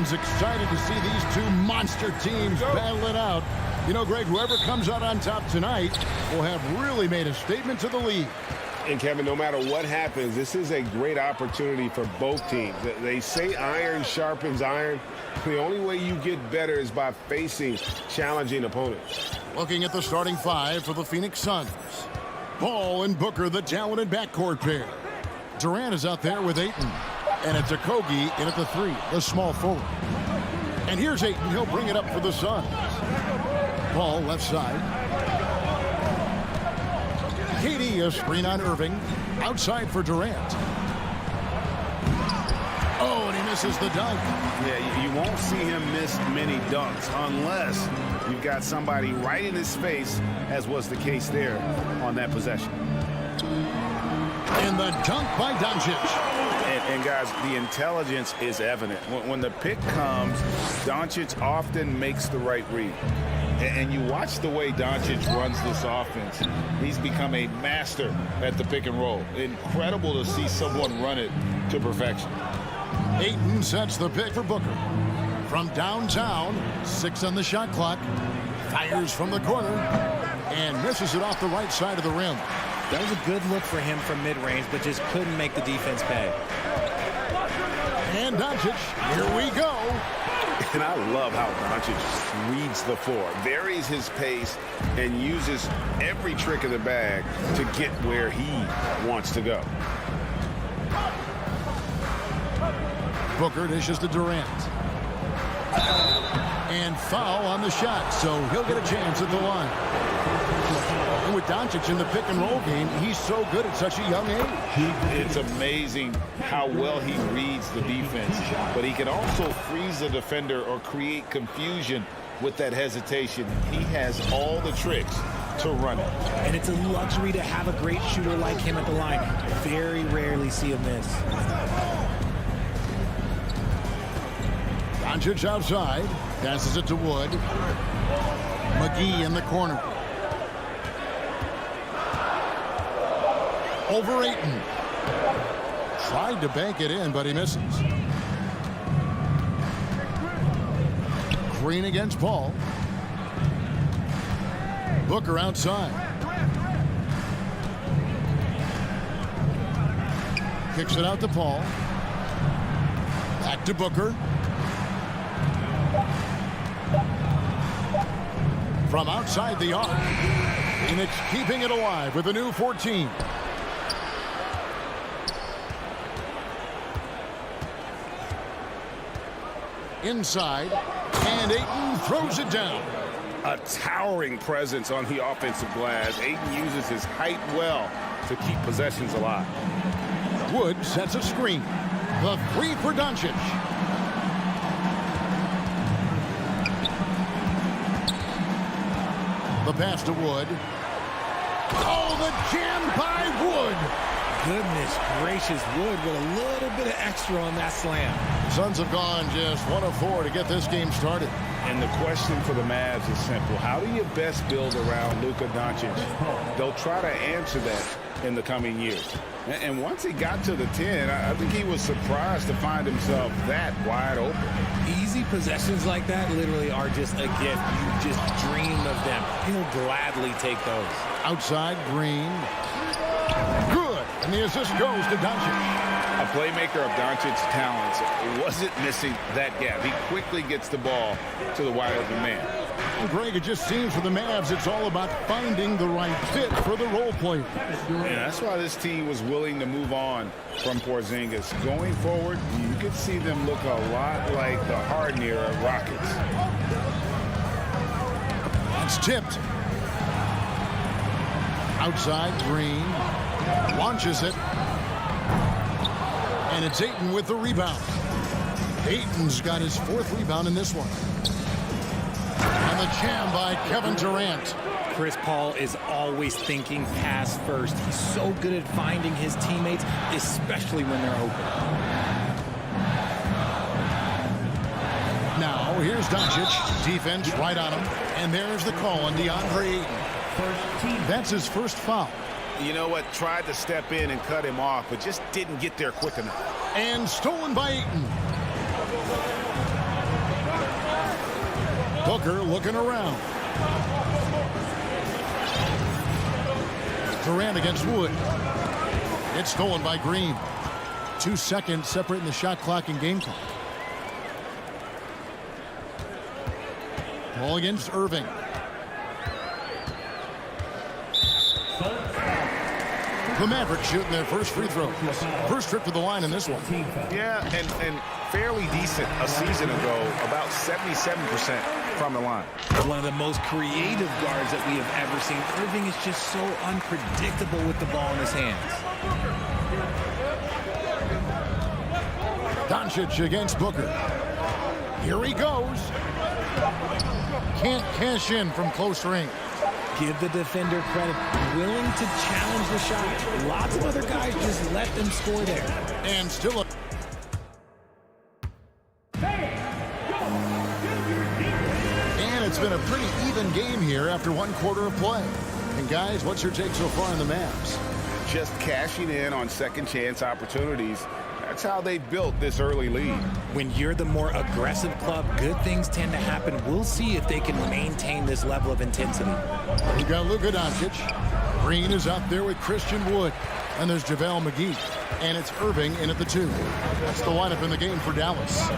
Everyone's excited to see these two monster teams battle it out. You know, Greg, whoever comes out on top tonight will have really made a statement to the league. And, Kevin, no matter what happens, this is a great opportunity for both teams. They say iron sharpens iron. The only way you get better is by facing challenging opponents. Looking at the starting five for the Phoenix Suns. Ball and Booker, the talented backcourt pair. Durant is out there with Ayton. And it's Okogie in at the three, the small forward. And here's Ayton. He'll bring it up for the Suns. Ball left side. KD, a screen on Irving. Outside for Durant. Oh, and he misses the dunk. Yeah, you won't see him miss many dunks unless you've got somebody right in his face, as was the case there on that possession. And the dunk by Doncic. And guys, the intelligence is evident. When the pick comes, Doncic often makes the right read. And you watch the way Doncic runs this offense. He's become a master at the pick and roll. Incredible to see someone run it to perfection. Ayton sets the pick for Booker. From downtown, 6 on the shot clock. Fires from the corner and misses it off the right side of the rim. That was a good look for him from mid-range, but just couldn't make the defense pay. And Doncic, here we go. And I love how Doncic reads the floor, varies his pace, and uses every trick of the bag to get where he wants to go. Booker dishes to Durant. And foul on the shot, so he'll get a chance at the line. And with Doncic in the pick and roll game, he's so good at such a young age. It's amazing how well he reads the defense, but he can also freeze the defender or create confusion with that hesitation. He has all the tricks to run it. And it's a luxury to have a great shooter like him at the line. Very rarely see him miss. Doncic outside, passes it to Wood. McGee in the corner. Over Ayton. Tried to bank it in, but he misses. Green against Paul. Booker outside. Kicks it out to Paul. Back to Booker. From outside the arc. Phoenix keeping it alive with a new 14. Inside, and Ayton throws it down. A towering presence on the offensive glass. Ayton uses his height well to keep possessions alive. Wood sets a screen. The three for Doncic. The pass to Wood. Oh, the jam by Wood. Goodness gracious, Wood with a little bit of extra on that slam. Suns have gone just 1 of 4 to get this game started. And the question for the Mavs is simple. How do you best build around Luka Doncic? They'll try to answer that in the coming years. And once he got to the 10, I think he was surprised to find himself that wide open. Easy possessions like that literally are just a gift. You just dream of them. He'll gladly take those. Outside, Green. Good. And the assist goes to Doncic. A playmaker of Doncic's talents wasn't missing that gap. He quickly gets the ball to the wide open man. Well, Greg, it just seems for the Mavs it's all about finding the right fit for the role player. And that's why this team was willing to move on from Porzingis. Going forward, you could see them look a lot like the Harden era Rockets. It's tipped. Outside, Green. Launches it. And it's Ayton with the rebound. Ayton's got his 4th rebound in this one. And the jam by Kevin Durant. Chris Paul is always thinking pass first. He's so good at finding his teammates, especially when they're open. Now, here's Doncic. Defense right on him. And there's the call on DeAndre Ayton. That's his first foul. You know what? Tried to step in and cut him off, but just didn't get there quick enough. And stolen by Ayton. Booker looking around. Durant against Wood. It's stolen by Green. 2 seconds separating the shot clock and game clock. Ball against Irving. The Mavericks shooting their first free throw. First trip to the line in this one. Yeah, and fairly decent a season ago, about 77% from the line. One of the most creative guards that we have ever seen. Irving is just so unpredictable with the ball in his hands. Doncic against Booker. Here he goes. Can't cash in from close range. Give the defender credit. Willing to challenge the shot. Lots of other guys just let them score there. And still a... And it's been a pretty even game here after 1 quarter of play. And guys, what's your take so far on the Mavs? Just cashing in on second chance opportunities. That's how they built this early lead. When you're the more aggressive club, good things tend to happen. We'll see if they can maintain this level of intensity. We've got Luka Doncic. Green is out there with Christian Wood. And there's JaVale McGee. And it's Irving in at the 2. That's the lineup in the game for Dallas.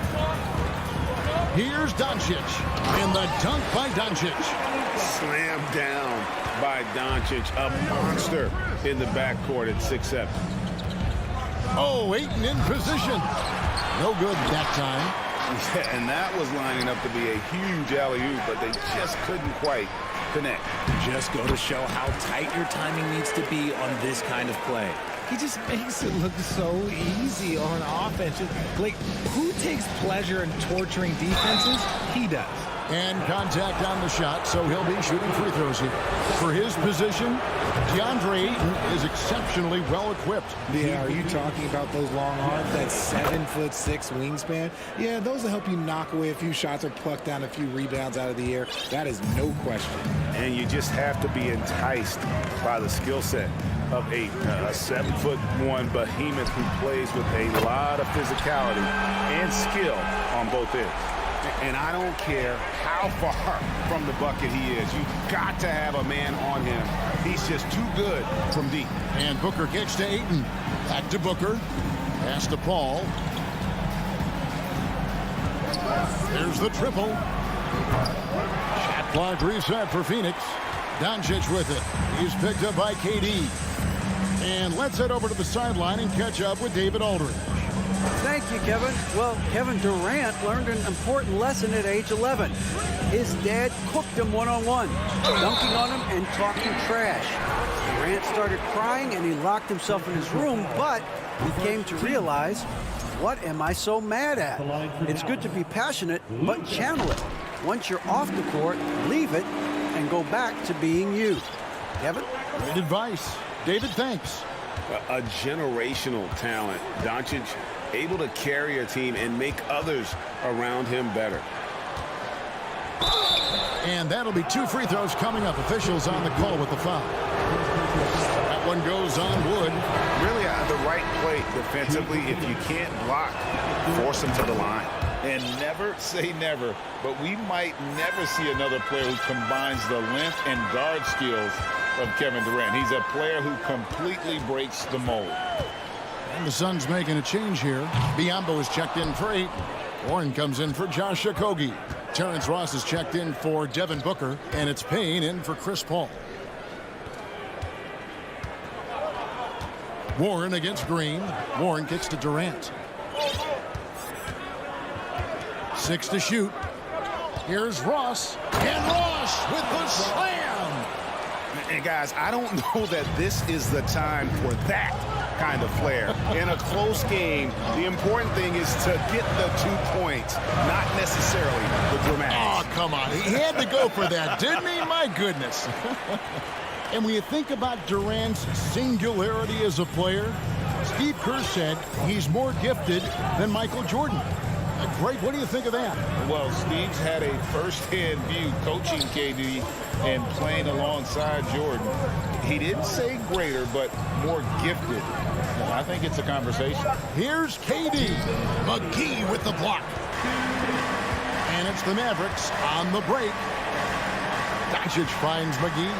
Here's Doncic. And the dunk by Doncic. Slammed down by Doncic. A monster in the backcourt at 6'7". Oh, Ayton in position. No good that time. Yeah, and that was lining up to be a huge alley-oop, but they just couldn't quite connect. Just go to show how tight your timing needs to be on this kind of play. He just makes it look so easy on offense. Like, who takes pleasure in torturing defenses? He does. And contact on the shot, so he'll be shooting free throws here. For his position, DeAndre Ayton is exceptionally well-equipped. Yeah, are you talking about those long arms, that 7'6" wingspan? Yeah, those will help you knock away a few shots or pluck down a few rebounds out of the air. That is no question. And you just have to be enticed by the skill set of Ayton, a 7'1" behemoth who plays with a lot of physicality and skill on both ends. And I don't care how far from the bucket he is. You've got to have a man on him. He's just too good from deep. And Booker kicks to Ayton. Back to Booker. Pass to Paul. There's the triple. Shot clock reset for Phoenix. Doncic with it. He's picked up by KD. And let's head over to the sideline and catch up with David Aldridge. Thank you, Kevin. Well, Kevin Durant learned an important lesson at age 11. His dad cooked him one-on-one, dunking on him and talking trash. Durant started crying and he locked himself in his room, but he came to realize, what am I so mad at? It's good to be passionate, but channel it. Once you're off the court, leave it and go back to being you. Kevin? Great advice. David, thanks. A generational talent. Doncic able to carry a team and make others around him better. And that'll be 2 free throws coming up. Officials on the call with the foul. That one goes on Wood. Really the right play defensively. If you can't block, force him to the line. And never say never, but we might never see another player who combines the length and guard skills of Kevin Durant. He's a player who completely breaks the mold. And the Suns making a change here. Biyombo is checked in for 8. Warren comes in for Josh Okogie. Terrence Ross is checked in for Devin Booker. And it's Payne in for Chris Paul. Warren against Green. Warren kicks to Durant. 6 to shoot. Here's Ross. And Ross with the slam. And guys, I don't know that this is the time for that kind of flair. In a close game, the important thing is to get the 2 points, not necessarily the dramatics. Oh, come on. He had to go for that, didn't he? My goodness. And when you think about Durant's singularity as a player, Steve Kerr said he's more gifted than Michael Jordan. Great. What do you think of that? Well, Steve's had a first-hand view coaching KD and playing alongside Jordan. He didn't say greater, but more gifted. I think it's a conversation. Here's KD. McGee with the block. And And it's the Mavericks on the break. Doncic finds McGee.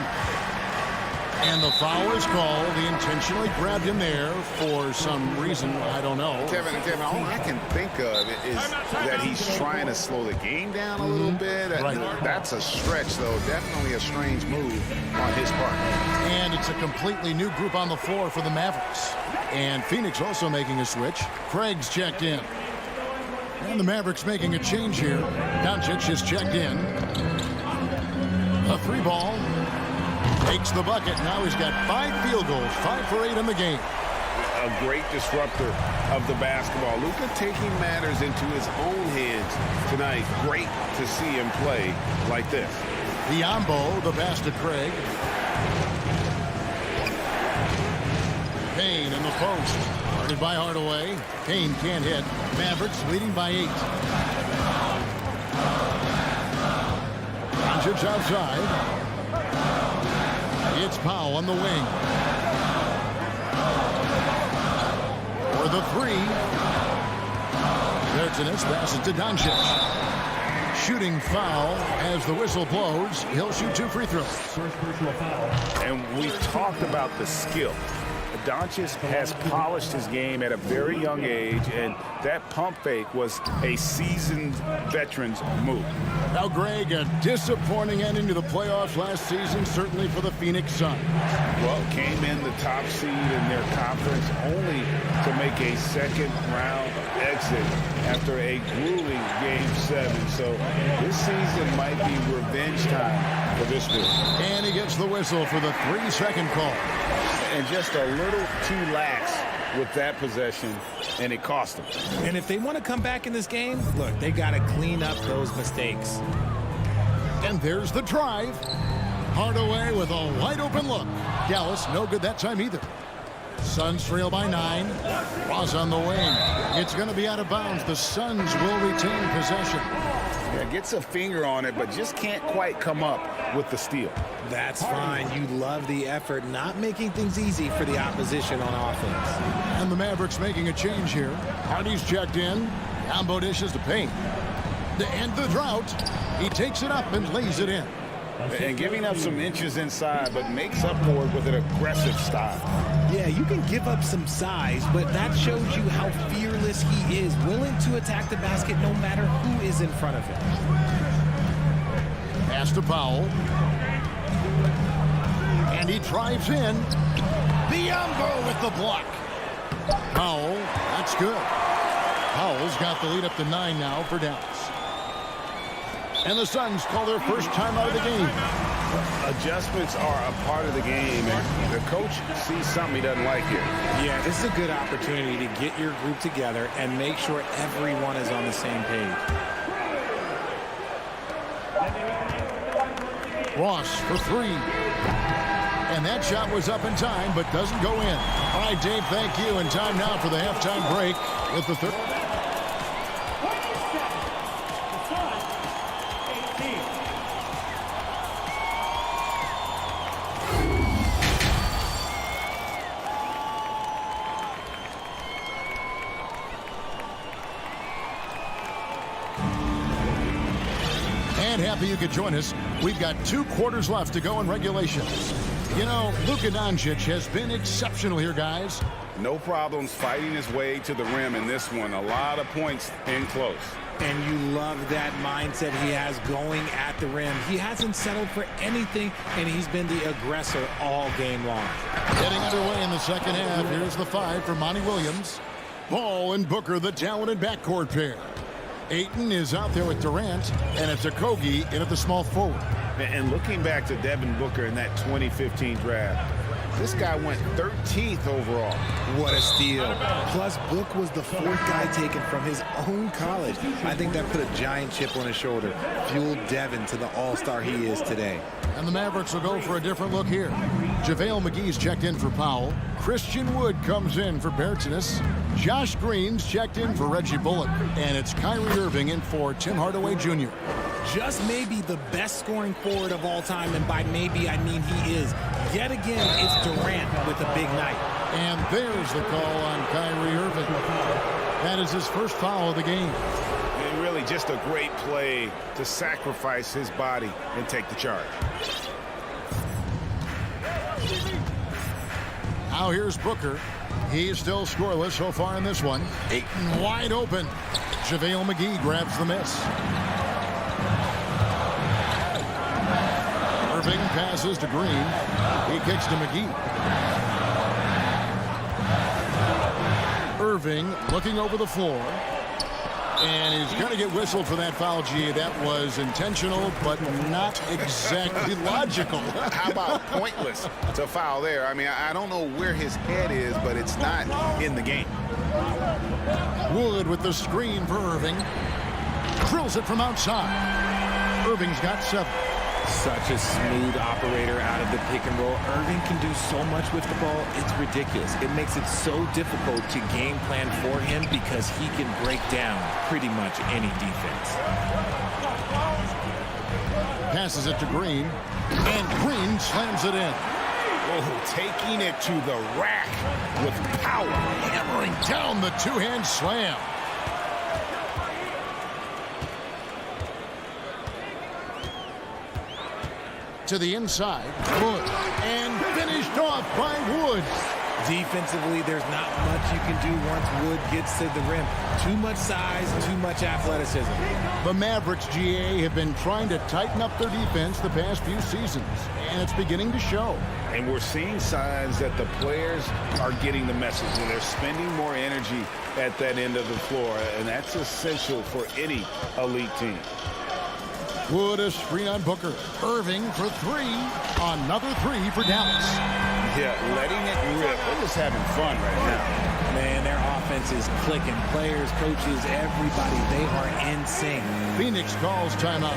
And the foul is called. He intentionally grabbed him there for some reason. I don't know. Kevin, all I can think of is that he's trying to slow the game down a little bit. Right. That's a stretch, though. Definitely a strange move on his part. And it's a completely new group on the floor for the Mavericks. And Phoenix also making a switch. Craig's checked in. And the Mavericks making a change here. Doncic is checked in. A 3-ball. Takes the bucket. Now he's got 5 field goals, 5 for 8 in the game. A great disruptor of the basketball. Luka taking matters into his own hands tonight. Great to see him play like this. Biombo, the pass to Craig. Payne in the post. Guarded by Hardaway. Payne can't hit. Mavericks leading by 8. Doncic outside. It's Powell on the wing. For the 3. Bertans passes to Doncic. Shooting foul as the whistle blows. He'll shoot 2 free throws. First personal foul. And we've talked about the skill. Doncic has polished his game at a very young age, and that pump fake was a seasoned veteran's move. Now, Greg, a disappointing ending to the playoffs last season, certainly for the Phoenix Suns. Well, came in the top seed in their conference only to make a second-round exit after a grueling Game 7. So this season might be revenge time for this group. And he gets the whistle for the 3-second call. And just a little too lax with that possession, and it cost them. And if they want to come back in this game, look, they got to clean up those mistakes. And there's the drive. Hardaway with a wide-open look. Dallas, no good that time either. Suns trail by 9. Ross on the wing. It's going to be out of bounds. The Suns will retain possession. Yeah, gets a finger on it, but just can't quite come up with the steal. That's fine. You love the effort, not making things easy for the opposition on offense. And the Mavericks making a change here. Hardy's checked in. Combo dishes to Payne. To end the drought, he takes it up and lays it in. And giving up some inches inside, but makes up for it with an aggressive style. Yeah, you can give up some size, but that shows you how fearless he is, willing to attack the basket no matter who is in front of him. Pass to Powell. And he drives in. Biombo with the block. Powell, that's good. Powell's got the lead up to 9 now for Dallas. And the Suns call their first time out of the game. Adjustments are a part of the game, and the coach sees something he doesn't like here. Yeah, this is a good opportunity to get your group together and make sure everyone is on the same page. Ross for 3. And that shot was up in time, but doesn't go in. All right, Dave, thank you. And time now for the halftime break with the third. And happy you could join us. We've got 2 quarters left to go in regulation. You know, Luka Doncic has been exceptional here, guys. No problems fighting his way to the rim in this one. A lot of points in close. And you love that mindset he has going at the rim. He hasn't settled for anything, and he's been the aggressor all game long. Getting underway in the second half. Here's the 5 for Monty Williams. Ball and Booker, the talented backcourt pair. Ayton is out there with Durant, and it's Okogie in at the small forward. And looking back to Devin Booker in that 2015 draft, this guy went 13th overall. What a steal. Plus, Book was the 4th guy taken from his own college. I think that put a giant chip on his shoulder, fueled Devin to the all-star he is today. And the Mavericks will go for a different look here. JaVale McGee's checked in for Powell. Christian Wood comes in for Bertans. Josh Green's checked in for Reggie Bullock. And it's Kyrie Irving in for Tim Hardaway Jr. Just maybe the best scoring forward of all time, and by maybe I mean he is. Yet again, it's Durant with a big night. And there's the call on Kyrie Irving. That is his first foul of the game. And really just a great play to sacrifice his body and take the charge. Now here's Booker. He's still scoreless so far in this one. Ayton wide open. JaVale McGee grabs the miss. Irving passes to Green. He kicks to McGee. Irving looking over the floor. And he's going to get whistled for that foul, G. That was intentional, but not exactly logical. How about pointless to foul there? I mean, I don't know where his head is, but it's not in the game. Wood with the screen for Irving. Drills it from outside. Irving's got 7. Such a smooth operator out of the pick and roll. Irving can do so much with the ball, it's ridiculous. It makes it so difficult to game plan for him because he can break down pretty much any defense. Passes it to Green, and Green slams it in. Oh, taking it to the rack with power. Hammering down the two-hand slam. To the inside, Wood, and finished off by Wood. Defensively, there's not much you can do once Wood gets to the rim. Too much size, too much athleticism. The Mavericks, GA, have been trying to tighten up their defense the past few seasons, and it's beginning to show. And we're seeing signs that the players are getting the message, and they're spending more energy at that end of the floor, and that's essential for any elite team. Wood a screen on Booker. Irving for 3. Another 3 for Dallas. Yeah, letting it rip. They're just having fun right now. Man, their offense is clicking. Players, coaches, everybody, they are in sync. Phoenix calls timeout.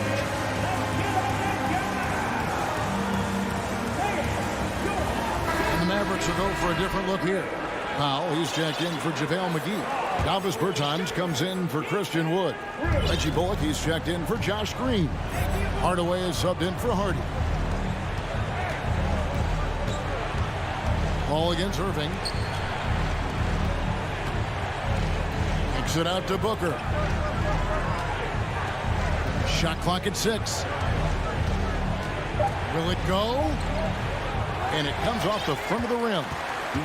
And the Mavericks will go for a different look here. Powell, he's checked in for JaVale McGee. Davis Bertans comes in for Christian Wood. Reggie Bullock, he's checked in for Josh Green. Hardaway is subbed in for Hardy. Ball against Irving. Kicks it out to Booker. Shot clock at 6. Will it go? And it comes off the front of the rim.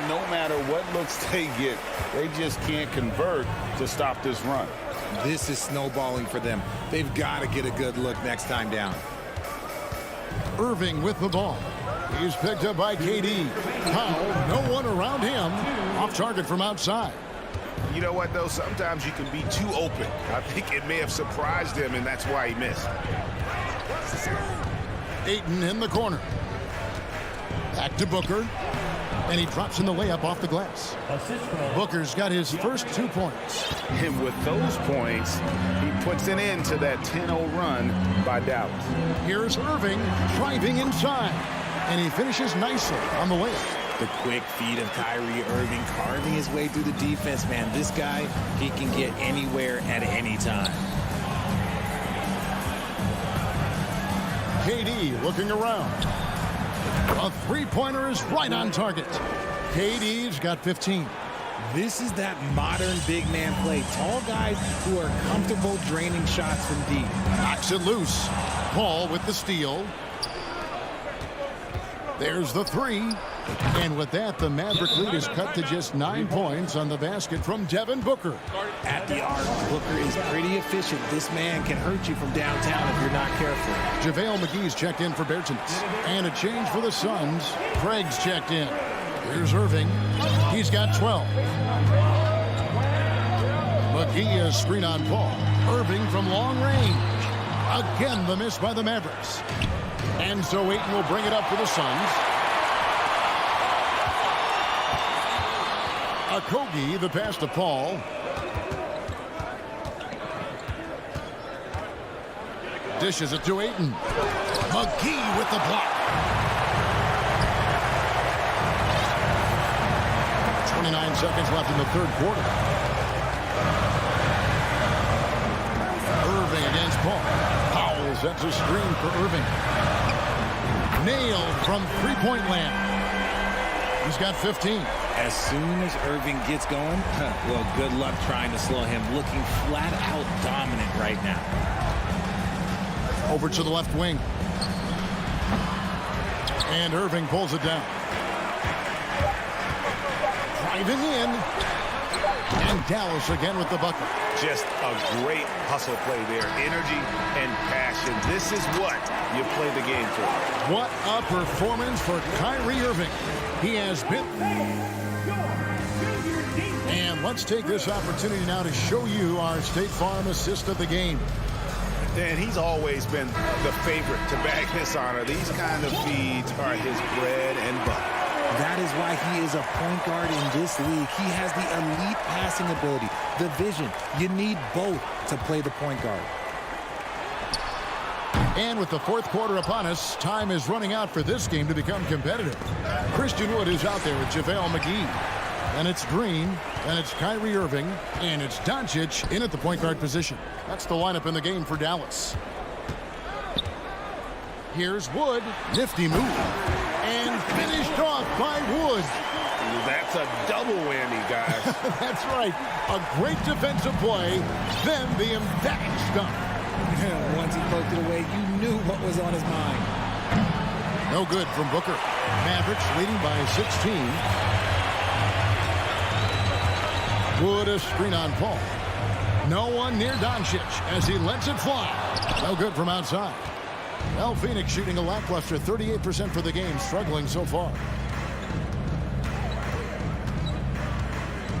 No matter what looks they get, they just can't convert to stop this run. This is snowballing for them. They've got to get a good look next time down. Irving with the ball. He's picked up by KD. Powell, no one around him. Off target from outside. You know what, though? Sometimes you can be too open. I think it may have surprised him, and that's why he missed. Ayton in the corner. Back to Booker. And he drops in the layup off the glass. Booker's got his first 2 points. And with those points, he puts an end to that 10-0 run by Dallas. Here's Irving driving inside. And he finishes nicely on the layup. The quick feed of Kyrie Irving carving his way through the defense, man. This guy, he can get anywhere at any time. KD looking around. A three-pointer is right on target. KD's got 15. This is that modern big man play. Tall guys who are comfortable draining shots from deep. Knocks it loose. Paul with the steal. There's the 3. And with that, the Maverick lead is cut to just 9 points on the basket from Devin Booker. At the arc, Booker is pretty efficient. This man can hurt you from downtown if you're not careful. JaVale McGee's checked in for Bertans. And a change for the Suns. Craig's checked in. Here's Irving. He's got 12. McGee is screen on Paul. Irving from long range. Again, the miss by the Mavericks. And so Ayton will bring it up for the Suns. Okogie, the pass to Paul. Dishes it to Ayton. McGee with the block. 29 seconds left in the third quarter. Irving against Paul. Powell sets a screen for Irving. Nailed from three-point land. He's got 15. As soon as Irving gets going, well, good luck trying to slow him. Looking flat out dominant right now. Over to the left wing. And Irving pulls it down. Driving in. And Dallas again with the bucket. Just a great hustle play there. Energy and passion. This is what you play the game for. What a performance for Kyrie Irving. He has been... And let's take this opportunity now to show you our State Farm assist of the game. And he's always been the favorite to bag this honor. These kind of feeds are his bread and butter. That is why he is a point guard in this league. He has the elite passing ability, the vision. You need both to play the point guard. And with the fourth quarter upon us, time is running out for this game to become competitive. Christian Wood is out there with JaVale McGee. And it's Green, and it's Kyrie Irving, and it's Doncic in at the point guard position. That's the lineup in the game for Dallas. Here's Wood. Nifty move. And finished off by Wood. That's a double whammy, guys. That's right. A great defensive play, then the emphatic stop. Once he poked it away, you knew what was on his mind. No good from Booker. Mavericks leading by 16. Wood a screen on Paul. No one near Doncic as he lets it fly. No good from outside. Well, Phoenix shooting a lackluster 38% for the game, struggling so far.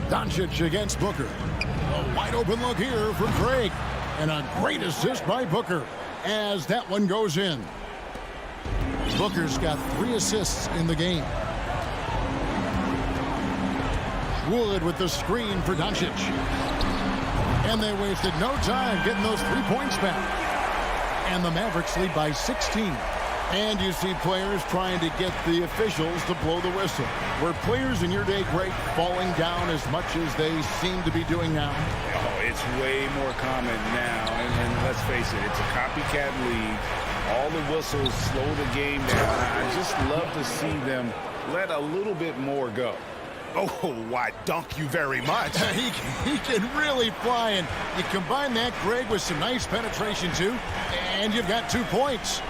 Doncic against Booker. A wide open look here for Craig. And a great assist by Booker as that one goes in. Booker's got 3 assists in the game. Wood with the screen for Doncic. And they wasted no time getting those 3 points back. And the Mavericks lead by 16. And you see players trying to get the officials to blow the whistle. Were players in your day, Greg, falling down as much as they seem to be doing now? Oh, it's way more common now. And let's face it, it's a copycat league. All the whistles slow the game down. I just love to see them let a little bit more go. Oh, why, dunk you very much. he can really fly, and you combine that, Greg, with some nice penetration, too, and you've got 2 points.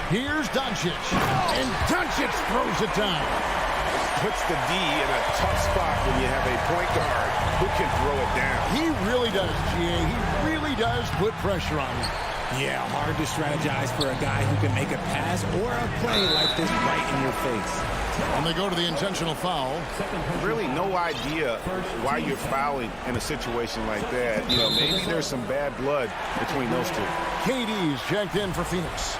Here's Doncic, and Doncic throws it down. Puts the D in a tough spot when you have a point guard who can throw it down. He really does, G.A. He really does put pressure on him. Yeah, hard to strategize for a guy who can make a pass or a play like this right in your face. And they go to the intentional foul. Really no idea why you're fouling in a situation like that. You know, maybe there's some bad blood between those two. KD's checked in for Phoenix.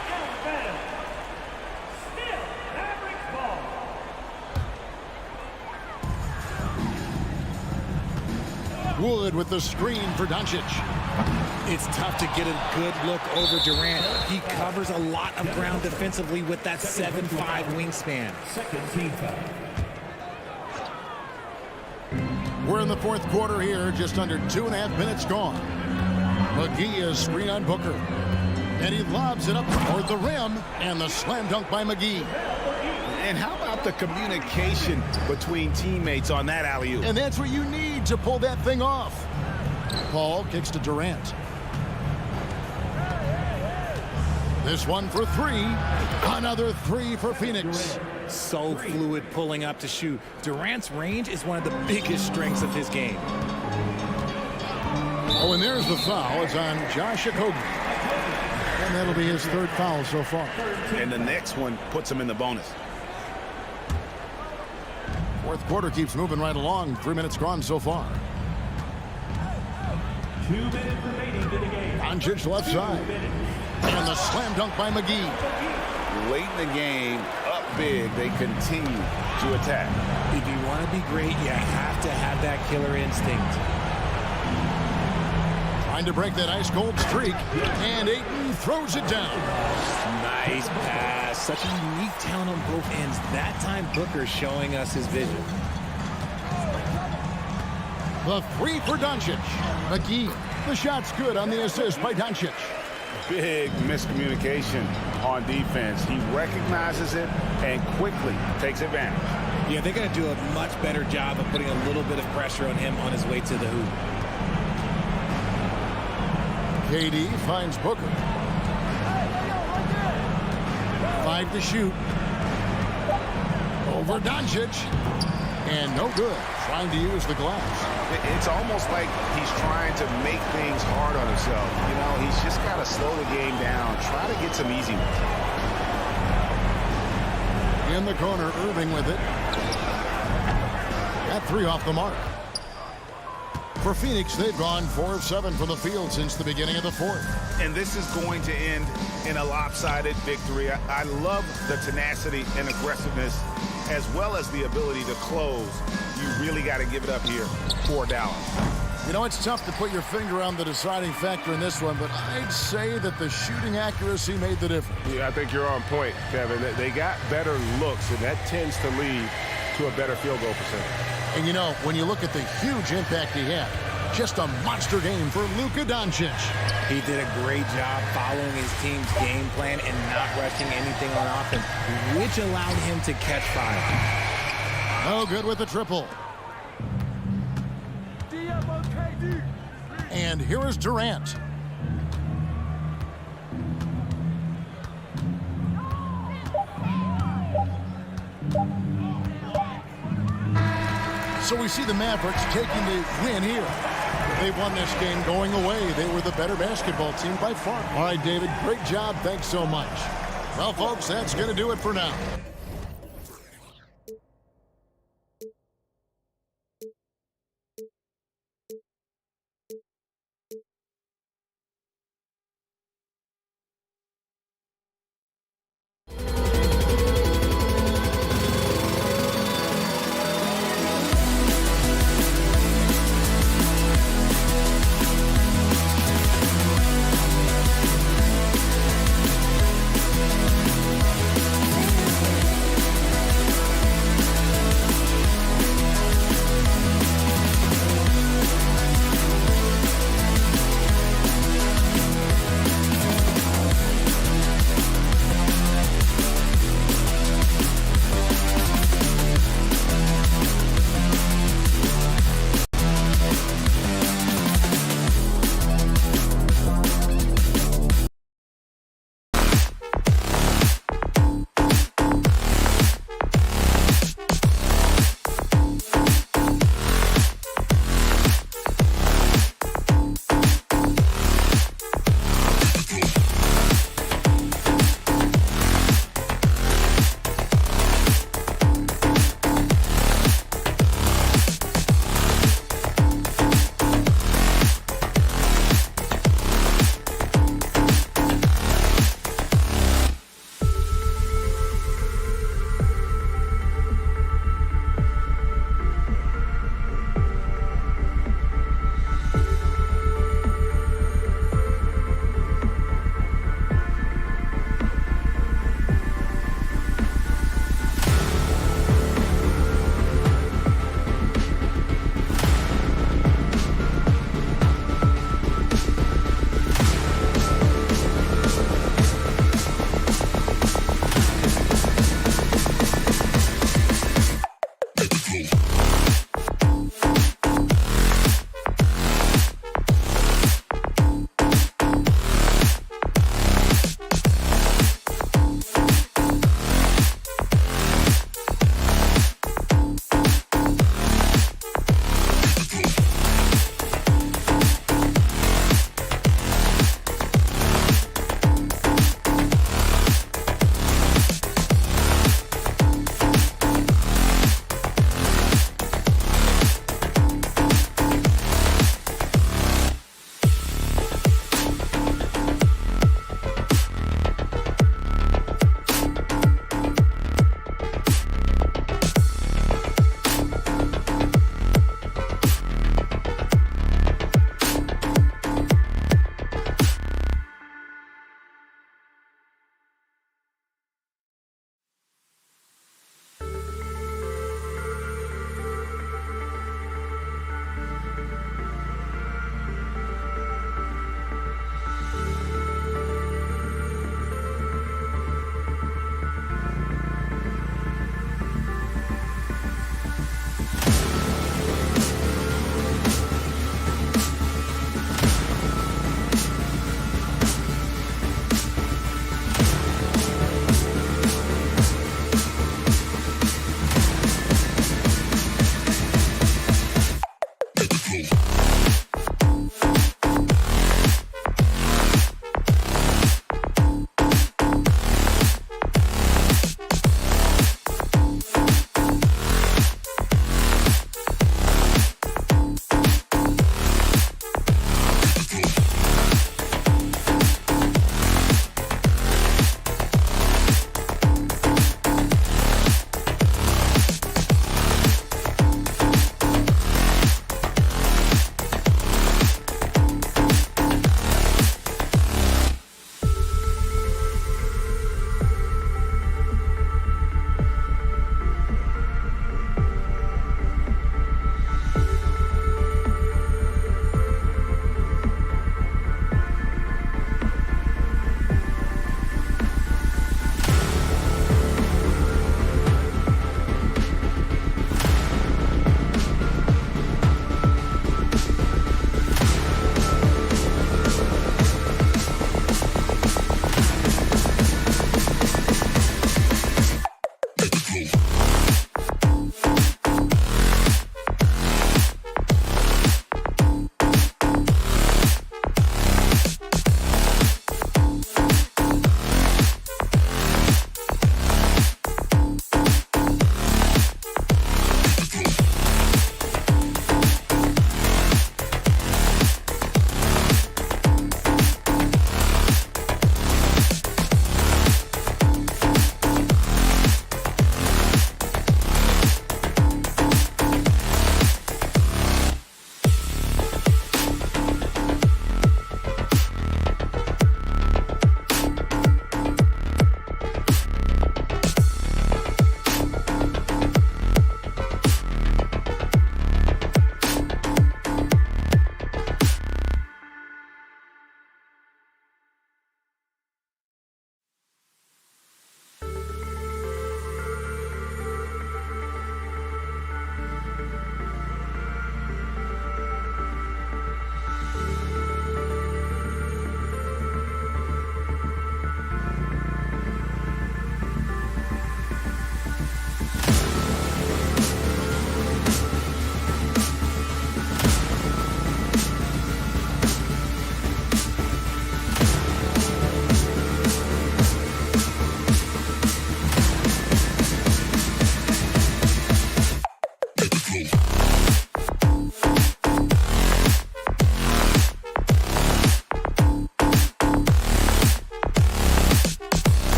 Wood with the screen for Doncic. It's tough to get a good look over Durant. He covers a lot of ground defensively with that 7'5" wingspan. We're in the fourth quarter here, just under 2.5 minutes gone. McGee is screen on Booker. And he lobs it up toward the rim, and the slam dunk by McGee. And how about the communication between teammates on that alley-oop? And that's what you need to pull that thing off. Paul kicks to Durant. This one for 3. Another 3 for Phoenix. So fluid pulling up to shoot. Durant's range is one of the biggest strengths of his game. Oh, and there's the foul. It's on Josh Okogie. And that'll be his 3rd foul so far. And the next one puts him in the bonus. Fourth quarter keeps moving right along. 3 minutes gone so far. 2 minutes remaining to the game. Doncic left side. And the slam dunk by McGee. Late in the game, up big, they continue to attack. If you want to be great, you have to have that killer instinct. Trying to break that ice-cold streak. And Ayton throws it down. Nice pass. Such a unique talent on both ends. That time, Booker showing us his vision. The 3 for Doncic. McGee. The shot's good on the assist by Doncic. Big miscommunication on defense. He recognizes it and quickly takes advantage. Yeah, they're going to do a much better job of putting a little bit of pressure on him on his way to the hoop. KD finds Booker. 5 to shoot. Over Doncic. And no good. Trying to use the glass. It's almost like he's trying to make things hard on himself. You know, he's just got to slow the game down. Try to get some easy ones. In the corner, Irving with it. That 3 off the mark. For Phoenix, they've gone 4 of 7 from the field since the beginning of the fourth. And this is going to end in a lopsided victory. I love the tenacity and aggressiveness as well as the ability to close. You really got to give it up here for Dallas. You know, it's tough to put your finger on the deciding factor in this one, but I'd say that the shooting accuracy made the difference. Yeah, I think you're on point, Kevin. They got better looks, and that tends to lead to a better field goal percentage. And, you know, when you look at the huge impact he had, just a monster game for Luka Doncic. He did a great job following his team's game plan and not rushing anything on offense, which allowed him to catch fire. No good with the triple. And here is Durant. So we see the Mavericks taking the win here. They've won this game going away. They were the better basketball team by far. All right, David, great job. Thanks so much. Well, folks, that's going to do it for now.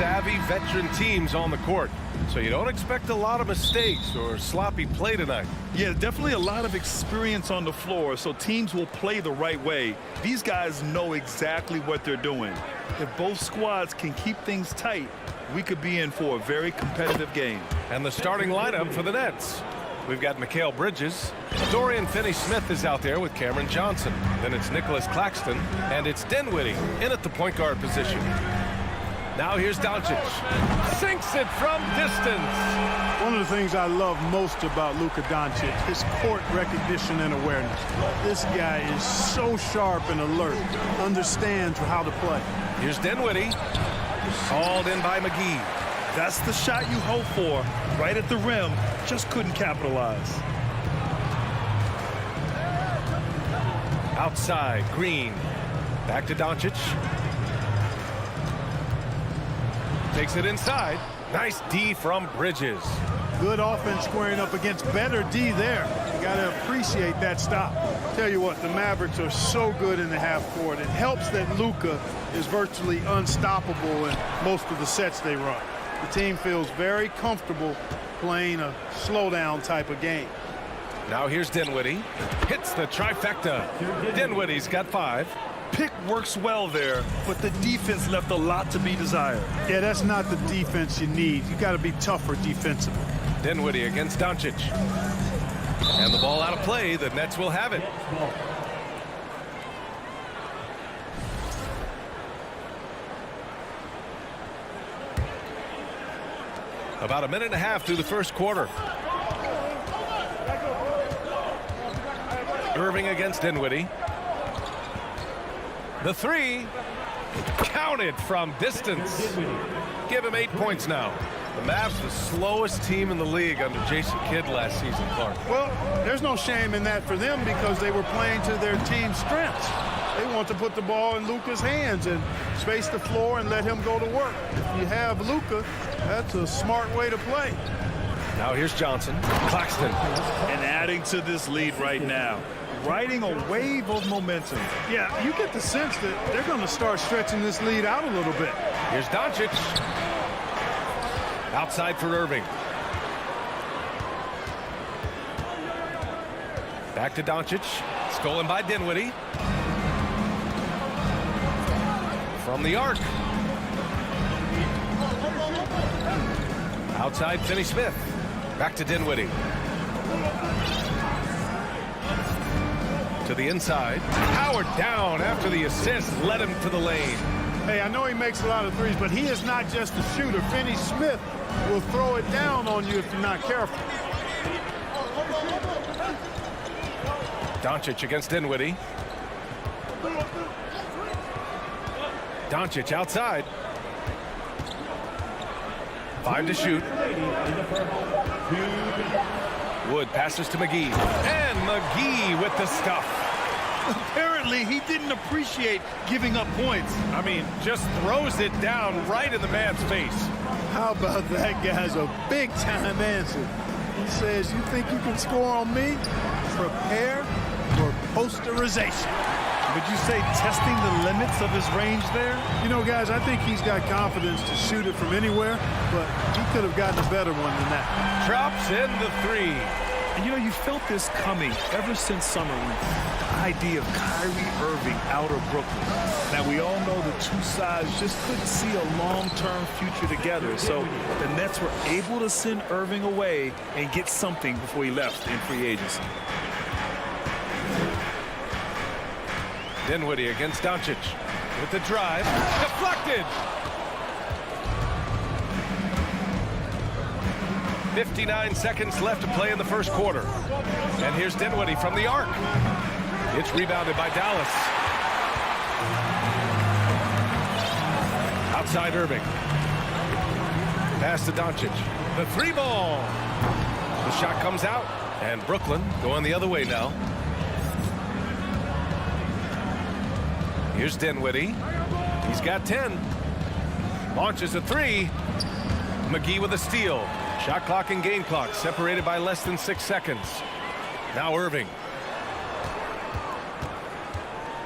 savvy veteran teams on the court, so you don't expect a lot of mistakes or sloppy play tonight. Yeah, definitely a lot of experience on the floor, so teams will play the right way. These guys know exactly what they're doing. If both squads can keep things tight, we could be in for a very competitive game. And the starting lineup for the Nets. We've got Mikal Bridges. Dorian Finney-Smith is out there with Cameron Johnson. Then it's Nicholas Claxton, and it's Dinwiddie in at the point guard position. Now here's Doncic. Sinks it from distance. One of the things I love most about Luka Doncic, his court recognition and awareness. This guy is so sharp and alert, understands how to play. Here's Dinwiddie. Hauled in by McGee. That's the shot you hope for, right at the rim, just couldn't capitalize. Outside, Green. Back to Doncic. Takes it inside. Nice D from Bridges. Good offense squaring up against better D there. You got to appreciate that stop. Tell you what, the Mavericks are so good in the half court. It helps that Luka is virtually unstoppable in most of the sets they run. The team feels very comfortable playing a slowdown type of game. Now here's Dinwiddie. Hits the trifecta. Dinwiddie's got 5. Pick works well there, but the defense left a lot to be desired. Yeah, that's not the defense you need. You got to be tougher defensively. Dinwiddie against Doncic. And the ball out of play. The Nets will have it. About a minute and a half through the first quarter. Irving against Dinwiddie. The 3, Counted from distance. Give him 8 points now. The Mavs, the slowest team in the league under Jason Kidd last season, Clark. Well, there's no shame in that for them because they were playing to their team's strengths. They want to put the ball in Luka's hands and space the floor and let him go to work. If you have Luka, that's a smart way to play. Now here's Johnson. Claxton. And adding to this lead right now. Riding a wave of momentum. Yeah, you get the sense that they're going to start stretching this lead out a little bit. Here's Doncic. Outside for Irving. Back to Doncic. Stolen by Dinwiddie. From the arc. Outside Finney Smith. Back to Dinwiddie. To the inside. Powered down after the assist. Led him to the lane. Hey, I know he makes a lot of threes, but he is not just a shooter. Finney Smith will throw it down on you if you're not careful. Doncic against Dinwiddie. Doncic outside. 5 to shoot. Wood passes to McGee. And McGee with the stuff. Apparently, he didn't appreciate giving up points. I mean, just throws it down right in the man's face. How about that guy's a big-time answer? He says, you think you can score on me? Prepare for posterization. Would you say testing the limits of his range there? You know, guys, I think he's got confidence to shoot it from anywhere, but he could have gotten a better one than that. Drops in the 3. And, you know, you felt this coming ever since summer when the idea of Kyrie Irving out of Brooklyn. Now, we all know the two sides just couldn't see a long-term future together. So the Nets were able to send Irving away and get something before he left in free agency. Dinwiddie against Doncic with the drive. Deflected. 59 seconds left to play in the first quarter. And here's Dinwiddie from the arc. It's rebounded by Dallas. Outside Irving. Pass to Doncic. The 3 ball. The shot comes out. And Brooklyn going the other way now. Here's Dinwiddie. He's got 10. Launches a 3. McGee with a steal. Shot clock and game clock separated by less than 6 seconds. Now Irving.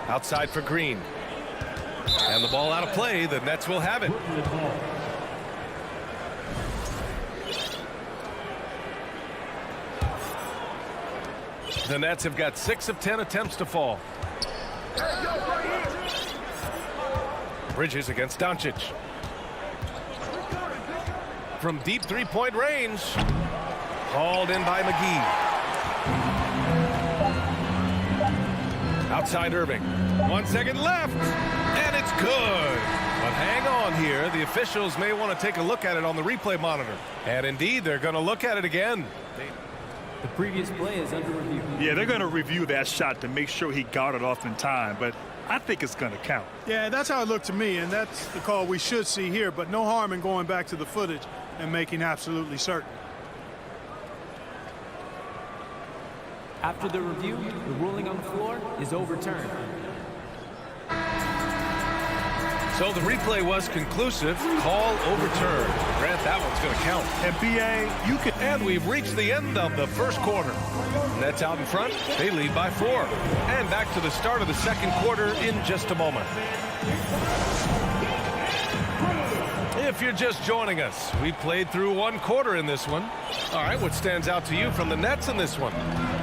Outside for Green. And the ball out of play. The Nets will have it. The Nets have got 6 of 10 attempts to fall. Bridges against Doncic. From deep three-point range. Hauled in by McGee. Outside Irving. 1 second left. And it's good. But hang on here. The officials may want to take a look at it on the replay monitor. And indeed, they're going to look at it again. The previous play is under review. Yeah, they're going to review that shot to make sure he got it off in time. But I think it's going to count. Yeah, that's how it looked to me, and that's the call we should see here, but no harm in going back to the footage and making absolutely certain. After the review, the ruling on the floor is overturned. So the replay was conclusive. Call overturned. Grant, that one's going to count. And B.A., you can... And we've reached the end of the first quarter. Nets out in front. They lead by 4. And back to the start of the second quarter in just a moment. If you're just joining us, we played through 1 quarter in this one. All right, what stands out to you from the Nets in this one?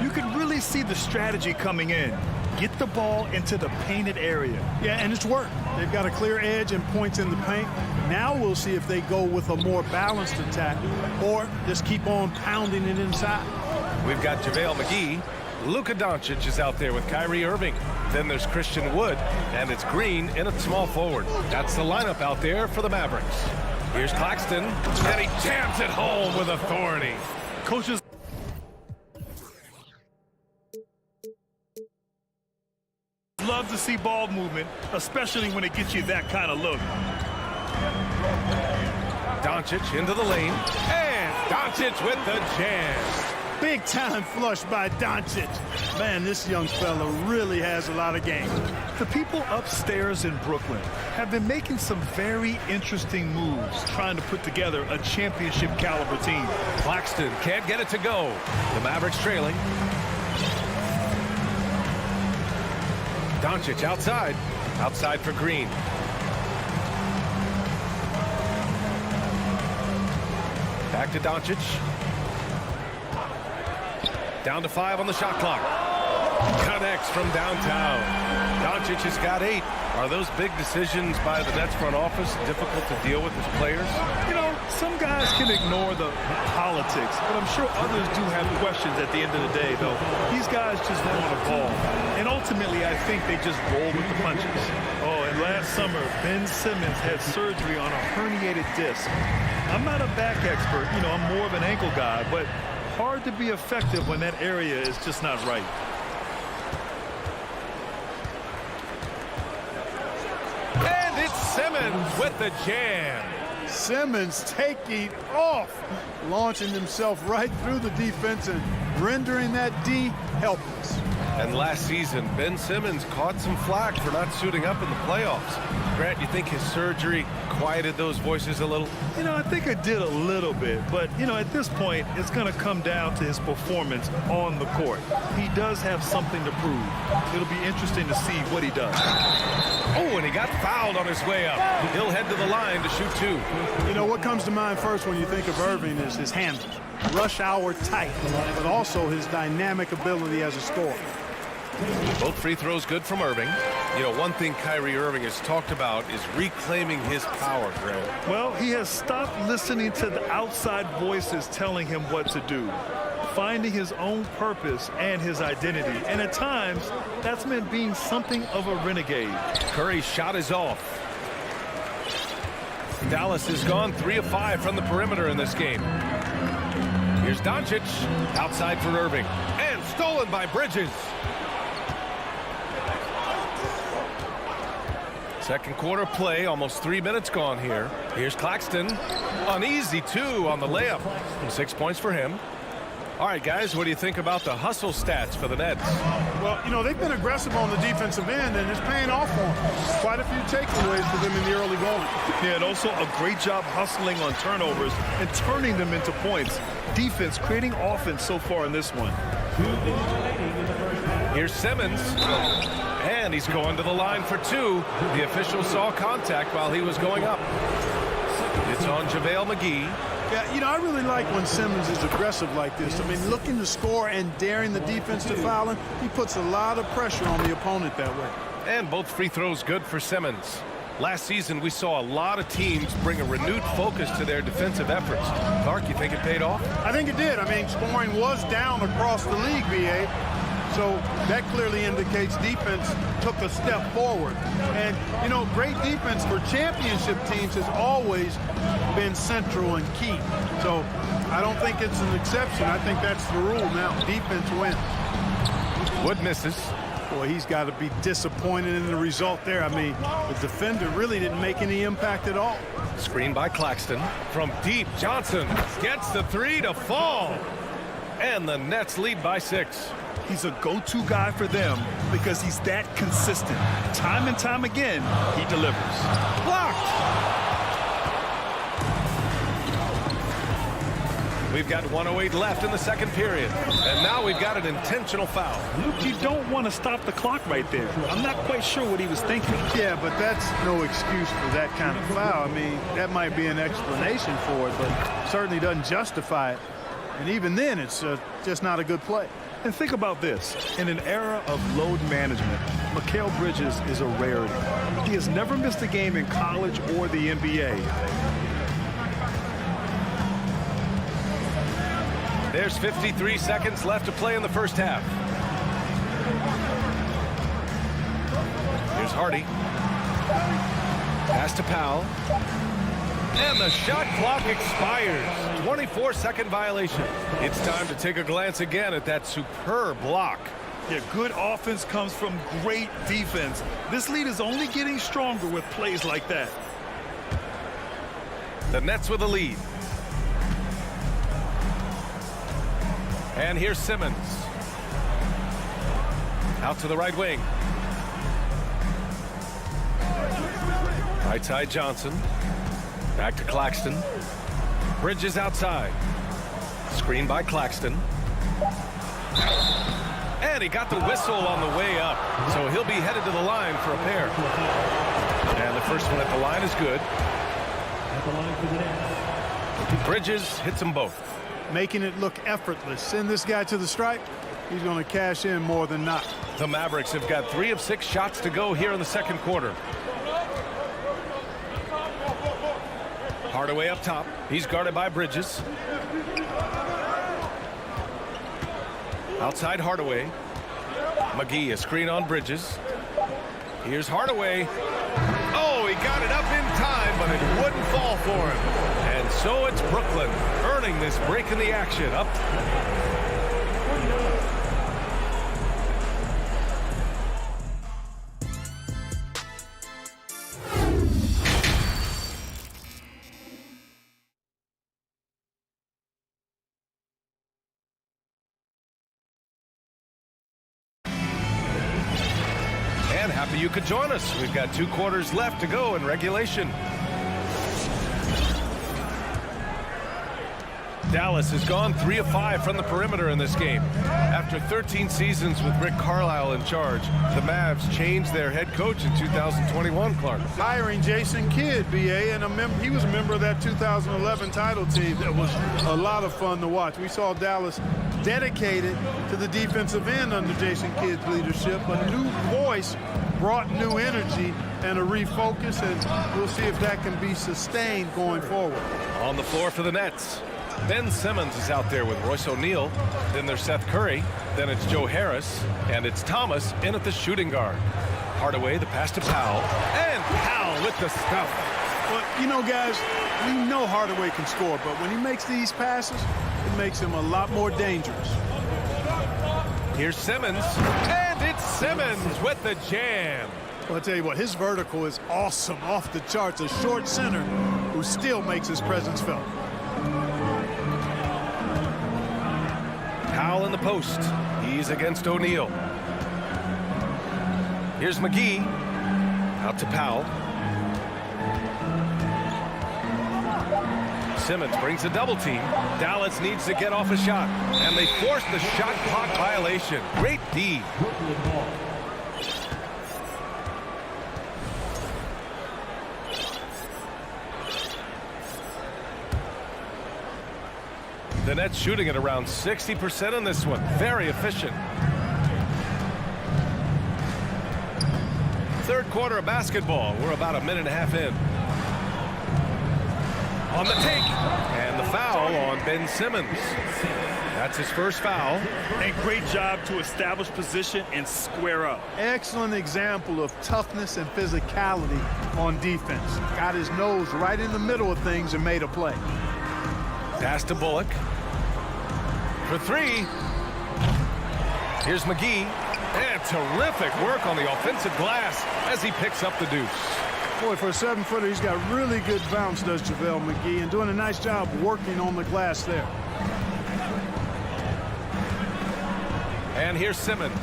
You can really see the strategy coming in. Get the ball into the painted area. Yeah, and it's worked. They've got a clear edge and points in the paint. Now we'll see if they go with a more balanced attack or just keep on pounding it inside. We've got JaVale McGee. Luka Doncic is out there with Kyrie Irving. Then there's Christian Wood, and it's Green in at small forward. That's the lineup out there for the Mavericks. Here's Claxton, and he jams it home with authority. Coaches love to see ball movement, especially when it gets you that kind of look. Doncic into the lane, and Doncic with the jam. Big time flush by Doncic. Man, this young fella really has a lot of game. The people upstairs in Brooklyn have been making some very interesting moves, trying to put together a championship caliber team. Claxton can't get it to go. The Mavericks trailing. Doncic outside. Outside for Green. Back to Doncic. Down to 5 on the shot clock. Connects from downtown. Doncic has got 8. Are those big decisions by the Nets front office difficult to deal with as players? You know, some guys can ignore the politics, but I'm sure others do have questions at the end of the day, though. These guys just want a ball. And ultimately, I think they just roll with the punches. Oh, and last summer, Ben Simmons had surgery on a herniated disc. I'm not a back expert. You know, I'm more of an ankle guy, but hard to be effective when that area is just not right. And it's Simmons with the jam. Simmons taking off, launching himself right through the defense and rendering that D helpless. And last season, Ben Simmons caught some flack for not suiting up in the playoffs. Grant, you think his surgery quieted those voices a little? You know, I think it did a little bit, but, you know, at this point, it's going to come down to his performance on the court. He does have something to prove. It'll be interesting to see what he does. Oh, and he got fouled on his way up. He'll head to the line to shoot 2. You know, what comes to mind first when you think of Irving is his handle. Rush hour tight, but also his dynamic ability as a scorer. Both free throws good from Irving. You know, one thing Kyrie Irving has talked about is reclaiming his power, Grant. Well, he has stopped listening to the outside voices telling him what to do, finding his own purpose and his identity. And at times, that's meant being something of a renegade. Curry's shot is off. Dallas has gone 3 of 5 from the perimeter in this game. Here's Doncic outside for Irving, and stolen by Bridges. Second quarter play, almost 3 minutes gone here. Here's Claxton. An easy 2 on the layup. 6 points for him. All right, guys, what do you think about the hustle stats for the Nets? Well, you know, they've been aggressive on the defensive end, and it's paying off for them. Quite a few takeaways for them in the early going. Yeah, and also a great job hustling on turnovers and turning them into points. Defense creating offense so far in this one. Here's Simmons. And he's going to the line for 2. The official saw contact while he was going up. It's on JaVale McGee. Yeah, you know, I really like when Simmons is aggressive like this. I mean, looking to score and daring the defense to foul him, he puts a lot of pressure on the opponent that way. And both free throws good for Simmons. Last season, we saw a lot of teams bring a renewed focus to their defensive efforts. Clark, you think it paid off? I think it did. I mean, scoring was down across the league, B.A. So that clearly indicates defense took a step forward. And, you know, great defense for championship teams has always been central and key. So I don't think it's an exception. I think that's the rule now. Defense wins. Wood misses. Boy, he's got to be disappointed in the result there. I mean, the defender really didn't make any impact at all. Screen by Claxton. From deep, Johnson gets the 3 to fall. And the Nets lead by 6. He's a go-to guy for them because he's that consistent. Time and time again, he delivers. Blocked! We've got 1:08 left in the second period. And now we've got an intentional foul. You don't want to stop the clock right there. I'm not quite sure what he was thinking. Yeah, but that's no excuse for that kind of foul. I mean, that might be an explanation for it, but certainly doesn't justify it. And even then, it's just not a good play. And think about this. In an era of load management, Mikal Bridges is a rarity. He has never missed a game in college or the NBA. There's 53 seconds left to play in the first half. Here's Hardy. Pass to Powell. And the shot clock expires. 24-second violation. It's time to take a glance again at that superb block. Yeah, good offense comes from great defense. This lead is only getting stronger with plays like that. The Nets with a lead. And here's Simmons. Out to the right wing. Right side Johnson. Back to Claxton. Bridges outside. Screen by Claxton. And he got the whistle on the way up. So he'll be headed to the line for a pair. And the first one at the line is good. Bridges hits them both. Making it look effortless. Send this guy to the stripe. He's going to cash in more than not. The Mavericks have got 3 of 6 shots to go here in the second quarter. Hardaway up top. He's guarded by Bridges. Outside Hardaway. McGee, a screen on Bridges. Here's Hardaway. Oh, he got it up in time, but it wouldn't fall for him. And so it's Brooklyn earning this break in the action. Up. And happy you could join us. We've got 2 quarters left to go in regulation. Dallas has gone 3 of 5 from the perimeter in this game. After 13 seasons with Rick Carlisle in charge, the Mavs changed their head coach in 2021, Clark. Hiring Jason Kidd, BA, and he was a member of that 2011 title team. That was a lot of fun to watch. We saw Dallas dedicated to the defensive end under Jason Kidd's leadership. A new voice brought new energy and a refocus, and we'll see if that can be sustained going forward. On the floor for the Nets. Ben Simmons is out there with Royce O'Neal. Then there's Seth Curry. Then it's Joe Harris. And it's Thomas in at the shooting guard. Hardaway, the pass to Powell. And Powell with the stuff. Well, you know, guys, we know Hardaway can score, but when he makes these passes, it makes him a lot more dangerous. Here's Simmons. And it's Simmons with the jam. Well, I'll tell you what, his vertical is awesome, off the charts. A short center who still makes his presence felt. Powell in the post. He's against O'Neal. Here's McGee. Out to Powell. Simmons brings a double team. Dallas needs to get off a shot. And they force the shot clock violation. Great D. The Nets shooting at around 60% in this one. Very efficient. Third quarter of basketball. We're about a minute and a half in. On the take. And the foul on Ben Simmons. That's his first foul. And great job to establish position and square up. Excellent example of toughness and physicality on defense. Got his nose right in the middle of things and made a play. Pass to Bullock. For 3. Here's McGee. And terrific work on the offensive glass as he picks up the deuce. Boy, for a 7-footer, he's got really good bounce, does JaVale McGee, and doing a nice job working on the glass there. And here's Simmons.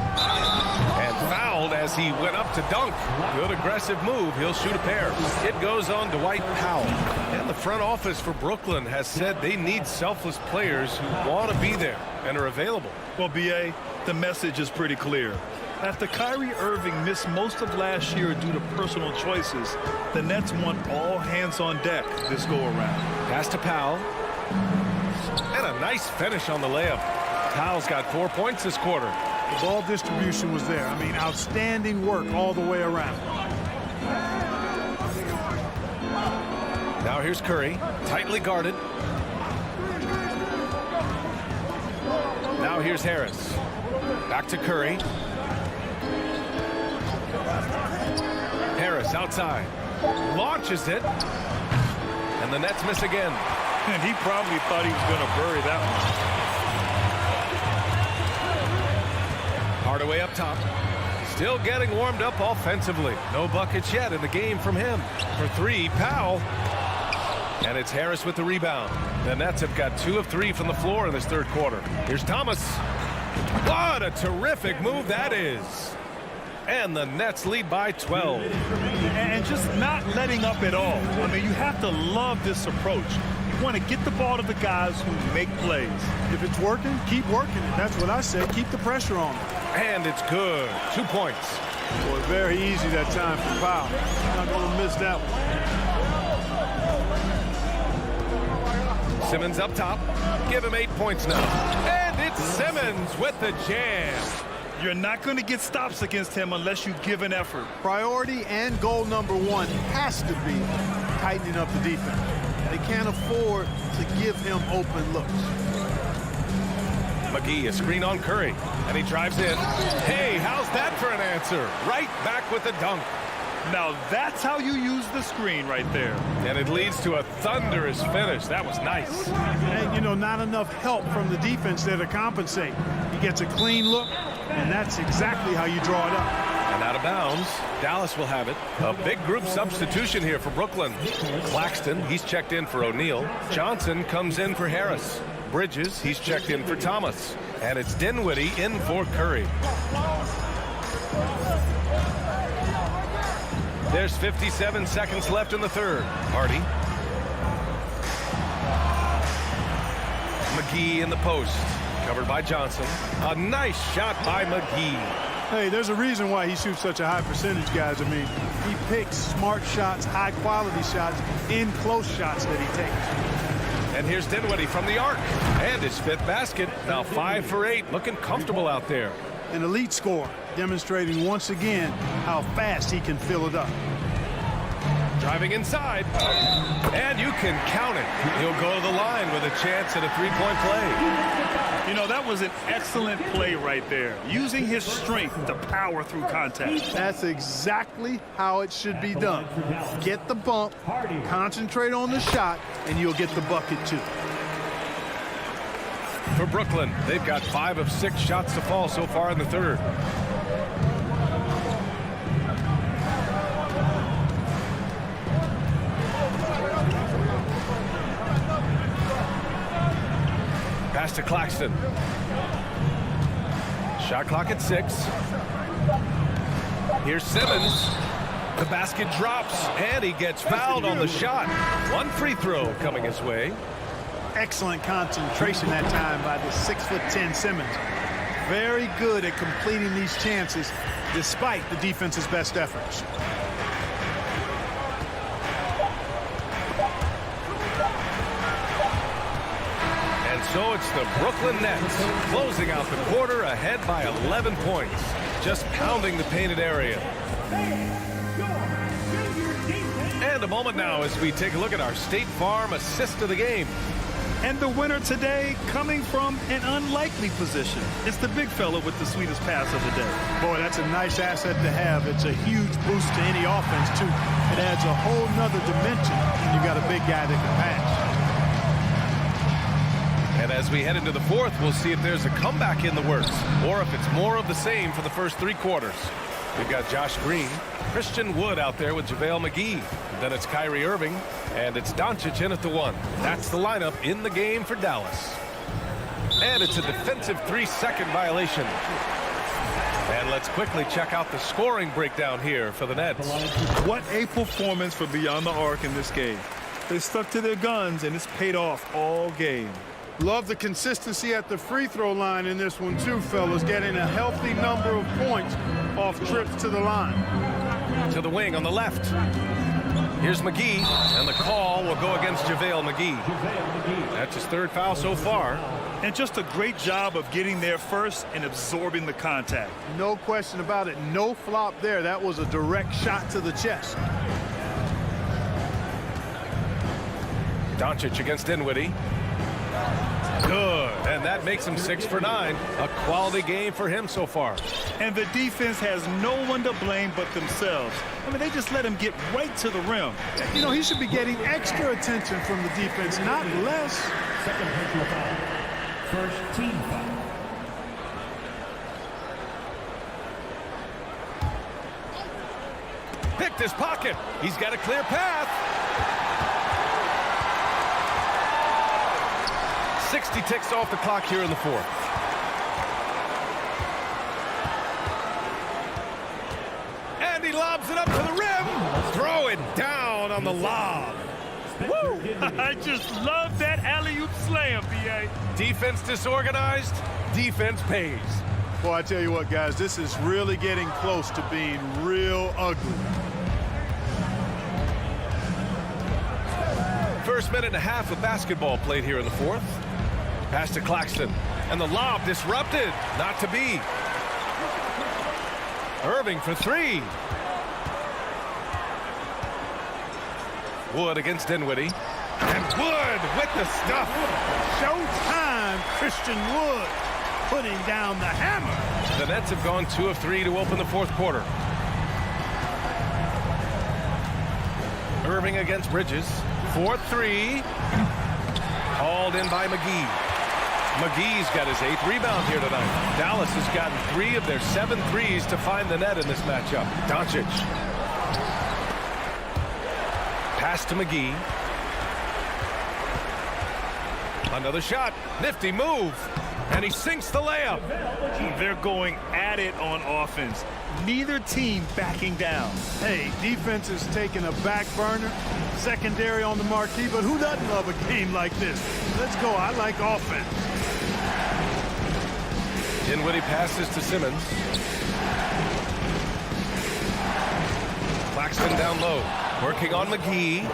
And fouled as he went up to dunk. Good aggressive move. He'll shoot a pair. It goes on Dwight Powell. And the front office for Brooklyn has said they need selfless players who want to be there and are available. Well, B.A., the message is pretty clear. After Kyrie Irving missed most of last year due to personal choices, the Nets want all hands on deck this go-around. Pass to Powell. And a nice finish on the layup. Powell's got 4 points this quarter. The ball distribution was there. I mean, outstanding work all the way around. Now here's Curry, tightly guarded. Now here's Harris. Back to Curry. Harris outside. Launches it. And the Nets miss again. And he probably thought he was going to bury that one. Hardaway up top. Still getting warmed up offensively. No buckets yet in the game from him. For three, Powell. And it's Harris with the rebound. The Nets have got 2 of 3 from the floor in this third quarter. Here's Thomas. What a terrific move that is. And the Nets lead by 12. And just not letting up at all. I mean, you have to love this approach. You want to get the ball to the guys who make plays. If it's working, keep working it. That's what I say. Keep the pressure on them. And it's good. 2 points. Boy, very easy that time for Powell. Not going to miss that one. Simmons up top. Give him 8 points now. And it's Simmons with the jam. You're not going to get stops against him unless you give an effort. Priority and goal number one has to be tightening up the defense. They can't afford to give him open looks. McGee, a screen on Curry, and he drives in. Hey, how's that for an answer? Right back with the dunk. Now that's how you use the screen right there. And it leads to a thunderous finish. That was nice. And, you know, not enough help from the defense there to compensate. He gets a clean look, and that's exactly how you draw it up. And out of bounds, Dallas will have it. A big group substitution here for Brooklyn. Claxton, he's checked in for O'Neal. Johnson comes in for Harris. Bridges, he's checked in for Thomas. And it's Dinwiddie in for Curry. There's 57 seconds left in the third. Hardy. McGee in the post. Covered by Johnson. A nice shot by McGee. Hey, there's a reason why he shoots such a high percentage, guys. I mean, he picks smart shots, high-quality shots, in close shots that he takes. And here's Dinwiddie from the arc. And his 5th basket. Now 5 for 8. Looking comfortable out there. An elite scorer, demonstrating once again how fast he can fill it up. Driving inside. And you can count it. He'll go to the line with a chance at a 3-point play. You know, that was an excellent play right there. Using his strength to power through contact. That's exactly how it should be done. Get the bump, concentrate on the shot, and you'll get the bucket too. For Brooklyn, they've got 5 of 6 shots to fall so far in the third. Pass to Claxton. Shot clock at 6. Here's Simmons. The basket drops, and he gets fouled on the shot. 1 free throw coming his way. Excellent concentration that time by the 6'10" Simmons. Very good at completing these chances despite the defense's best efforts. And so it's the Brooklyn Nets closing out the quarter ahead by 11 points. Just pounding the painted area. And a moment now as we take a look at our State Farm assist of the game. And the winner today coming from an unlikely position. It's the big fella with the sweetest pass of the day. Boy, that's a nice asset to have. It's a huge boost to any offense, too. It adds a whole nother dimension when you got a big guy that can pass. And as we head into the fourth, we'll see if there's a comeback in the works or if it's more of the same for the first 3 quarters. We've got Josh Green, Christian Wood out there with JaVale McGee. Then it's Kyrie Irving, and it's Doncic in at the 1. That's the lineup in the game for Dallas. And it's a defensive 3-second violation. And let's quickly check out the scoring breakdown here for the Nets. What a performance for Beyond the Arc in this game. They stuck to their guns, and it's paid off all game. Love the consistency at the free throw line in this one, too, fellas. Getting a healthy number of points off trips to the line. To the wing on the left. Here's McGee, and the call will go against JaVale McGee. That's his 3rd foul so far. And just a great job of getting there first and absorbing the contact. No question about it. No flop there. That was a direct shot to the chest. Doncic against Dinwiddie. Good, and that makes him 6 for 9. A quality game for him so far. And the defense has no one to blame but themselves. I mean, they just let him get right to the rim. You know, he should be getting extra attention from the defense, not less. Second personal foul. First team foul. checked his pocket. He's got a clear path. 60 ticks off the clock here in the fourth. And he lobs it up to the rim. Throw it down on the lob. Woo! I just love that alley-oop slam, B.A. Defense disorganized, defense pays. Boy, I tell you what, guys, this is really getting close to being real ugly. First minute and a half of basketball played here in the fourth. Pass to Claxton. And the lob disrupted. Not to be. Irving for three. Wood against Dinwiddie. And Wood with the stuff. Showtime, Christian Wood putting down the hammer. The Nets have gone 2 of 3 to open the fourth quarter. Irving against Bridges. 4-3. Called in by McGee. McGee's got his 8th rebound here tonight. Dallas has gotten 3 of their 7 threes to find the net in this matchup. Doncic. Pass to McGee. Another shot. Nifty move. And he sinks the layup. They're going at it on offense. Neither team backing down. Hey, defense is taking a back burner. Secondary on the marquee, but who doesn't love a game like this? Let's go. I like offense. Dinwiddie passes to Simmons. Claxton down low. Working on McGee.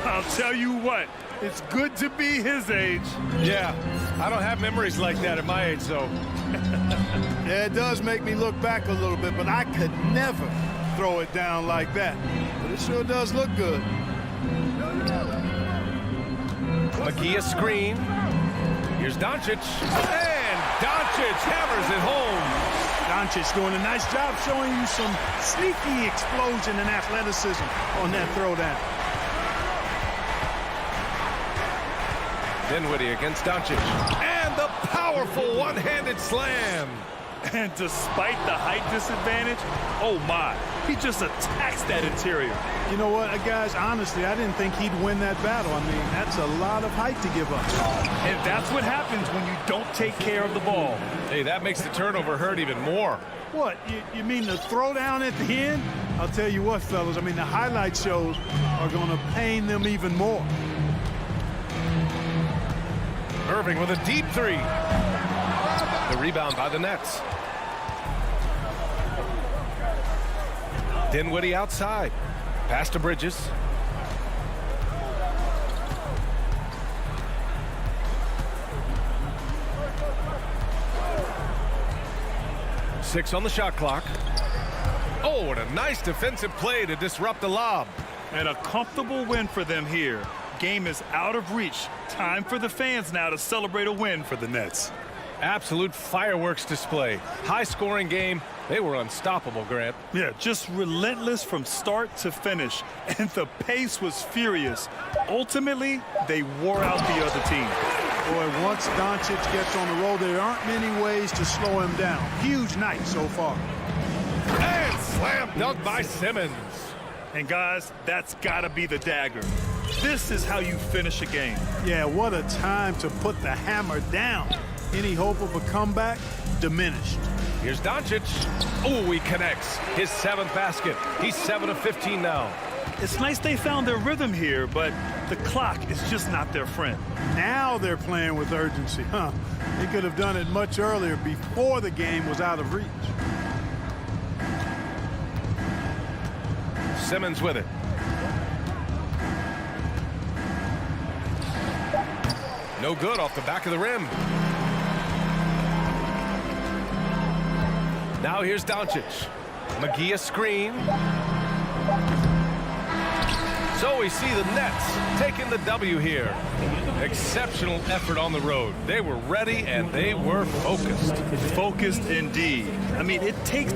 I'll tell you what, it's good to be his age. Yeah, I don't have memories like that at my age, so. Yeah, it does make me look back a little bit, but I could never throw it down like that. But it sure does look good. McGee a screen. Here's Doncic. And Doncic hammers it home. Doncic doing a nice job showing you some sneaky explosion and athleticism on that throwdown. Dinwiddie against Doncic. And the powerful one-handed slam. And despite the height disadvantage, oh my, he just attacks that interior. You know what, guys, honestly, I didn't think he'd win that battle. I mean, that's a lot of height to give up. And that's what happens when you don't take care of the ball. Hey, that makes the turnover hurt even more. What, you mean the throwdown at the end? I'll tell you what, fellas, I mean, the highlight shows are going to pain them even more. Irving with a deep three. The rebound by the Nets. Dinwiddie outside. Pass to Bridges. Six on the shot clock. Oh, and a nice defensive play to disrupt the lob. And a comfortable win for them here. Game is out of reach. Time for the fans now to celebrate a win for the Nets. Absolute fireworks display. High-scoring game. They were unstoppable, Grant. Yeah, just relentless from start to finish. And the pace was furious. Ultimately, they wore out the other team. Boy, once Doncic gets on the roll, there aren't many ways to slow him down. Huge night so far. And slam dunk by Simmons. And guys, that's got to be the dagger. This is how you finish a game. Yeah, what a time to put the hammer down. Any hope of a comeback? Diminished. Here's Doncic. Oh, he connects. His 7th basket. He's 7 of 15 now. It's nice they found their rhythm here, but the clock is just not their friend. Now they're playing with urgency, huh? They could have done it much earlier before the game was out of reach. Simmons with it. No good off the back of the rim. Now here's Doncic. McGee a screen. So we see the Nets taking the W here. Exceptional effort on the road. They were ready and they were focused. Focused indeed. I mean, it takes...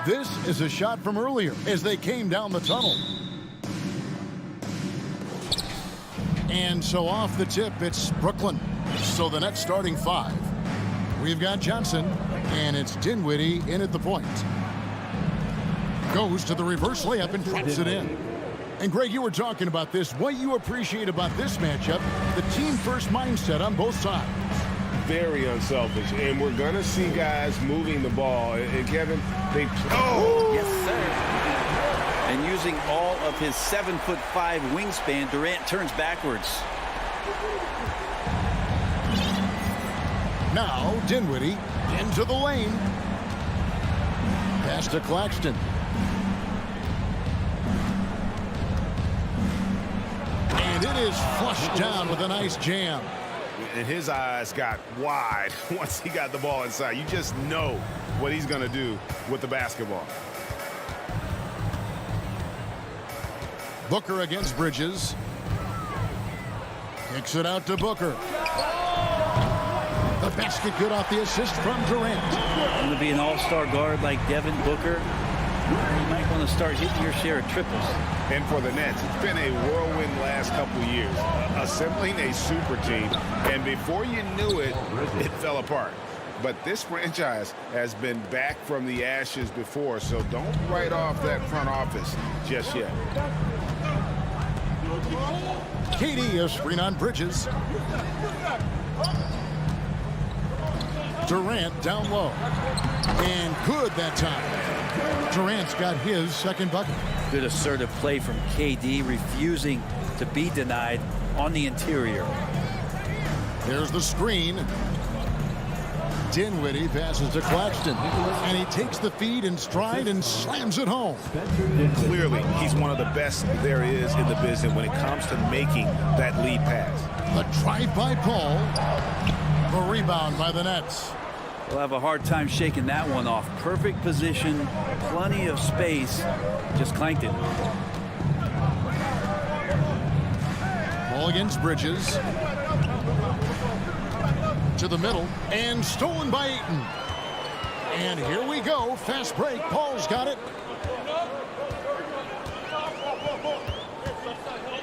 This is a shot from earlier as they came down the tunnel. And so off the tip, it's Brooklyn. So the Nets starting 5. We've got Johnson, and it's Dinwiddie in at the point. Goes to the reverse layup and drops it in. And Greg, you were talking about this. What you appreciate about this matchup, the team-first mindset on both sides. Very unselfish, and we're going to see guys moving the ball. And Kevin, they... Oh! Yes, sir. And using all of his 7'5" wingspan, Durant turns backwards. Now Dinwiddie into the lane. Pass to Claxton. And it is flushed down with a nice jam. And his eyes got wide once he got the ball inside. You just know what he's going to do with the basketball. Booker against Bridges. Kicks it out to Booker. The basket good off the assist from Durant. Going to be an all-star guard like Devin Booker. You might want to start hitting your share of triples. And for the Nets, it's been a whirlwind last couple years, assembling a super team, and before you knew it, it fell apart. But this franchise has been back from the ashes before, so don't write off that front office just yet. KD is screen on Bridges. Durant down low. And good that time. Durant's got his second bucket. Good assertive play from KD, refusing to be denied on the interior. There's the screen. Dinwiddie passes to Claxton. And he takes the feed in stride and slams it home. Clearly, he's one of the best there is in the business when it comes to making that lead pass. The drive by Paul. The rebound by the Nets. They'll have a hard time shaking that one off. Perfect position, plenty of space. Just clanked it. Ball against Bridges. To the middle. And stolen by Ayton. And here we go. Fast break. Paul's got it.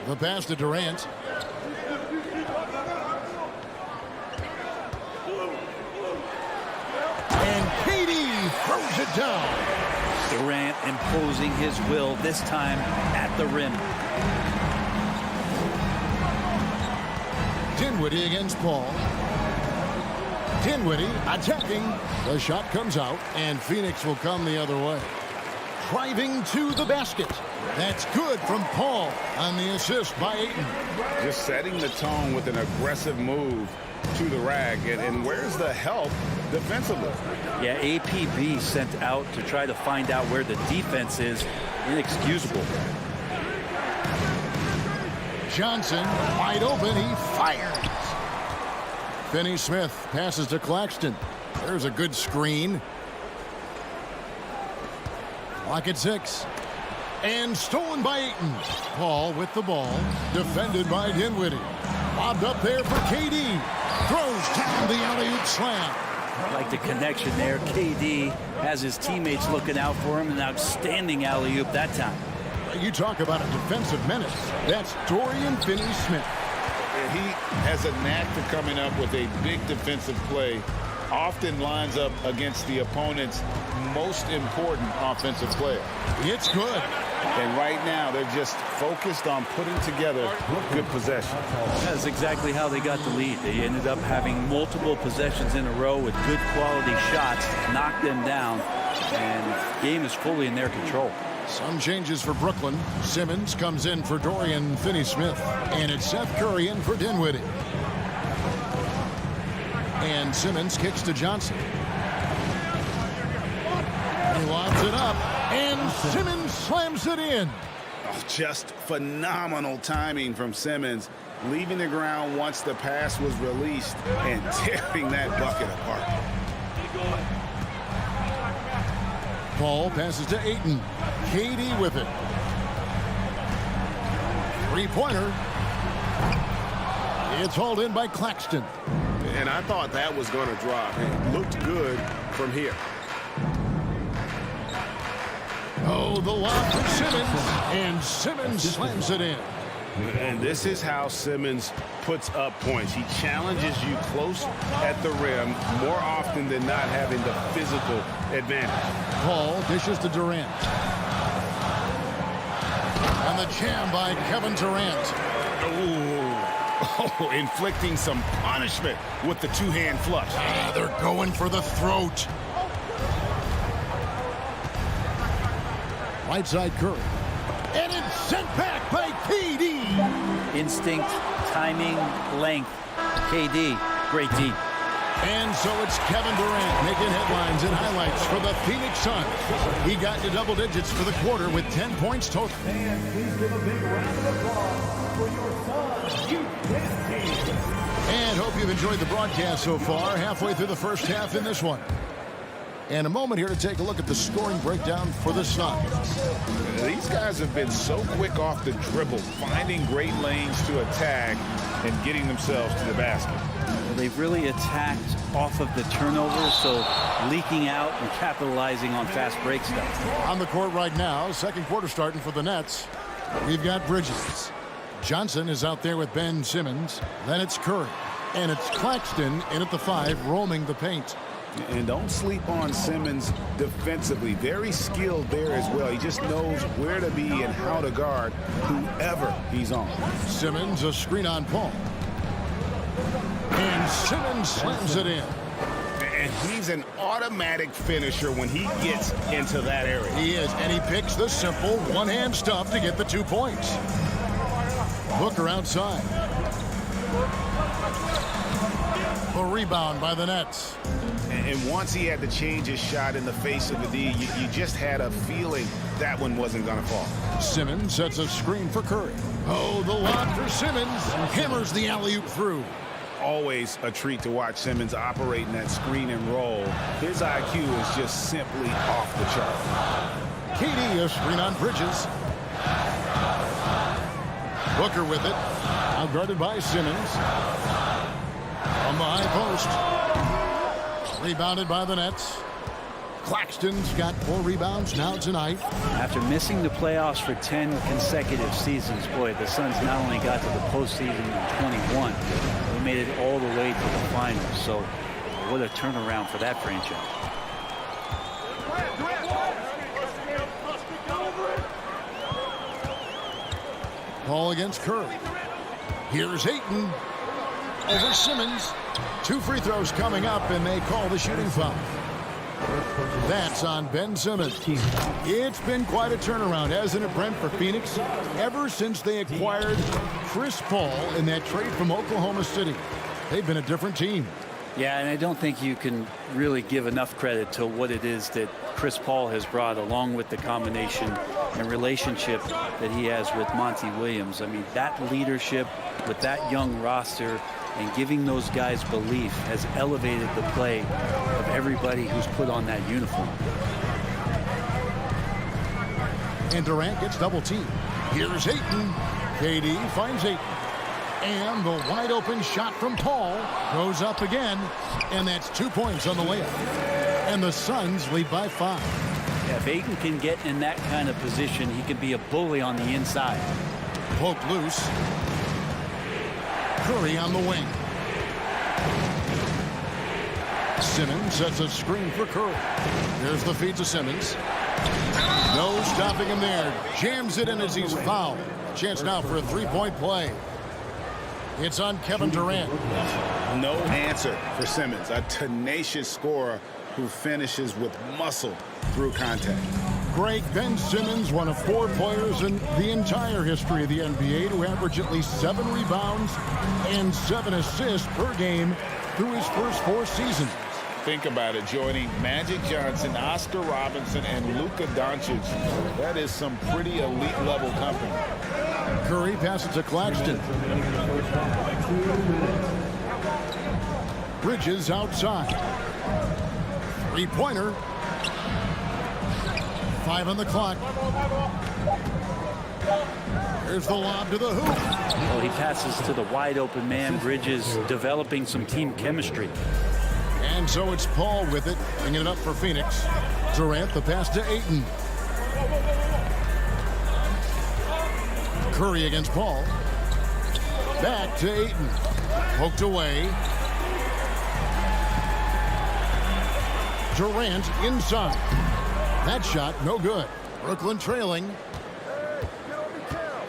The pass to Durant. And KD throws it down. Durant imposing his will, this time at the rim. Dinwiddie against Paul. Dinwiddie attacking. The shot comes out, and Phoenix will come the other way. Driving to the basket. That's good from Paul on the assist by Ayton. Just setting the tone with an aggressive move to the rack. And where's the help defensively? Yeah, APB sent out to try to find out where the defense is. Inexcusable. Johnson wide open. He fires. Finney Smith passes to Claxton. There's a good screen. Lock at 6. And stolen by Ayton. Paul with the ball. Defended by Dinwiddie. Lobbed up there for KD. Throws down the alley-oop slam. I like the connection there. KD has his teammates looking out for him. An outstanding alley-oop that time. You talk about a defensive menace. That's Dorian Finney-Smith. He has a knack for coming up with a big defensive play. Often lines up against the opponent's most important offensive player. It's good. And right now, they're just focused on putting together good possession. That's exactly how they got the lead. They ended up having multiple possessions in a row with good quality shots, knocked them down, and the game is fully in their control. Some changes for Brooklyn. Simmons comes in for Dorian Finney-Smith. And it's Seth Curry in for Dinwiddie. And Simmons kicks to Johnson. He lobs it up. And Simmons slams it in. Oh, just phenomenal timing from Simmons. Leaving the ground once the pass was released and tearing that bucket apart. Paul passes to Ayton. KD with it. Three-pointer. It's hauled in by Claxton. And I thought that was going to drop. It looked good from here. Oh, the lob for Simmons. And Simmons slams it in. And this is how Simmons puts up points. He challenges you close at the rim more often than not, having the physical advantage. Paul dishes to Durant. And the jam by Kevin Durant. Oh, inflicting some punishment with the two-hand flush. They're going for the throat. Right side Curry. And it's sent back by KD. Instinct, timing, length. KD, great D. And so it's Kevin Durant making headlines and highlights for the Phoenix Suns. He got to double digits for the quarter with 10 points total. Please give a big round of applause for your Suns youth team. And hope you've enjoyed the broadcast so far. Halfway through the first half in this one. And a moment here to take a look at the scoring breakdown for the Suns. These guys have been so quick off the dribble, finding great lanes to attack and getting themselves to the basket. Well, they've really attacked off of the turnovers, so leaking out and capitalizing on fast break stuff. On the court right now, second quarter starting for the Nets. We've got Bridges. Johnson is out there with Ben Simmons. Then it's Curry. And it's Claxton in at the 5, roaming the paint. And don't sleep on Simmons defensively. Very skilled there as well. He just knows where to be and how to guard whoever he's on. Simmons, a screen on Paul. And Simmons slams it in. And he's an automatic finisher when he gets into that area. He is, and he picks the simple one-hand stuff to get the 2 points. Booker outside. A rebound by the Nets. And once he had to change his shot in the face of the D, you just had a feeling that one wasn't going to fall. Simmons sets a screen for Curry. Oh, the lob for Simmons. Hammers the alley-oop through. Always a treat to watch Simmons operate in that screen and roll. His IQ is just simply off the chart. KD, a screen on Bridges. Booker with it. Now guarded by Simmons. From the high post. Rebounded by the Nets. Claxton's got 4 rebounds now tonight. After missing the playoffs for 10 consecutive seasons, boy, the Suns not only got to the postseason in 21, they made it all the way to the finals. So what a turnaround for that franchise. Ball against Curry. Here's Ayton. Over Simmons. 2 free throws coming up, and they call the shooting foul. That's on Ben Simmons. It's been quite a turnaround, hasn't it, Brent, for Phoenix? Ever since they acquired Chris Paul in that trade from Oklahoma City, they've been a different team. Yeah, and I don't think you can really give enough credit to what it is that Chris Paul has brought, along with the combination and relationship that he has with Monty Williams. I mean, that leadership with that young roster and giving those guys belief has elevated the play of everybody who's put on that uniform. And Durant gets double teamed. Here's Ayton. KD finds Ayton. And the wide open shot from Paul goes up again. And that's 2 points on the layup. And the Suns lead by 5. Yeah, if Ayton can get in that kind of position, he can be a bully on the inside. Poke loose. Curry on the wing. Simmons sets a screen for Curry. There's the feed to Simmons. No stopping him there. Jams it in as he's fouled. Chance now for a 3-point play. It's on Kevin Durant. No answer for Simmons, a tenacious scorer who finishes with muscle through contact. Greg, Ben Simmons, one of 4 players in the entire history of the NBA to average at least 7 rebounds and 7 assists per game through his first 4 seasons. Think about it, joining Magic Johnson, Oscar Robinson, and Luka Doncic. That is some pretty elite level company. Curry passes to Claxton. Bridges outside. 3-pointer. 5 on the clock. There's the lob to the hoop. Well, he passes to the wide open man. Bridges developing some team chemistry. And so it's Paul with it, bringing it up for Phoenix. Durant, the pass to Ayton. Curry against Paul. Back to Ayton. Poked away. Durant inside. That shot, no good. Brooklyn trailing.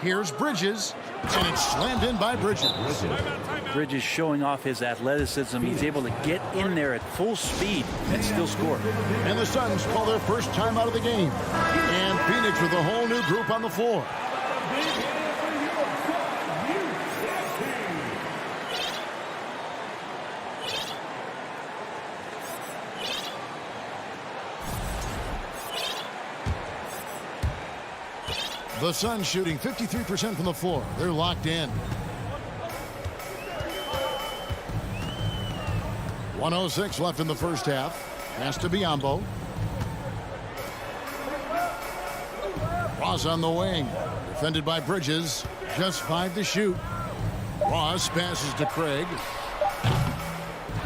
Here's Bridges, and it's slammed in by Bridges. Bridges showing off his athleticism. He's able to get in there at full speed and still score. And the Suns call their first time out of the game. And Phoenix with a whole new group on the floor. The Suns shooting 53% from the floor. They're locked in. 1:06 left in the first half. Pass to Biyombo. Ross on the wing. Defended by Bridges. Just 5 to shoot. Ross passes to Craig.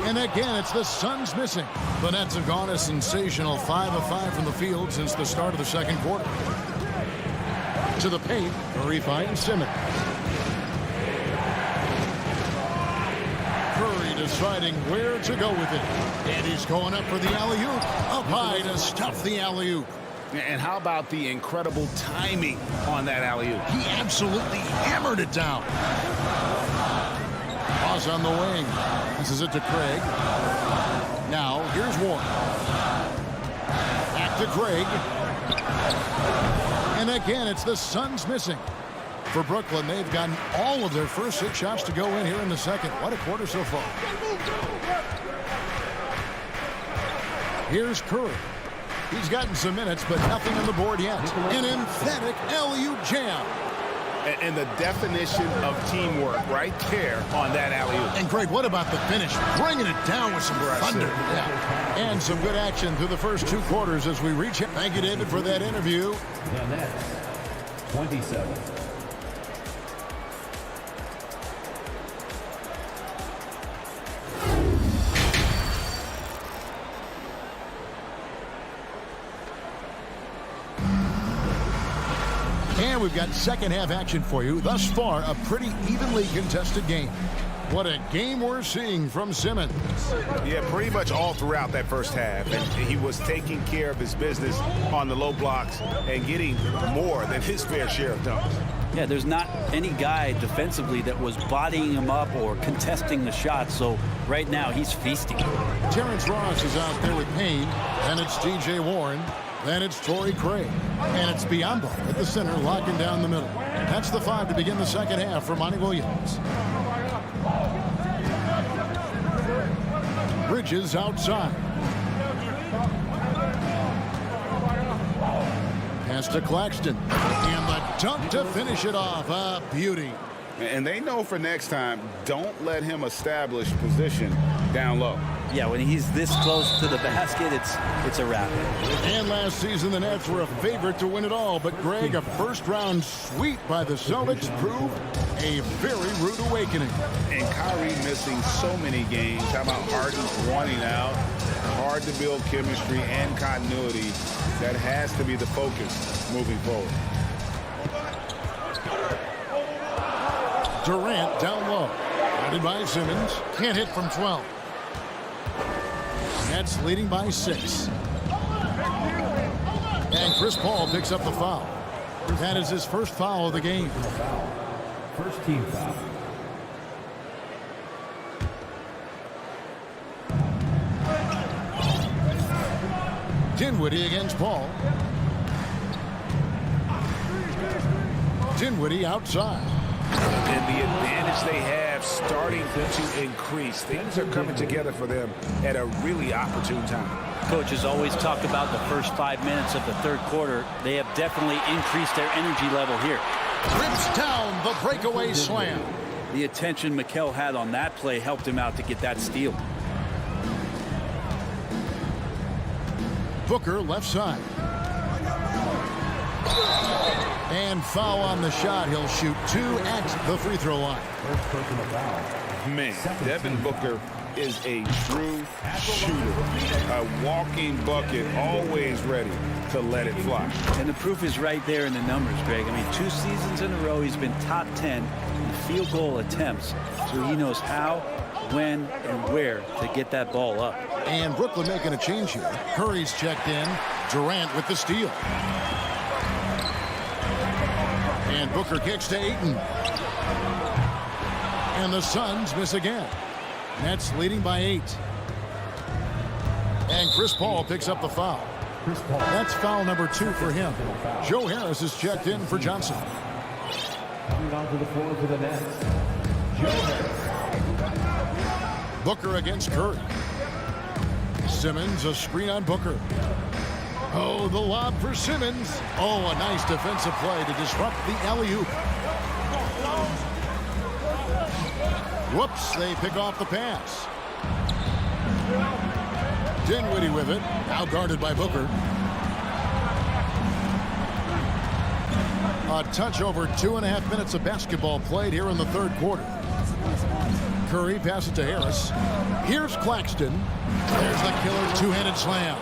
And again, it's the Suns missing. The Nets have gone a sensational 5 of 5 from the field since the start of the second quarter. To the paint, Curry finds Simmons. Curry deciding where to go with it. And he's going up for the alley-oop. Up high to stuff the alley-oop. And how about the incredible timing on that alley-oop? He absolutely hammered it down. Pause on the wing. This is it to Craig. Now, here's Warren. Back to Craig. And again, it's the Suns missing. For Brooklyn, they've gotten all of their first 6 shots to go in here in the second. What a quarter so far. Here's Curry. He's gotten some minutes, but nothing on the board yet. An emphatic alley-oop jam. And the definition of teamwork right there on that alley-oop. And Greg, what about the finish? Bringing it down with some thunder. Yeah. And some good action through the first 2 quarters as we reach it. Thank you, David, for that interview. The Nets, 27. And we've got second half action for you. Thus far, a pretty evenly contested game. What a game we're seeing from Simmons. Yeah, pretty much all throughout that first half. And he was taking care of his business on the low blocks and getting more than his fair share of dunks. Yeah, there's not any guy defensively that was bodying him up or contesting the shot. So right now he's feasting. Terrence Ross is out there with Payne. Then it's DJ Warren. Then it's Torrey Craig. And it's Biyombo at the center, locking down the middle. That's the 5 to begin the second half for Monty Williams. Bridges outside. Pass to Claxton. And the dunk to finish it off. A beauty. And they know for next time, don't let him establish position down low. Yeah, when he's this close to the basket, it's a wrap. And last season, the Nets were a favorite to win it all. But, Greg, a first-round sweep by the Celtics proved a very rude awakening. And Kyrie missing so many games. How about Harden wanting out? Hard to build chemistry and continuity. That has to be the focus moving forward. Durant down low. Guarded by Simmons. Can't hit from 12. Nets leading by 6. And Chris Paul picks up the foul. That is his first foul of the game. First team foul. Dinwiddie against Paul. Dinwiddie outside. And the advantage they have starting to increase. Things are coming together for them at a really opportune time. Coach has always talked about the first 5 minutes of the third quarter. They have definitely increased their energy level here. Rips down the breakaway slam. The attention Mikal had on that play helped him out to get that steal. Booker left side. And foul on the shot. He'll shoot 2 at the free throw line. Man, Devin Booker is a true shooter, a walking bucket, always ready to let it fly. And the proof is right there in the numbers, Greg. I mean, 2 seasons in a row, he's been top 10 in field goal attempts. So he knows how, when, and where to get that ball up. And Brooklyn making a change here. Curry's checked in. Durant with the steal. And Booker kicks to Ayton. And the Suns miss again. Nets leading by 8. And Chris Paul picks up the foul. That's foul number 2 for him. Joe Harris is checked in for Johnson. Coming onto the floor for the Nets, Joe Harris. Booker against Curry. Simmons, a screen on Booker. Oh, the lob for Simmons. Oh, a nice defensive play to disrupt the alley-oop. Whoops, they pick off the pass. Dinwiddie with it, now guarded by Booker. A touch over 2.5 minutes of basketball played here in the third quarter. Curry passes to Harris. Here's Claxton. There's the killer two-handed slam.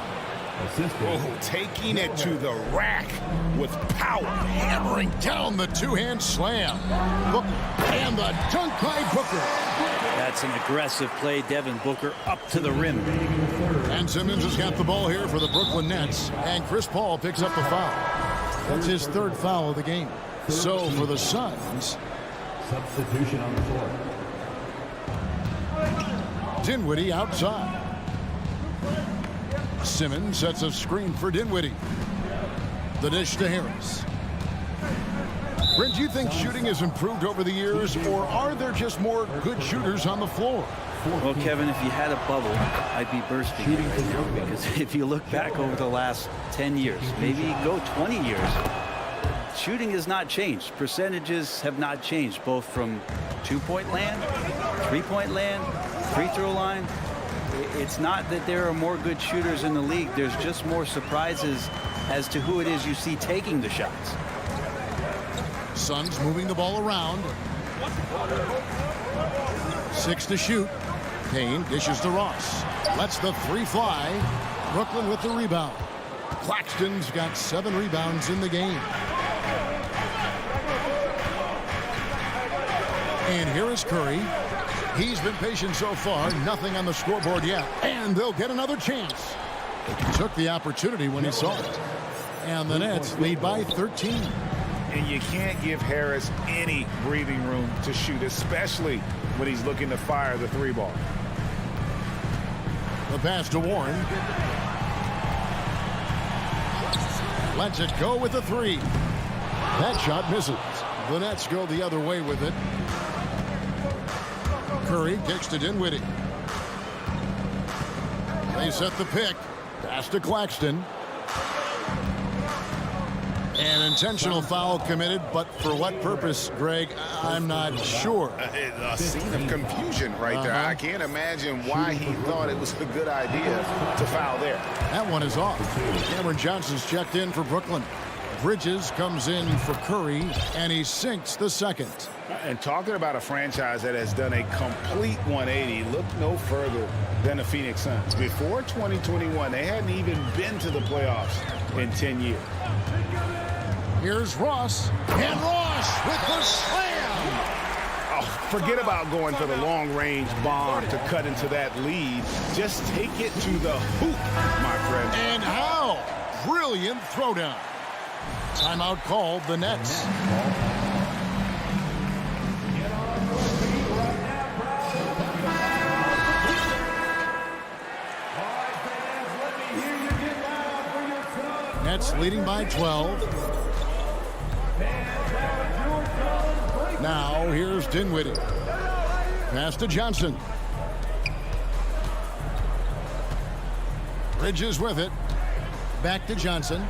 Oh, taking it to the rack with power. Hammering down the two-hand slam. Booker, and the dunk by Booker. That's an aggressive play. Devin Booker up to the rim. And Simmons has got the ball here for the Brooklyn Nets. And Chris Paul picks up the foul. That's his 3rd foul of the game. So for the Suns, Substitution on the floor. Dinwiddie outside. Simmons sets a screen for Dinwiddie. The dish to Harris. Brent, do you think shooting has improved over the years, or are there just more good shooters on the floor? Well, Kevin, if you had a bubble, I'd be bursting it right now, because if you look back over the last 10 years, maybe go 20 years, shooting has not changed. Percentages have not changed, both from 2-point land, 3-point land, free throw line. It's not that there are more good shooters in the league. There's just more surprises as to who it is you see taking the shots. Suns moving the ball around. 6 to shoot. Payne dishes to Ross. Lets the 3 fly. Brooklyn with the rebound. Claxton's got 7 rebounds in the game. And here is Curry. He's been patient so far. Nothing on the scoreboard yet. And they'll get another chance. Took the opportunity when he saw it. And the Nets lead by 13. And you can't give Harris any breathing room to shoot, especially when he's looking to fire the 3 ball. The pass to Warren. Lets it go with the 3. That shot misses. The Nets go the other way with it. Curry kicks to Dinwiddie. They set the pick. Pass to Claxton. An intentional foul committed, but for what purpose, Greg, I'm not sure. A scene of confusion right there. I can't imagine why he thought it was a good idea to foul there. That one is off. Cameron Johnson's checked in for Brooklyn. Bridges comes in for Curry, and he sinks the second. And talking about a franchise that has done a complete 180, look no further than the Phoenix Suns. Before 2021, they hadn't even been to the playoffs in 10 years. Here's Ross, and Ross with the slam. Oh, forget about going for the long-range bomb to cut into that lead. Just take it to the hoop, my friend. And how? Brilliant throwdown. Timeout called, the Nets. Nets leading by 12. Now here's Dinwiddie. Pass to Johnson. Bridges with it. Back to Johnson.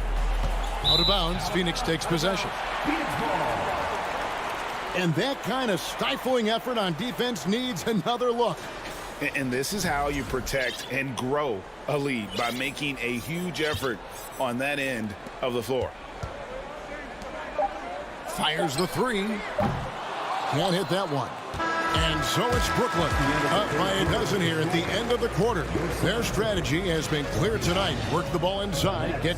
Out of bounds. Phoenix takes possession. And that kind of stifling effort on defense needs another look. And this is how you protect and grow a lead, by making a huge effort on that end of the floor. Fires the 3. Can't hit that one. And so it's Brooklyn up by a dozen here at the end of the quarter. Their strategy has been clear tonight. Work the ball inside.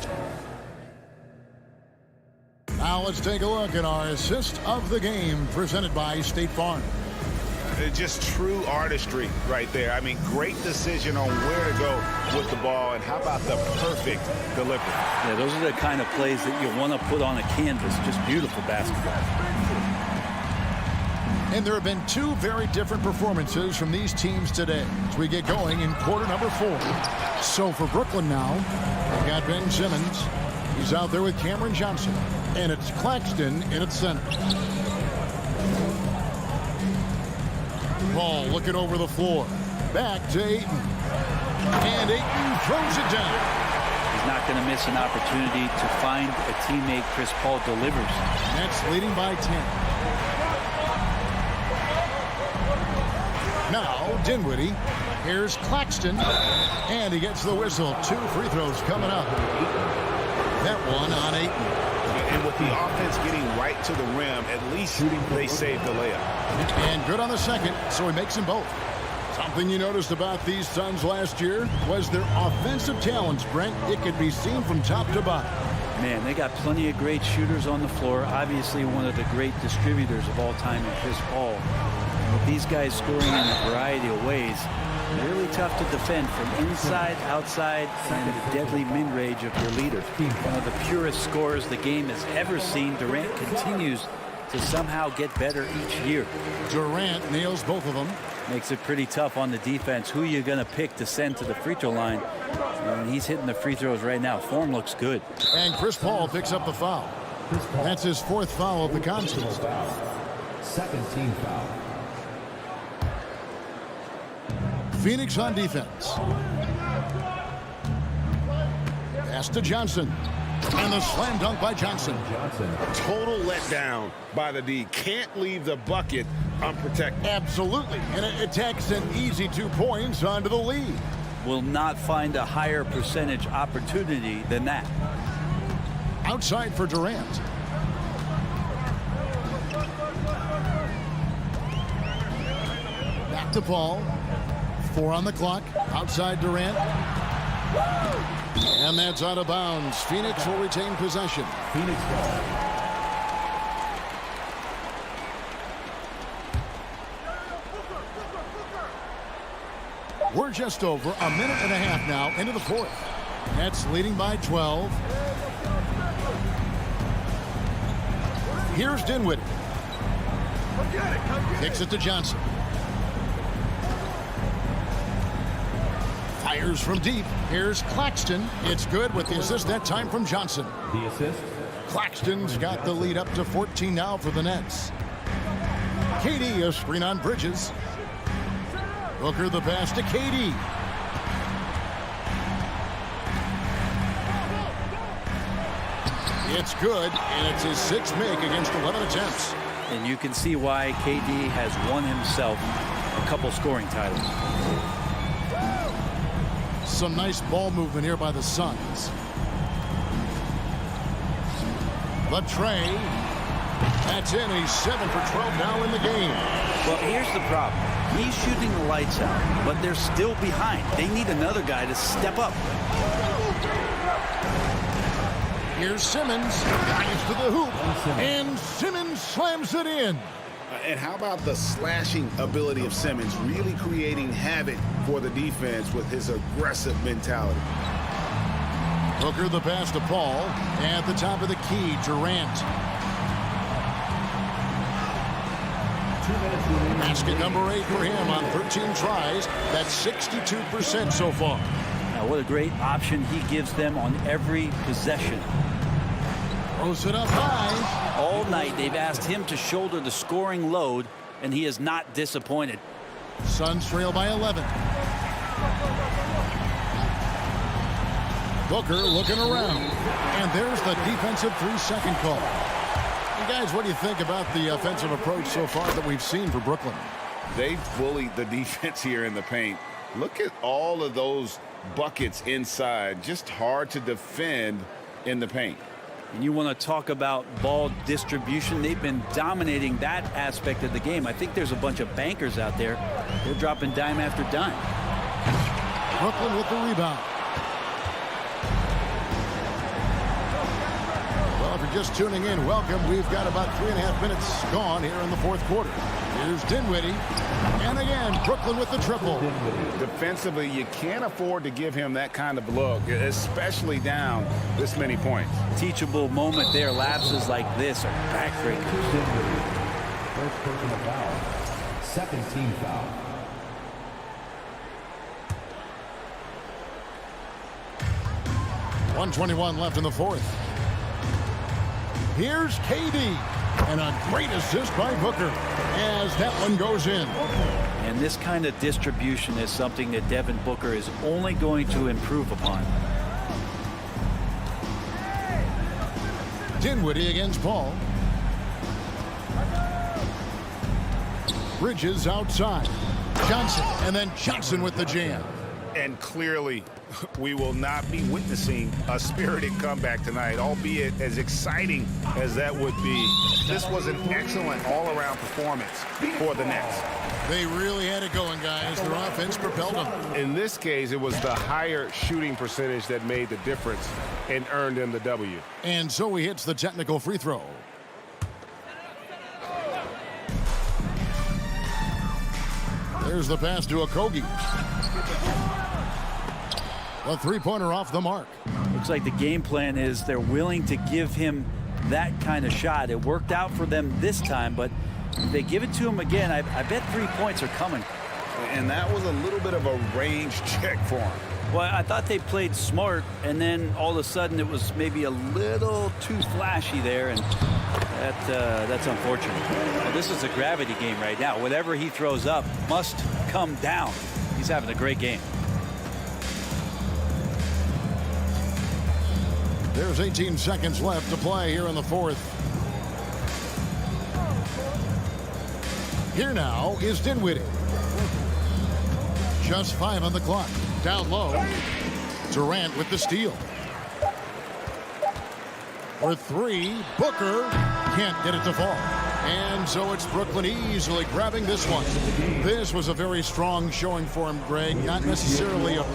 Now let's take a look at our assist of the game presented by State Farm. Just true artistry right there. I mean, great decision on where to go with the ball, and how about the perfect delivery? Yeah, those are the kind of plays that you want to put on a canvas. Just beautiful basketball. And there have been two very different performances from these teams today as we get going in quarter number 4. So for Brooklyn now, they've got Ben Simmons. He's out there with Cameron Johnson. And it's Claxton in its center. Ball looking over the floor. Back to Ayton. And Ayton throws it down. He's not going to miss an opportunity to find a teammate. Chris Paul delivers. Nets leading by 10. Now Dinwiddie. Here's Claxton. And he gets the whistle. 2 free throws coming up. That one on Ayton. And with the offense getting right to the rim, at least they saved the layup. And good on the second, so he makes them both. Something you noticed about these Suns last year was their offensive talents, Brent. It could be seen from top to bottom. Man, they got plenty of great shooters on the floor. Obviously, one of the great distributors of all time in Chris Paul. With these guys scoring in a variety of ways, really tough to defend from inside, outside, and the deadly mid-range of your leader. One of the purest scorers the game has ever seen. Durant continues to somehow get better each year. Durant nails both of them. Makes it pretty tough on the defense. Who are you going to pick to send to the free throw line? And he's hitting the free throws right now. Form looks good. And Chris Paul picks up the foul. That's his 4th foul of the contest. Second team foul. Phoenix on defense. Pass to Johnson. And the slam dunk by Johnson. Total letdown by the D. Can't leave the bucket unprotected. Absolutely. And it takes an easy 2 points onto the lead. Will not find a higher percentage opportunity than that. Outside for Durant. Back to Paul. 4 on the clock. Outside Durant. And that's out of bounds. Phoenix will retain possession. Phoenix ball. We're just over a minute and a half now into the 4th. Nets leading by 12. Here's Dinwiddie. Kicks it to Johnson. Fires from deep. Here's Claxton. It's good with the assist that time from Johnson. The assist. Claxton's got the lead up to 14 now for the Nets. KD a screen on Bridges. Booker the pass to KD. It's good, and it's his 6th make against 11 attempts. And you can see why KD has won himself a couple scoring titles. Some nice ball movement here by the Suns. The tray. That's in. He's 7 for 12 now in the game. Well, here's the problem. He's shooting the lights out, but they're still behind. They need another guy to step up. Here's Simmons. Drives to the hoop. And Simmons slams it in. And how about the slashing ability of Simmons, really creating havoc for the defense with his aggressive mentality. Booker the pass to Paul. At the top of the key, Durant. Basket number 8 for him on 13 tries. That's 62% so far. Now, what a great option he gives them on every possession. Throws it up high. All night they've asked him to shoulder the scoring load, and he is not disappointed. Suns trail by 11. Booker looking around. And there's the defensive 3-second call. And guys, what do you think about the offensive approach so far that we've seen for Brooklyn? They've bullied the defense here in the paint. Look at all of those buckets inside. Just hard to defend in the paint. And you want to talk about ball distribution. They've been dominating that aspect of the game. I think there's a bunch of bankers out there. They're dropping dime after dime. Brooklyn with the rebound. Well, if you're just tuning in, welcome. We've got about 3.5 minutes gone here in the fourth quarter. Here's Dinwiddie. And again, Brooklyn with the triple. Defensively, you can't afford to give him that kind of look, especially down this many points. Teachable moment there. Lapses like this are backbreakers. First personal foul. Second team foul. .121 left in the fourth. Here's KD. And a great assist by Booker as that one goes in. And this kind of distribution is something that Devin Booker is only going to improve upon. Dinwiddie against Paul. Bridges outside. Johnson, and then Johnson with the jam. And clearly, we will not be witnessing a spirited comeback tonight, albeit as exciting as that would be. This was an excellent all-around performance for the Nets. They really had it going, guys. Their offense propelled them. In this case, it was the higher shooting percentage that made the difference and earned them the W. And so he hits the technical free throw. There's the pass to Okogie. A three-pointer off the mark. Looks like the game plan is they're willing to give him that kind of shot. It worked out for them this time, but if they give it to him again, I bet 3 points are coming. And that was a little bit of a range check for him. Well, I thought they played smart, and then all of a sudden it was maybe a little too flashy there, and that's unfortunate. Now, this is a gravity game right now. Whatever he throws up must come down. He's having a great game. There's 18 seconds left to play here in the fourth. Here now is Dinwiddie. Just 5 on the clock. Down low. Durant with the steal. For 3, Booker can't get it to fall. And so it's Brooklyn easily grabbing this one. This was a very strong showing for him, Greg. Not necessarily a...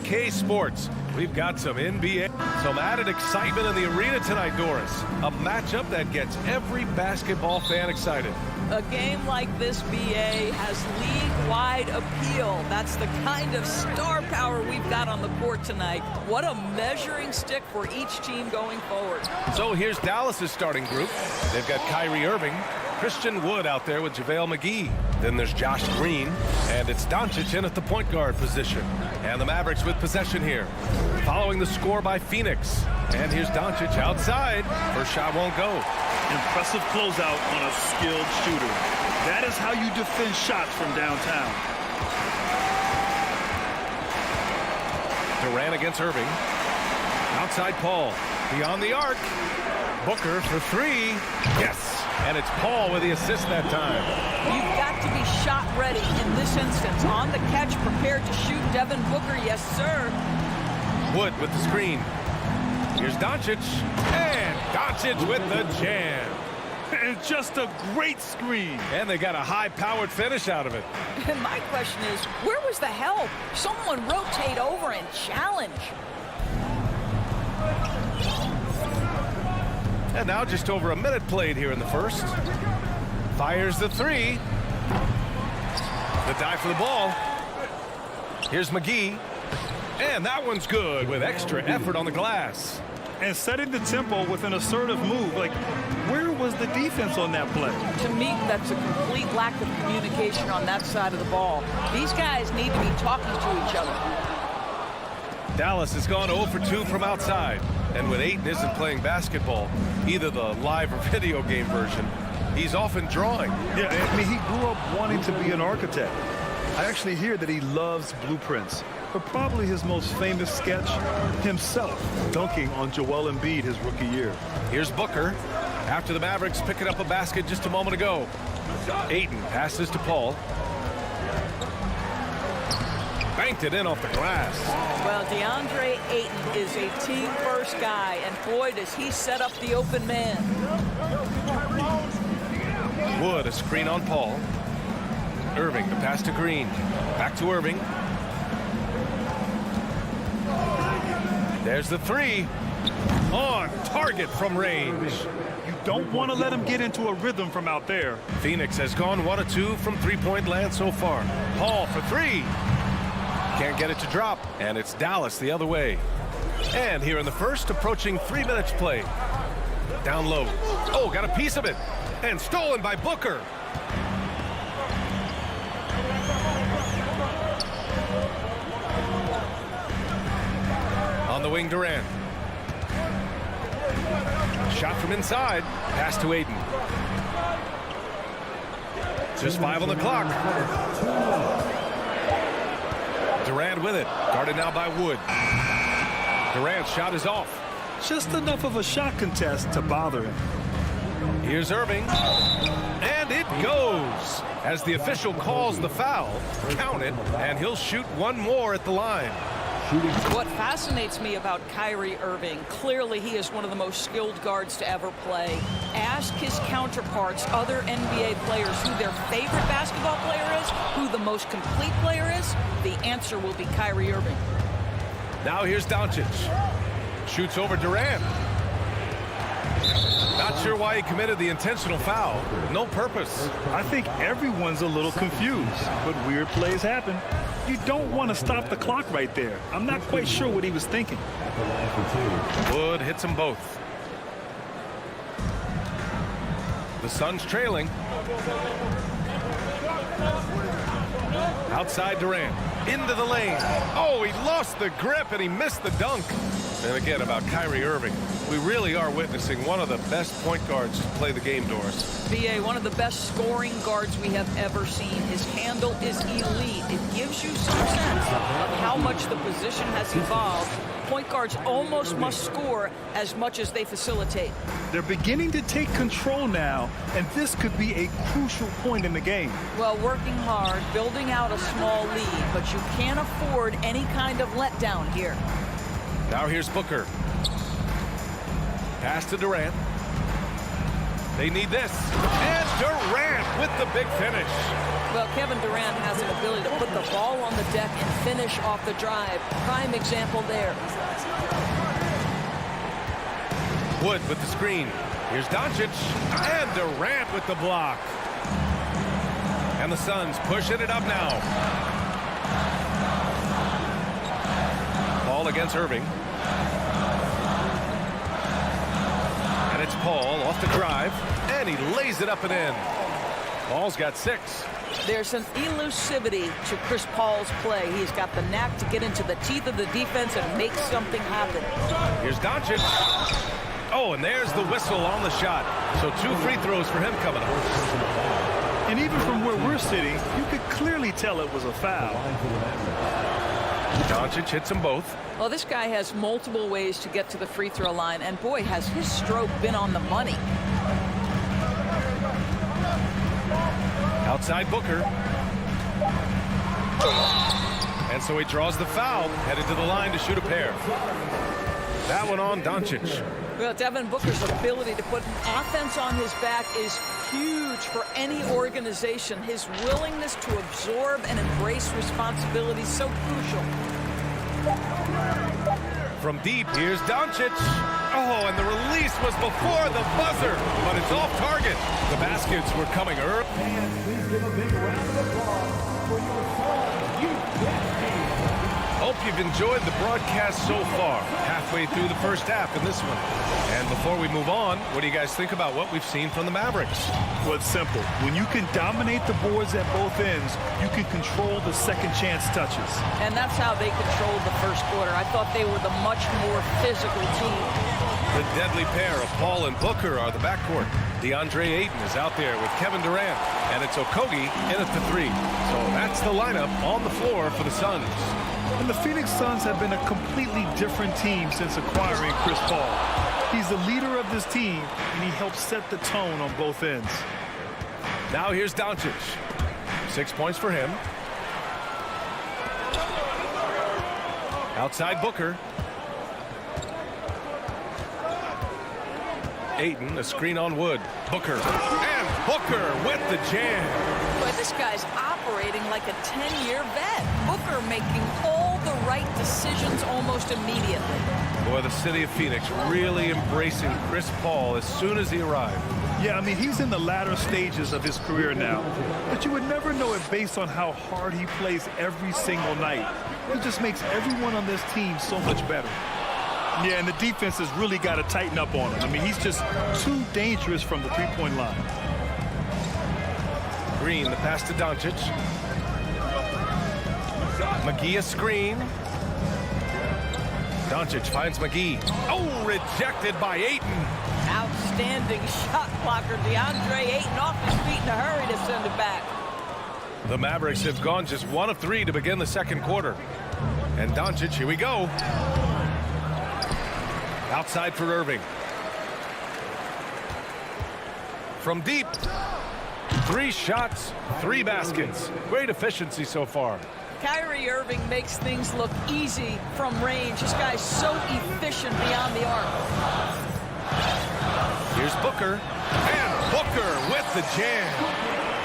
2K Sports. We've got some NBA, some added excitement in the arena tonight, Doris. A matchup that gets every basketball fan excited. A game like this, BA, has league-wide appeal. That's the kind of star power we've got on the court tonight. What a measuring stick for each team going forward. So here's Dallas's starting group. They've got Kyrie Irving, Christian Wood out there with JaVale McGee. Then there's Josh Green, and it's Doncic in at the point guard position. And the Mavericks with possession here, following the score by Phoenix. And here's Doncic outside. First shot won't go. Impressive closeout on a skilled shooter. That is how you defend shots from downtown. Durant against Irving. Outside Paul. Beyond the arc. Booker for three. Yes. And it's Paul with the assist that time. You've got to be shot ready in this instance. On the catch, prepared to shoot. Devin Booker, yes, sir. Wood with the screen. Here's Doncic. And Doncic with the jam. And just a great screen. And they got a high-powered finish out of it. And my question is, where was the help? Someone rotate over and challenge. And now just over a minute played here in the first. Fires the three. The dive for the ball. Here's McGee. And that one's good with extra effort on the glass. And setting the tempo with an assertive move. Like, where was the defense on that play? To me, that's a complete lack of communication on that side of the ball. These guys need to be talking to each other. Dallas has gone 0 for 2 from outside. And when Ayton isn't playing basketball, either the live or video game version, he's often drawing. Yeah, I mean, he grew up wanting to be an architect. I actually hear that he loves blueprints. But probably his most famous sketch, himself dunking on Joel Embiid his rookie year. Here's Booker after the Mavericks picking up a basket just a moment ago. Ayton passes to Paul. Banked it in off the glass. Well, DeAndre Ayton is a team-first guy, and boy, does he set up the open man. Wood, a screen on Paul. Irving, the pass to Green. Back to Irving. There's the three. On target from range. You don't want to let him get into a rhythm from out there. Phoenix has gone 1 of 2 from three-point land so far. Paul for three. Can't get it to drop. And it's Dallas the other way. And here in the first, approaching 3 minutes played. Down low. Oh, got a piece of it. And stolen by Booker. On the wing, Durant. Shot from inside. Pass to Ayton. Just 5 on the clock. Durant with it. Guarded now by Wood. Durant's shot is off. Just enough of a shot contest to bother him. Here's Irving. And it goes. As the official calls the foul, count it, and he'll shoot one more at the line. What fascinates me about Kyrie Irving, clearly he is one of the most skilled guards to ever play. Ask his counterparts, other NBA players, who their favorite basketball player is, who the most complete player is, the answer will be Kyrie Irving. Now here's Doncic. Shoots over Durant. Not sure why he committed the intentional foul. No purpose. I think everyone's a little confused, but weird plays happen. You don't want to stop the clock right there. I'm not quite sure what he was thinking. Wood hits them both. The Suns trailing. Outside Durant. Into the lane. Oh, he lost the grip and he missed the dunk. And again, about Kyrie Irving, we really are witnessing one of the best point guards to play the game, Doris. BA, one of the best scoring guards we have ever seen. His handle is elite. It gives you some sense of how much the position has evolved. Point guards almost must score as much as they facilitate. They're beginning to take control now, and this could be a crucial point in the game. Well, working hard, building out a small lead, but you can't afford any kind of letdown here. Now here's Booker. Pass to Durant. They need this. And Durant with the big finish. Well, Kevin Durant has an ability to put the ball on the deck and finish off the drive. Prime example there. Wood with the screen. Here's Doncic. And Durant with the block. And the Suns pushing it up now. Ball against Irving. And it's Paul off the drive. And he lays it up and in. Paul's got 6. There's an elusivity to Chris Paul's play. He's got the knack to get into the teeth of the defense and make something happen. Here's Doncic. Oh, and there's the whistle on the shot. So 2 free throws for him coming up. And even from where we're sitting, you could clearly tell it was a foul. Doncic hits them both. Well, this guy has multiple ways to get to the free throw line, and boy, has his stroke been on the money. Outside Booker. And so he draws the foul, headed to the line to shoot a pair. That one on Doncic. Well, Devin Booker's ability to put an offense on his back is huge for any organization. His willingness to absorb and embrace responsibility is so crucial. From deep, here's Doncic. Oh, and the release was before the buzzer, but it's off target. The baskets were coming early. And please give a big round of applause for your son, UKT. Hope you've enjoyed the broadcast so far. Halfway through the first half in this one. And before we move on, what do you guys think about what we've seen from the Mavericks? Well, it's simple. When you can dominate the boards at both ends, you can control the second chance touches. And that's how they controlled the first quarter. I thought they were the much more physical team. The deadly pair of Paul and Booker are the backcourt. DeAndre Ayton is out there with Kevin Durant, and it's Okogie in at the 3. So that's the lineup on the floor for the Suns. And the Phoenix Suns have been a completely different team since acquiring Chris Paul. He's the leader of this team, and he helps set the tone on both ends. Now here's Doncic. 6 points for him. Outside Booker. Ayton, a screen on Wood. Booker. And Booker with the jam. Boy, this guy's operating like a 10-year vet. Booker making all the right decisions almost immediately. Boy, the city of Phoenix really embracing Chris Paul as soon as he arrived. Yeah, I mean, he's in the latter stages of his career now. But you would never know it based on how hard he plays every single night. He just makes everyone on this team so much better. Yeah, and the defense has really got to tighten up on him. I mean, he's just too dangerous from the three-point line. Green, the pass to Doncic. McGee a screen. Doncic finds McGee. Oh, rejected by Ayton. Outstanding shot blocker. DeAndre Ayton off his feet in a hurry to send it back. The Mavericks have gone just 1 of 3 to begin the second quarter. And Doncic, here we go. Outside for Irving. From deep. 3 shots, 3 baskets. Great efficiency so far. Kyrie Irving makes things look easy from range. This guy's so efficient beyond the arc. Here's Booker. And Booker with the jam.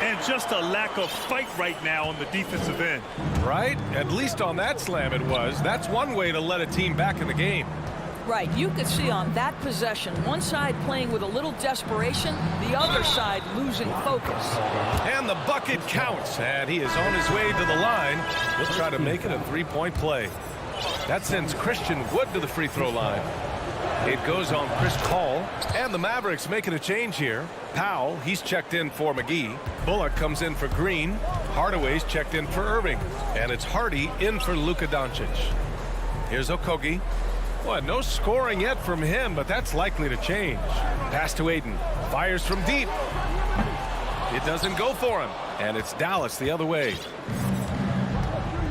And just a lack of fight right now on the defensive end. Right? At least on that slam it was. That's one way to let a team back in the game. Right, you could see on that possession, one side playing with a little desperation, the other side losing focus. And the bucket counts, and he is on his way to the line. He'll try to make it a 3-point play. That sends Christian Wood to the free throw line. It goes on Chris Paul, and the Mavericks making a change here. Powell, he's checked in for McGee. Bullock comes in for Green. Hardaway's checked in for Irving. And it's Hardy in for Luka Doncic. Here's Okogie. Well, no scoring yet from him, but that's likely to change. Pass to Ayton. Fires from deep. It doesn't go for him. And it's Dallas the other way.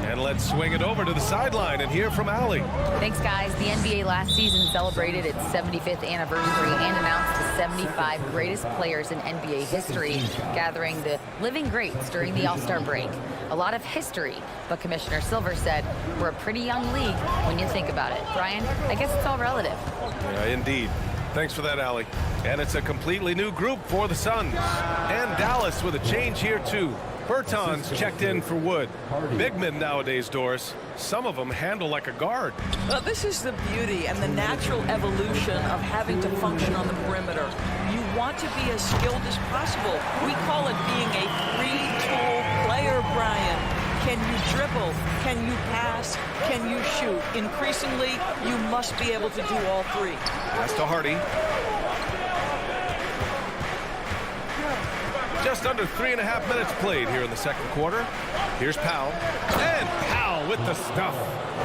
And let's swing it over to the sideline and hear from Allie. Thanks, guys. The NBA last season celebrated its 75th anniversary and announced the 75 greatest players in NBA history, gathering the living greats during the All-Star break. A lot of history, but Commissioner Silver said we're a pretty young league when you think about it. Brian, I guess it's all relative. Yeah, indeed. Thanks for that, Allie. And it's a completely new group for the Suns. And Dallas with a change here, too. Bertans checked in for Wood. Big men nowadays, Doris. Some of them handle like a guard. Well, this is the beauty and the natural evolution of having to function on the perimeter. You want to be as skilled as possible. We call it being a three-tool player, Brian. Can you dribble? Can you pass? Can you shoot? Increasingly, you must be able to do all three. Pass to Hardy. Just under 3.5 minutes played here in the second quarter. Here's Powell. And Powell with the stuff.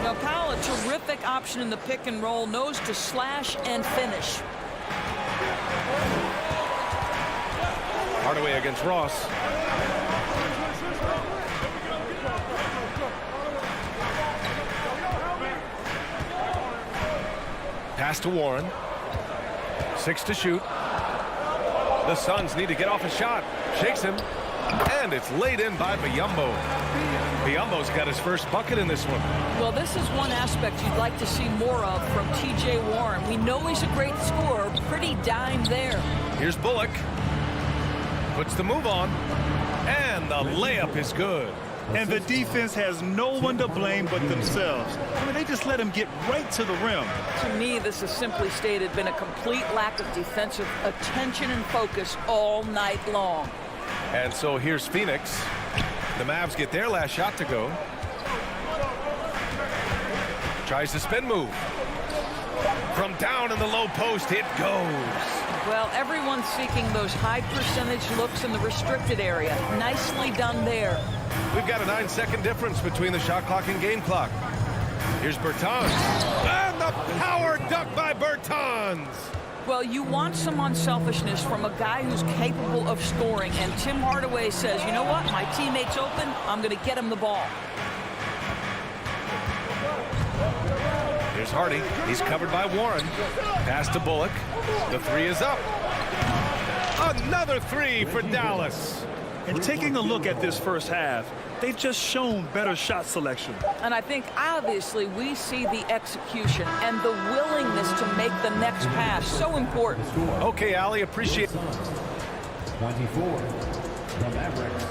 Now, Powell, a terrific option in the pick and roll, knows to slash and finish. Hardaway against Ross. Pass to Warren. 6 to shoot. The Suns need to get off a shot. Shakes him. And it's laid in by Biyombo. Biyombo's got his first bucket in this one. Well, this is one aspect you'd like to see more of from T.J. Warren. We know he's a great scorer. Pretty dime there. Here's Bullock. Puts the move on. And the layup is good. And the defense has no one to blame but themselves. I mean, they just let him get right to the rim. To me, this has simply stated been a complete lack of defensive attention and focus all night long. And so here's Phoenix. The Mavs get their last shot to go. Tries the spin move. From down in the low post, it goes. Well, everyone's seeking those high percentage looks in the restricted area. Nicely done there. We've got a 9-second difference between the shot clock and game clock. Here's Bertans. And the power dunk by Bertans. Well, you want some unselfishness from a guy who's capable of scoring. And Tim Hardaway says, you know what? My teammate's open. I'm going to get him the ball. Here's Hardy. He's covered by Warren. Pass to Bullock. The three is up. Another three for Dallas. And taking a look at this first half, they've just shown better shot selection. And I think, obviously, we see the execution and the willingness to make the next pass. So important. Okay, Allie, appreciate 24. The Mavericks,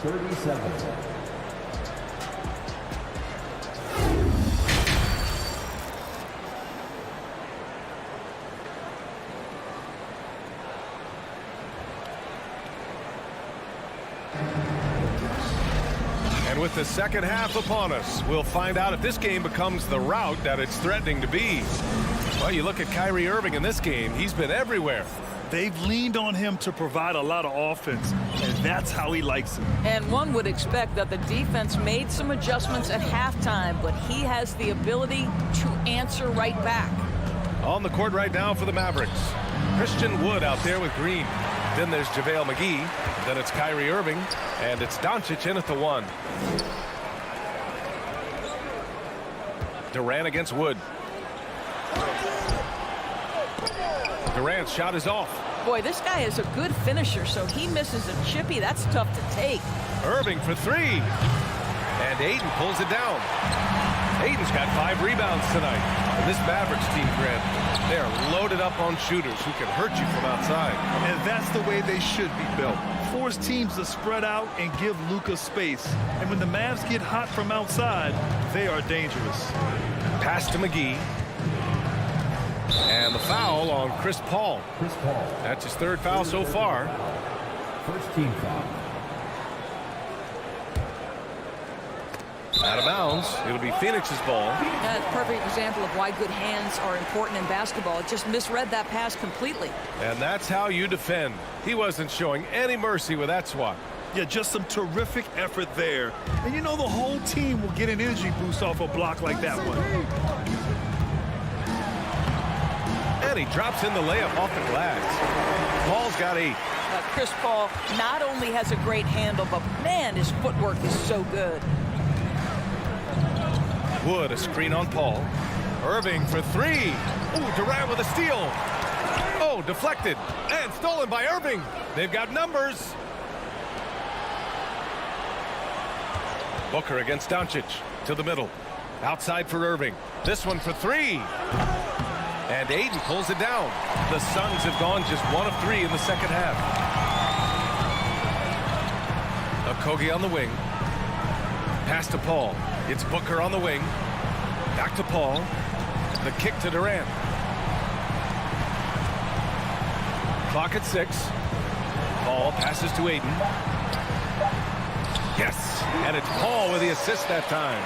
37. And with the second half upon us, we'll find out if this game becomes the rout that it's threatening to be. Well, you look at Kyrie Irving in this game, he's been everywhere. They've leaned on him to provide a lot of offense, and that's how he likes it. And one would expect that the defense made some adjustments at halftime, but he has the ability to answer right back. On the court right now for the Mavericks, Christian Wood out there with Green. Then there's JaVale McGee. Then it's Kyrie Irving. And it's Doncic in at the 1. Durant against Wood. Durant's shot is off. Boy, this guy is a good finisher, so he misses a chippy. That's tough to take. Irving for 3. And Ayton pulls it down. Ayton's got 5 rebounds tonight. And this Mavericks team, Grant, they are loaded up on shooters who can hurt you from outside. And that's the way they should be built. Force teams to spread out and give Luka space. And when the Mavs get hot from outside, they are dangerous. Pass to McGee. And the foul on Chris Paul. Chris Paul. That's his 3rd foul so far. First team foul. Out of bounds. It'll be Phoenix's ball. That's a perfect example of why good hands are important in basketball. It just misread that pass completely. And that's how you defend. He wasn't showing any mercy with that swat. Yeah, just some terrific effort there. And you know the whole team will get an energy boost off a block like that one. And he drops in the layup off the glass. Paul's got 8. Chris Paul not only has a great handle, but man, his footwork is so good. Wood, a screen on Paul. Irving for 3. Ooh, Durant with a steal. Oh, deflected. And stolen by Irving. They've got numbers. Booker against Doncic. To the middle. Outside for Irving. This one for 3. And Ayton pulls it down. The Suns have gone just 1 of 3 in the second half. Okogie on the wing. Pass to Paul. It's Booker on the wing. Back to Paul. The kick to Durant. Clock at 6. Paul passes to Ayton. Yes, and it's Paul with the assist that time.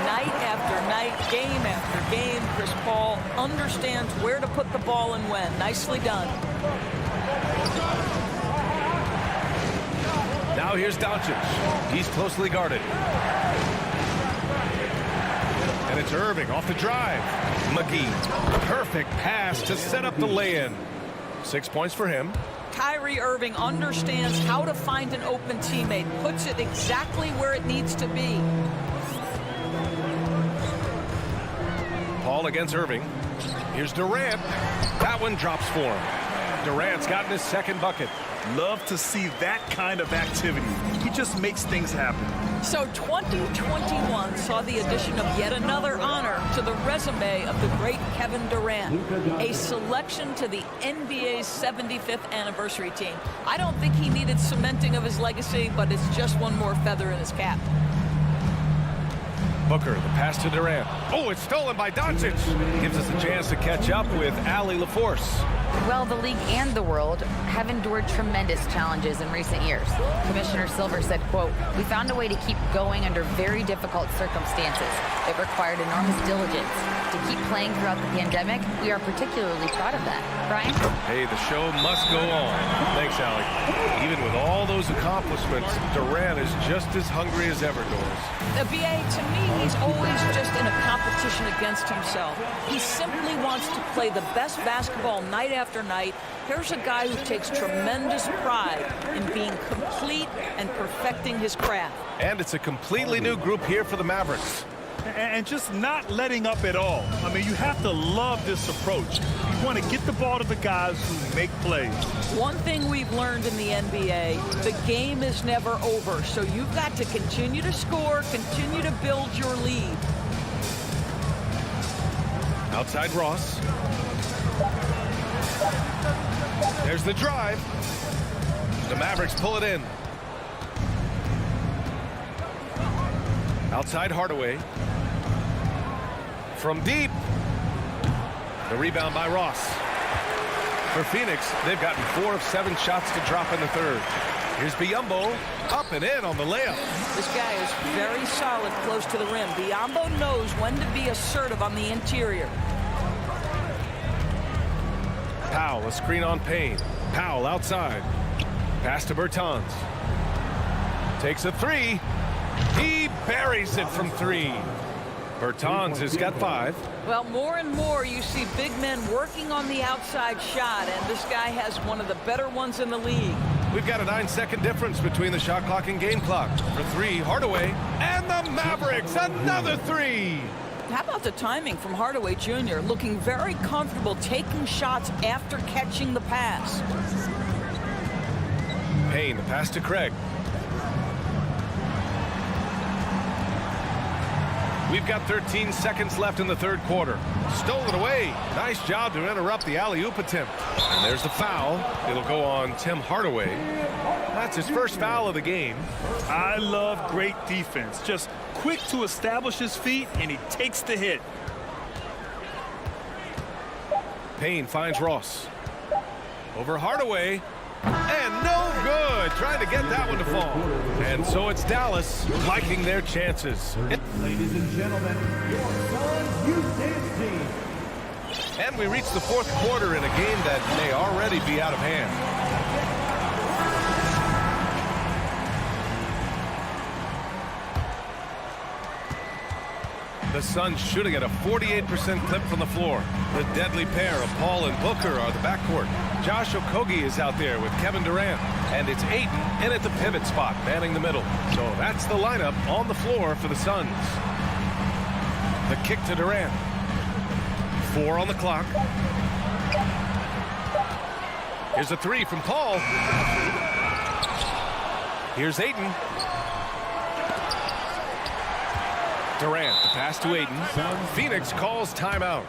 Night after night, game after game, Chris Paul understands where to put the ball and when. Nicely done. Now here's Doncic. He's closely guarded. And it's Irving off the drive. McGee, perfect pass to set up the lay-in. 6 points for him. Kyrie Irving understands how to find an open teammate, puts it exactly where it needs to be. Paul against Irving. Here's Durant. That one drops for him. Durant's gotten his second bucket. Love to see that kind of activity. He just makes things happen. So 2021 saw the addition of yet another honor to the resume of the great Kevin Durant, a selection to the NBA's 75th anniversary team. I don't think he needed cementing of his legacy, but it's just one more feather in his cap. Booker, the pass to Durant. Oh, it's stolen by Doncic. Gives us a chance to catch up with Allie LaForce. Well, the league and the world have endured tremendous challenges in recent years. Commissioner Silver said, quote, "We found a way to keep going under very difficult circumstances. It required enormous diligence. To keep playing throughout the pandemic, we are particularly proud of that." Brian? Hey, the show must go on. Thanks, Allie. Even with all those accomplishments, Durant is just as hungry as ever, Doris. The BA, to me, he's always just in a competition against himself. He simply wants to play the best basketball night after night. Here's a guy who takes tremendous pride in being complete and perfecting his craft. And it's a completely new group here for the Mavericks. And just not letting up at all. I mean, you have to love this approach. You want to get the ball to the guys who make plays. One thing we've learned in the NBA, the game is never over. So you've got to continue to score, continue to build your lead. Outside Ross. There's the drive. The Mavericks pull it in. Outside Hardaway. From deep. The rebound by Ross. For Phoenix, they've gotten 4 of 7 shots to drop in the third. Here's Biyombo. Up and in on the layup. This guy is very solid close to the rim. Biyombo knows when to be assertive on the interior. Powell, a screen on Payne. Powell outside. Pass to Bertans. Takes a 3. He buries it from 3. Bertans has got 5. Well, more and more you see big men working on the outside shot, and this guy has one of the better ones in the league. We've got a 9-second difference between the shot clock and game clock. For 3, Hardaway. And the Mavericks, another 3. How about the timing from Hardaway Jr., looking very comfortable taking shots after catching the pass. Payne, the pass to Craig. We've got 13 seconds left in the third quarter. Stolen away. Nice job to interrupt the alley-oop attempt. And there's the foul. It'll go on Tim Hardaway. That's his first foul of the game. I love great defense. Just quick to establish his feet, and he takes the hit. Payne finds Ross. Over Hardaway. And no good. Trying to get that one to fall. And so it's Dallas liking their chances. Ladies and gentlemen, your Suns Youth Dance Team. And we reach the fourth quarter in a game that may already be out of hand. The Suns shooting at a 48% clip from the floor. The deadly pair of Paul and Booker are the backcourt. Josh Okogie is out there with Kevin Durant. And it's Ayton in at the pivot spot, manning the middle. So that's the lineup on the floor for the Suns. The kick to Durant. 4 on the clock. Here's a 3 from Paul. Here's Ayton. Durant, the pass to Ayton. Phoenix calls timeout.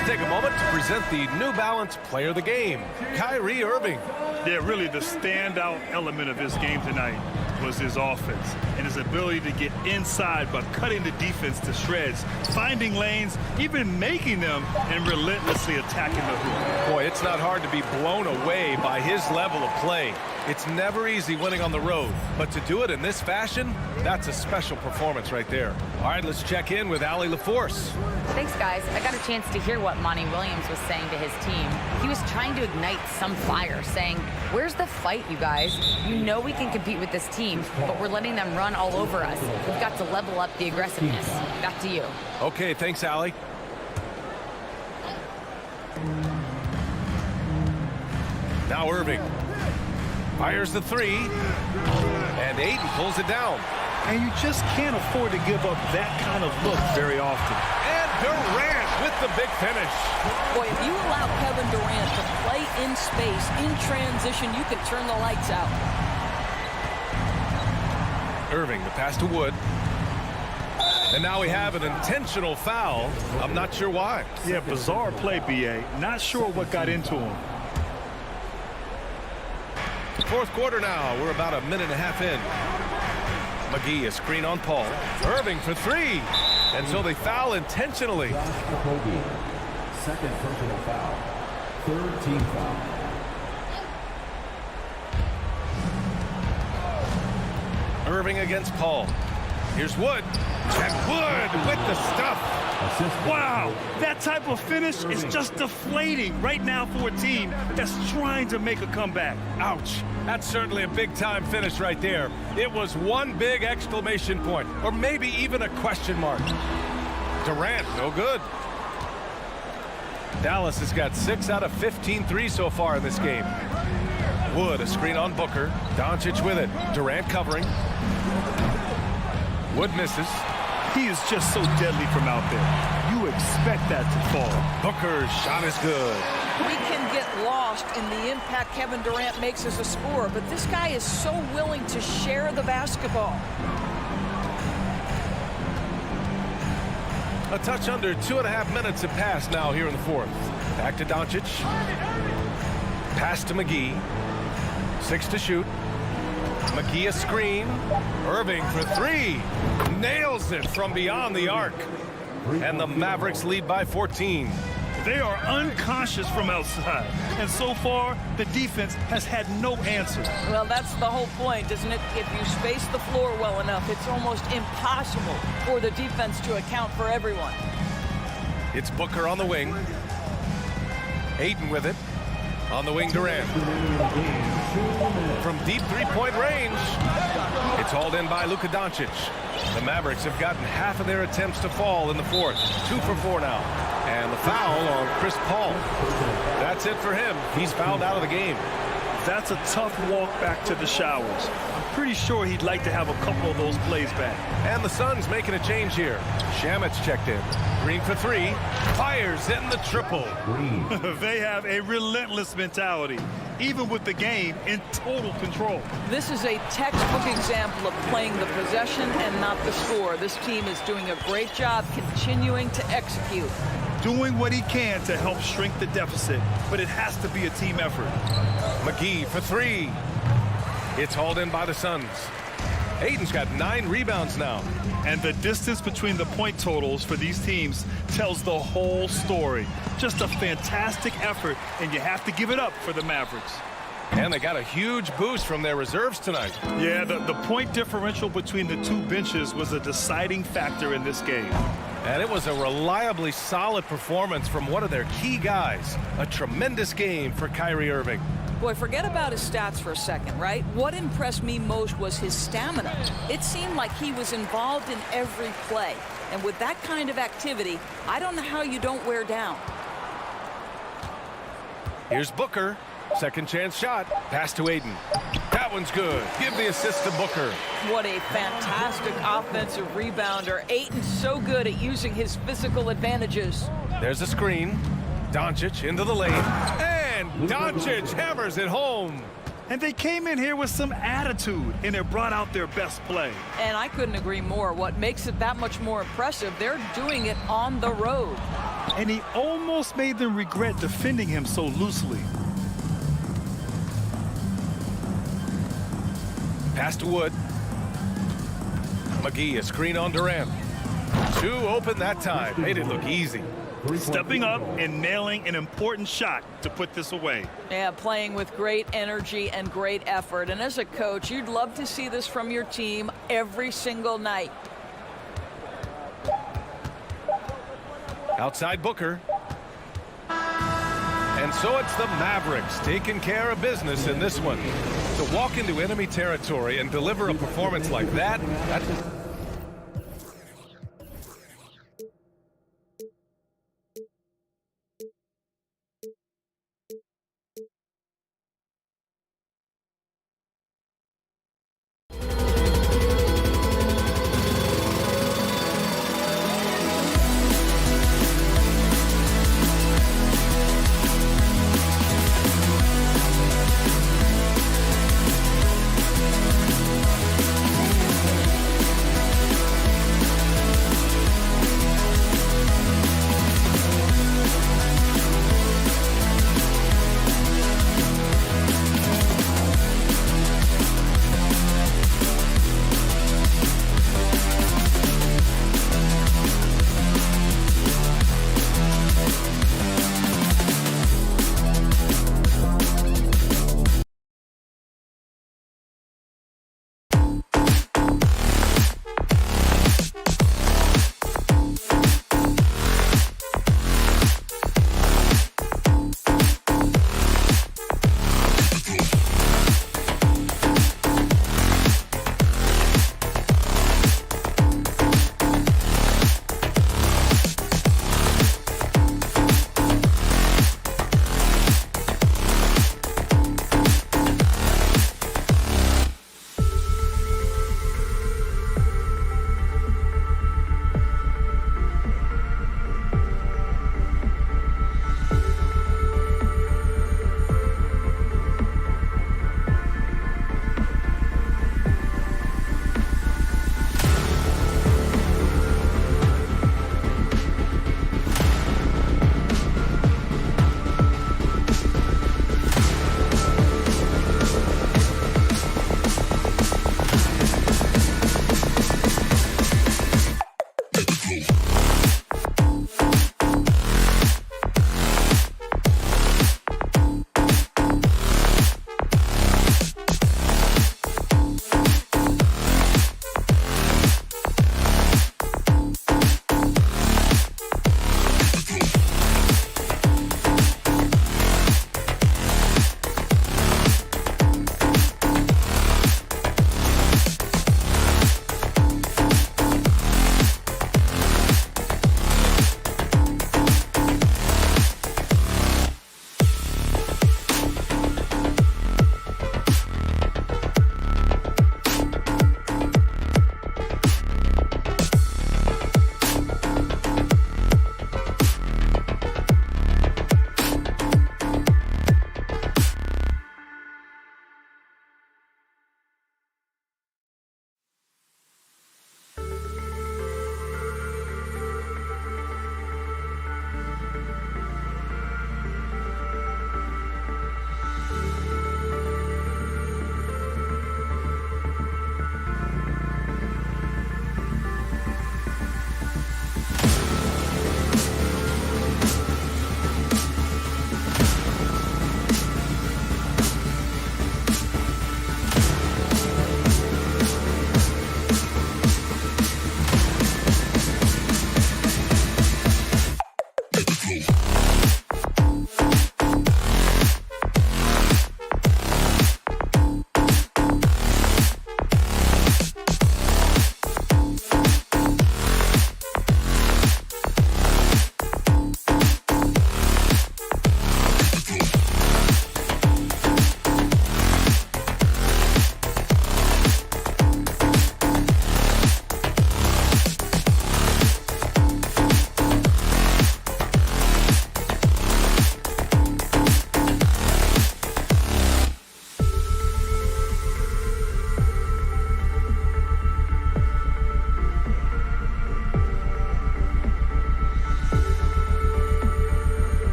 Let's take a moment to present the New Balance Player of the Game, Kyrie Irving. Yeah, really the standout element of his game tonight was his offense and his ability to get inside by cutting the defense to shreds, finding lanes, even making them, and relentlessly attacking the hoop. Boy, it's not hard to be blown away by his level of play. It's never easy winning on the road, but to do it in this fashion, that's a special performance right there. All right, let's check in with Allie LaForce. Thanks, guys. I got a chance to hear what Monty Williams was saying to his team. He was trying to ignite some fire, saying, where's the fight, you guys? You know we can compete with this team, but we're letting them run all over us. We've got to level up the aggressiveness. Back to you. Okay, thanks, Allie. Now Irving fires the three, and Ayton pulls it down. And you just can't afford to give up that kind of look very often. And Durant with the big finish. Boy, if you allow Kevin Durant to play in space, in transition, you can turn the lights out. Irving, the pass to Wood. And now we have an intentional foul. I'm not sure why. Yeah, bizarre play, B.A. Not sure what got into him. Fourth quarter now. We're about a minute and a half in. McGee, a screen on Paul. Irving for three. And so they foul intentionally. Second personal foul. Third team foul. Irving against Paul. Here's Wood. And Wood with the stuff. Wow, that type of finish is just deflating right now for a team that's trying to make a comeback. Ouch. That's certainly a big-time finish right there. It was one big exclamation point, or maybe even a question mark. Durant, no good. Dallas has got 6 out of 15 threes so far in this game. Wood, a screen on Booker. Doncic with it. Durant covering. Wood misses. He is just so deadly from out there. You expect that to fall. Booker's shot is good. We can get lost in the impact Kevin Durant makes as a scorer, but this guy is so willing to share the basketball. A touch under 2.5 minutes have passed now here in the fourth. Back to Doncic. Pass to McGee. 6 to shoot. McGee a screen. Irving for three. Nails it from beyond the arc. And the Mavericks lead by 14. They are unconscious from outside. And so far, the defense has had no answer. Well, that's the whole point, isn't it? If you space the floor well enough, it's almost impossible for the defense to account for everyone. It's Booker on the wing. Ayton with it. On the wing, Durant. From deep three-point range. It's hauled in by Luka Doncic. The Mavericks have gotten half of their attempts to fall in the fourth. 2 for 4 now. And the foul on Chris Paul. That's it for him. He's fouled out of the game. That's a tough walk back to the showers. I'm pretty sure he'd like to have a couple of those plays back. And the Suns making a change here. Shamit's checked in. Green for three. Fires in the triple. They have a relentless mentality, even with the game in total control. This is a textbook example of playing the possession and not the score. This team is doing a great job continuing to execute. Doing what he can to help shrink the deficit, but it has to be a team effort. McGee for three. It's hauled in by the Suns. Ayton's got 9 rebounds now. And the distance between the point totals for these teams tells the whole story. Just a fantastic effort, and you have to give it up for the Mavericks. And they got a huge boost from their reserves tonight. Yeah, the point differential between the two benches was a deciding factor in this game. And it was a reliably solid performance from one of their key guys. A tremendous game for Kyrie Irving. Boy, forget about his stats for a second, right? What impressed me most was his stamina. It seemed like he was involved in every play. And with that kind of activity, I don't know how you don't wear down. Here's Booker. Second chance shot. Pass to Ayton. That one's good. Give the assist to Booker. What a fantastic offensive rebounder. Ayton's so good at using his physical advantages. There's a screen. Doncic into the lane. And Doncic hammers it home. And they came in here with some attitude, and it brought out their best play. And I couldn't agree more. What makes it that much more impressive, they're doing it on the road. And he almost made them regret defending him so loosely. Pass to Wood. McGee, a screen on Durant. Two open that time. Made it look easy. Stepping up and nailing an important shot to put this away. Yeah, playing with great energy and great effort. And as a coach, you'd love to see this from your team every single night. Outside Booker. And so it's the Mavericks taking care of business in this one. To walk into enemy territory and deliver a performance like that,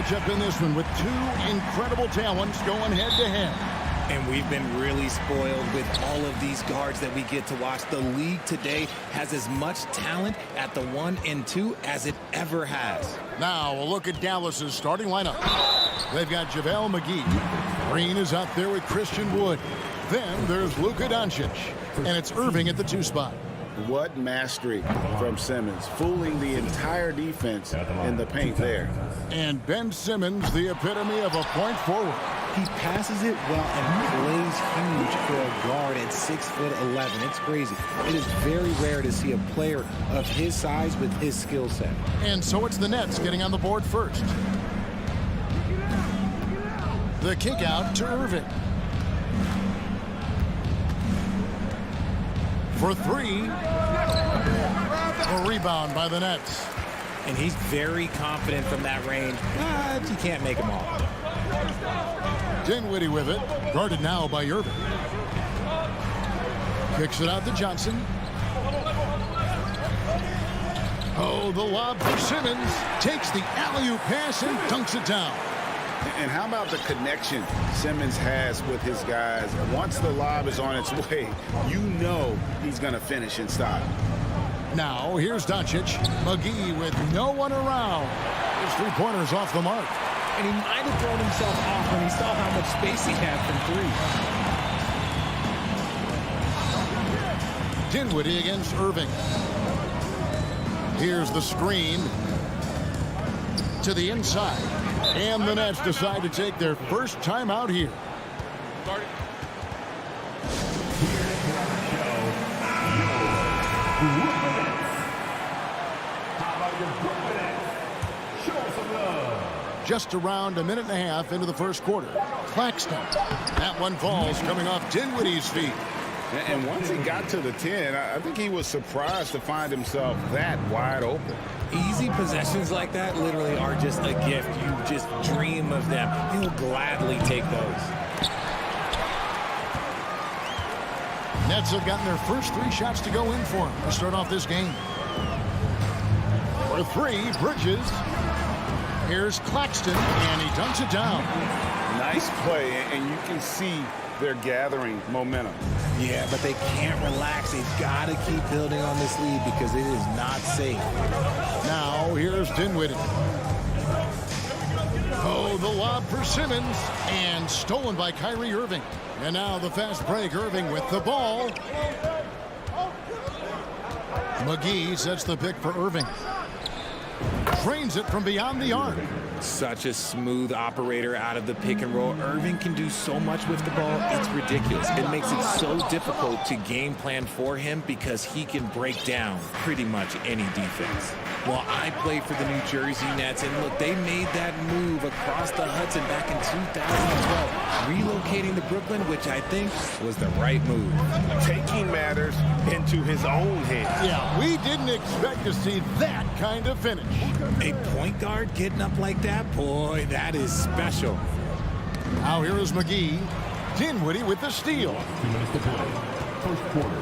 matchup in this one with two incredible talents going head-to-head. And we've been really spoiled with all of these guards that we get to watch. The league today has as much talent at the 1 and 2 as it ever has. Now a look at Dallas's starting lineup. They've got JaVale McGee. Green is out there with Christian Wood. Then there's Luka Doncic. And it's Irving at the 2 spot. What mastery from Simmons, fooling the entire defense in the paint there. And Ben Simmons, the epitome of a point forward. He passes it well and plays huge for a guard at 6'11". It's crazy. It is very rare to see a player of his size with his skill set. And so it's the Nets getting on the board first. The kick out to Irving. For 3. A rebound by the Nets. And he's very confident from that range, but you can't make him all. Dinwiddie with it, guarded now by Irving. Kicks it out to Johnson. Oh, the lob for Simmons. Takes the alley-oop pass and dunks it down. And how about the connection Simmons has with his guys? Once the lob is on its way, you know he's going to finish in style. Now, here's Doncic. McGee with no one around. His 3-pointers off the mark. And he might have thrown himself off when he saw how much space he had from 3. Dinwiddie against Irving. Here's the screen to the inside. And the Nets decide to take their first time out here. Just around a minute and a half into the first quarter. Claxton. That one falls coming off Dinwiddie's feet. And once he got to the 10, I think he was surprised to find himself that wide open. Easy possessions like that literally are just a gift. You just dream of them. He'll gladly take those. Nets have gotten their first 3 shots to go in for him to start off this game. For 3, Bridges. Here's Claxton, and he dunks it down. Nice play, and you can see they're gathering momentum. Yeah, but they can't relax. They've got to keep building on this lead because it is not safe. Now, here's Dinwiddie. Oh, the lob for Simmons, and stolen by Kyrie Irving. And now the fast break, Irving with the ball. McGee sets the pick for Irving. Trains it from beyond the arc. Such a smooth operator out of the pick and roll. Irving can do so much with the ball. It's ridiculous. It makes it so difficult to game plan for him because he can break down pretty much any defense. Well, I played for the New Jersey Nets, and look, they made that move across the Hudson back in 2012, relocating to Brooklyn, which I think was the right move. Taking matters into his own hands. Yeah, we didn't expect to see that kind of finish. A point guard getting up like that, boy, that is special. Now here is McGee. Dinwiddie with the steal. 2 minutes to play. First quarter.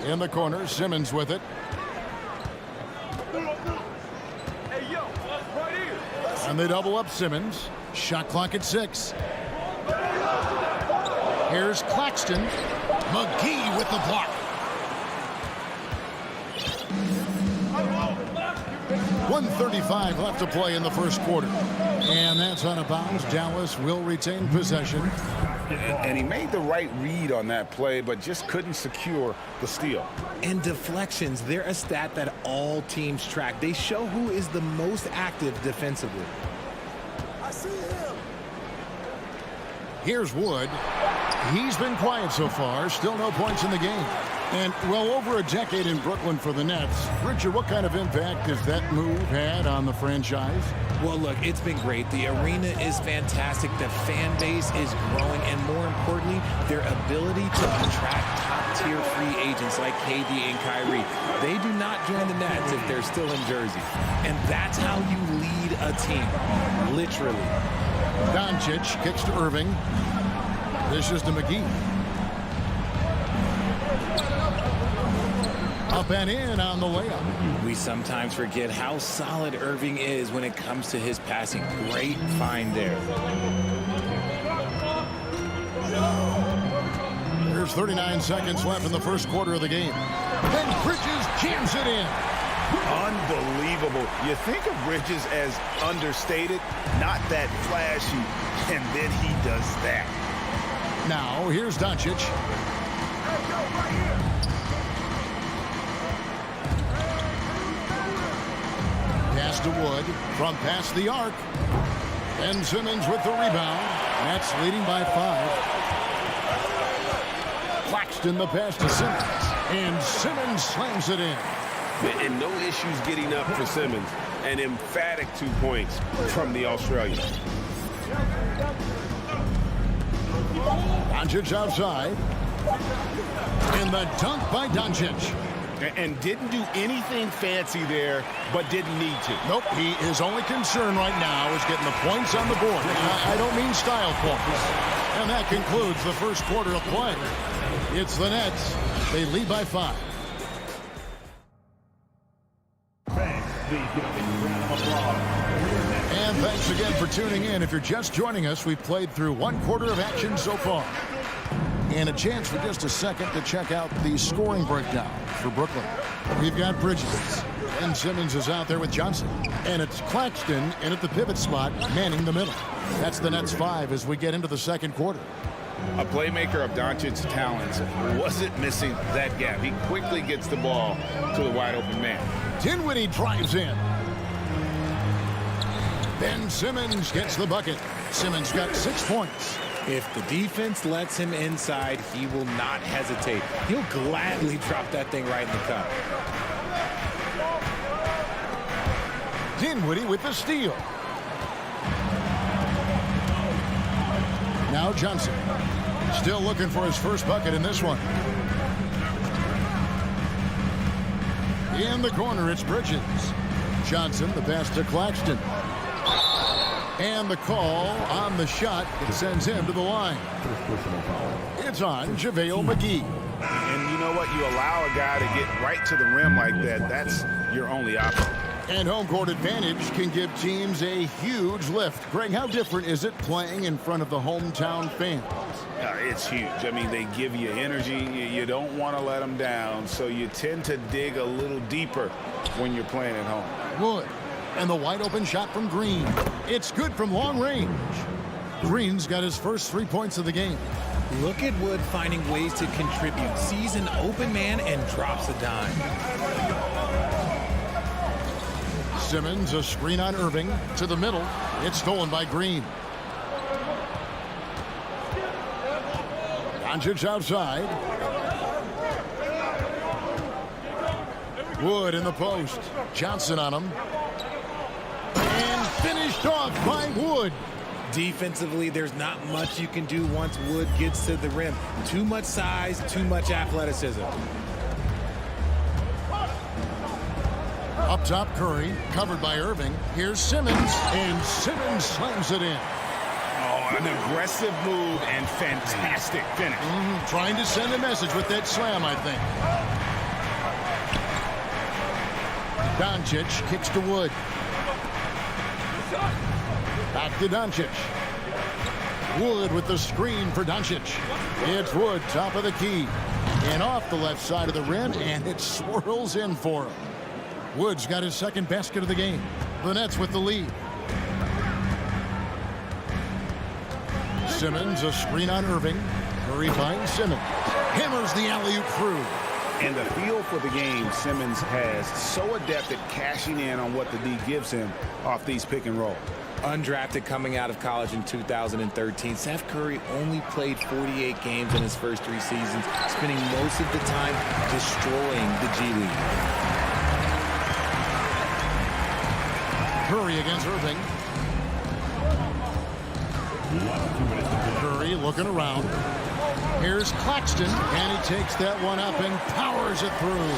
In the corner, Simmons with it. And they double up Simmons. Shot clock at 6. Here's Claxton. McGee with the block. .135 left to play in the first quarter. And that's out of bounds. Dallas will retain possession. And he made the right read on that play, but just couldn't secure the steal. And deflections, they're a stat that all teams track. They show who is the most active defensively. I see him. Here's Wood. He's been quiet so far. Still no points in the game. And well over a decade in Brooklyn for the Nets. Richard, what kind of impact has that move had on the franchise? Well, look, it's been great. The arena is fantastic. The fan base is growing. And more importantly, their ability to attract top-tier free agents like KD and Kyrie. They do not join the Nets if they're still in Jersey. And that's how you lead a team, literally. Doncic kicks to Irving. This is to McGee. Up and in on the layup. We sometimes forget how solid Irving is when it comes to his passing. Great find there. There's 39 seconds left in the first quarter of the game. Then Bridges jams it in. Unbelievable. You think of Bridges as understated, not that flashy, and then he does that. Now, here's Doncic. Pass to Wood from past the arc. Ben Simmons with the rebound. Nets leading by 5. Claxton the pass to Simmons. And Simmons slams it in. And no issues getting up for Simmons. An emphatic 2 points from the Australian. Doncic outside. And the dunk by Doncic. And didn't do anything fancy there, but didn't need to. Nope, his only concern right now is getting the points on the board. I don't mean style points. And that concludes the first quarter of play. It's the Nets. They lead by 5. And thanks again for tuning in. If you're just joining us, we've played through 1 quarter of action so far. And a chance for just a second to check out the scoring breakdown for Brooklyn. We've got Bridges. Ben Simmons is out there with Johnson. And it's Claxton in at the pivot spot, manning the middle. That's the Nets 5 as we get into the second quarter. A playmaker of Doncic's talents wasn't missing that gap. He quickly gets the ball to the wide open man. Dinwiddie drives in. Ben Simmons gets the bucket. Simmons got 6 points. If the defense lets him inside, he will not hesitate. He'll gladly drop that thing right in the cup. Dinwiddie with the steal. Now Johnson. Still looking for his first bucket in this one. In the corner, it's Bridges. Johnson, the pass to Claxton. And the call on the shot that sends him to the line. It's on JaVale McGee. And you know what? You allow a guy to get right to the rim like that. That's your only option. And home court advantage can give teams a huge lift. Greg, how different is it playing in front of the hometown fans? It's huge. I mean, they give you energy. You don't want to let them down, so you tend to dig a little deeper when you're playing at home. Wood. And the wide open shot from Green. It's good from long range. Green's got his first 3 points of the game. Look at Wood finding ways to contribute. Sees an open man and drops a dime. Simmons, a screen on Irving to the middle. It's stolen by Green. Doncic outside. Wood in the post. Johnson on him. And finished off by Wood. Defensively, there's not much you can do once Wood gets to the rim. Too much size, too much athleticism. Up top, Curry, covered by Irving. Here's Simmons, and Simmons slams it in. Oh, an aggressive move and fantastic finish. Trying to send a message with that slam, I think. Doncic kicks to Wood. Back to Doncic. Wood with the screen for Doncic. It's Wood, top of the key. And off the left side of the rim, and it swirls in for him. Wood's got his second basket of the game. The Nets with the lead. Simmons, a screen on Irving. Curry finds Simmons. Hammers the alley-oop through. And the feel for the game Simmons has, so adept at cashing in on what the D gives him off these pick and roll. Undrafted coming out of college in 2013, Seth Curry only played 48 games in his first 3 seasons, spending most of the time destroying the G League. Curry against Irving. Curry looking around. Here's Claxton, and he takes that one up and powers it through.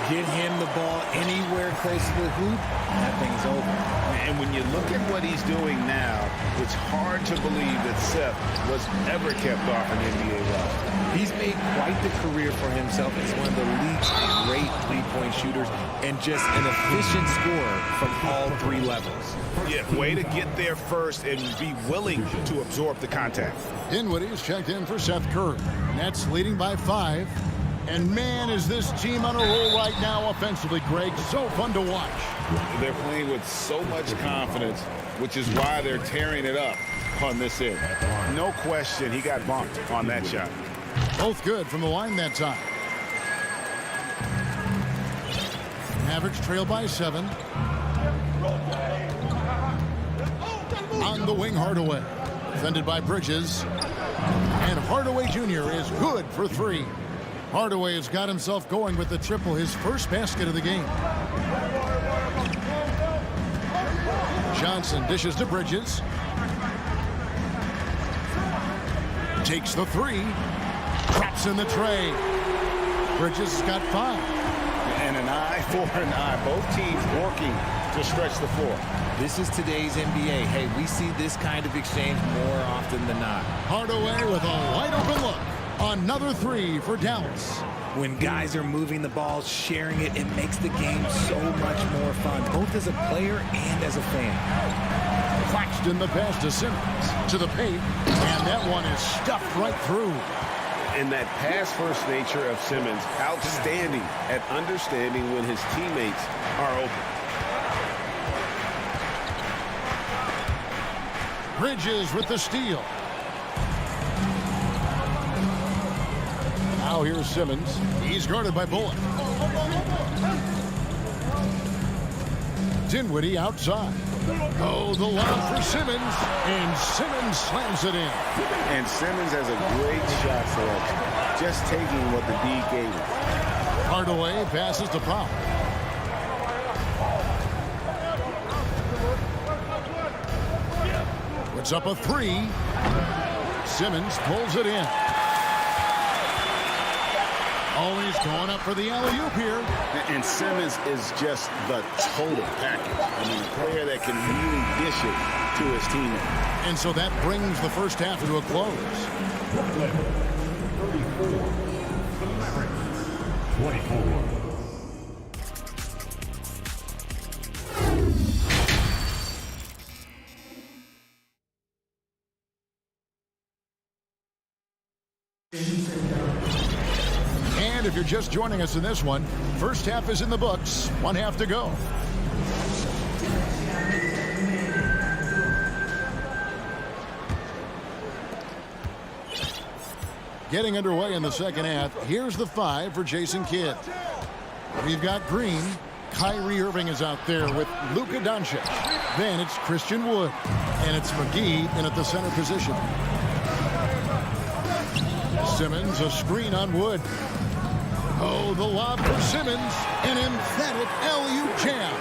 Get him the ball anywhere close to the hoop, that thing's over. And when you look at what he's doing now, it's hard to believe that Seth was ever kept off an NBA roster. He's made quite the career for himself as one of the league's great three-point shooters and just an efficient scorer from all three levels. Yeah, way to get there first and be willing to absorb the contact. Dinwiddie's checked in for Seth Curry. Nets leading by 5. And man, is this team on a roll right now offensively, Greg. So fun to watch. They're playing with so much confidence, which is why they're tearing it up on this end. No question, he got bumped on that shot. Both good from the line that time. Mavericks trail by 7. On the wing, Hardaway. Defended by Bridges. And Hardaway Jr. is good for 3. Hardaway has got himself going with the triple, his first basket of the game. Johnson dishes to Bridges. Takes the 3. Drops in the tray. Bridges has got 5. And an eye for an eye. Both teams working to stretch the floor. This is today's NBA. Hey, we see this kind of exchange more often than not. Hardaway with a wide open look. Another 3 for Dallas. When guys are moving the ball, sharing it, it makes the game so much more fun, both as a player and as a fan. Claxton the pass to Simmons. To the paint. And that one is stuffed right through. And that pass-first nature of Simmons, outstanding at understanding when his teammates are open. Bridges with the steal. Now here's Simmons. He's guarded by Bullock. Dinwiddie outside. Oh, the lob for Simmons. And Simmons slams it in. And Simmons has a great shot selection. Just taking what the D gave him. Hardaway passes to Powell. Puts up a 3. Simmons pulls it in. Always going up for the alley-oop here. And Simmons is just the total package. I mean, a player that can really dish it to his teammate. And so that brings the first half to a close. 34. The Mavericks. 24. And if you're just joining us in this one, first half is in the books. 1 half to go. Getting underway in the second half. Here's the 5 for Jason Kidd. We've got Green. Kyrie Irving is out there with Luka Doncic. Then it's Christian Wood. And it's McGee in at the center position. Simmons, a screen on Wood. Oh, the lob for Simmons. An emphatic alley-oop jam.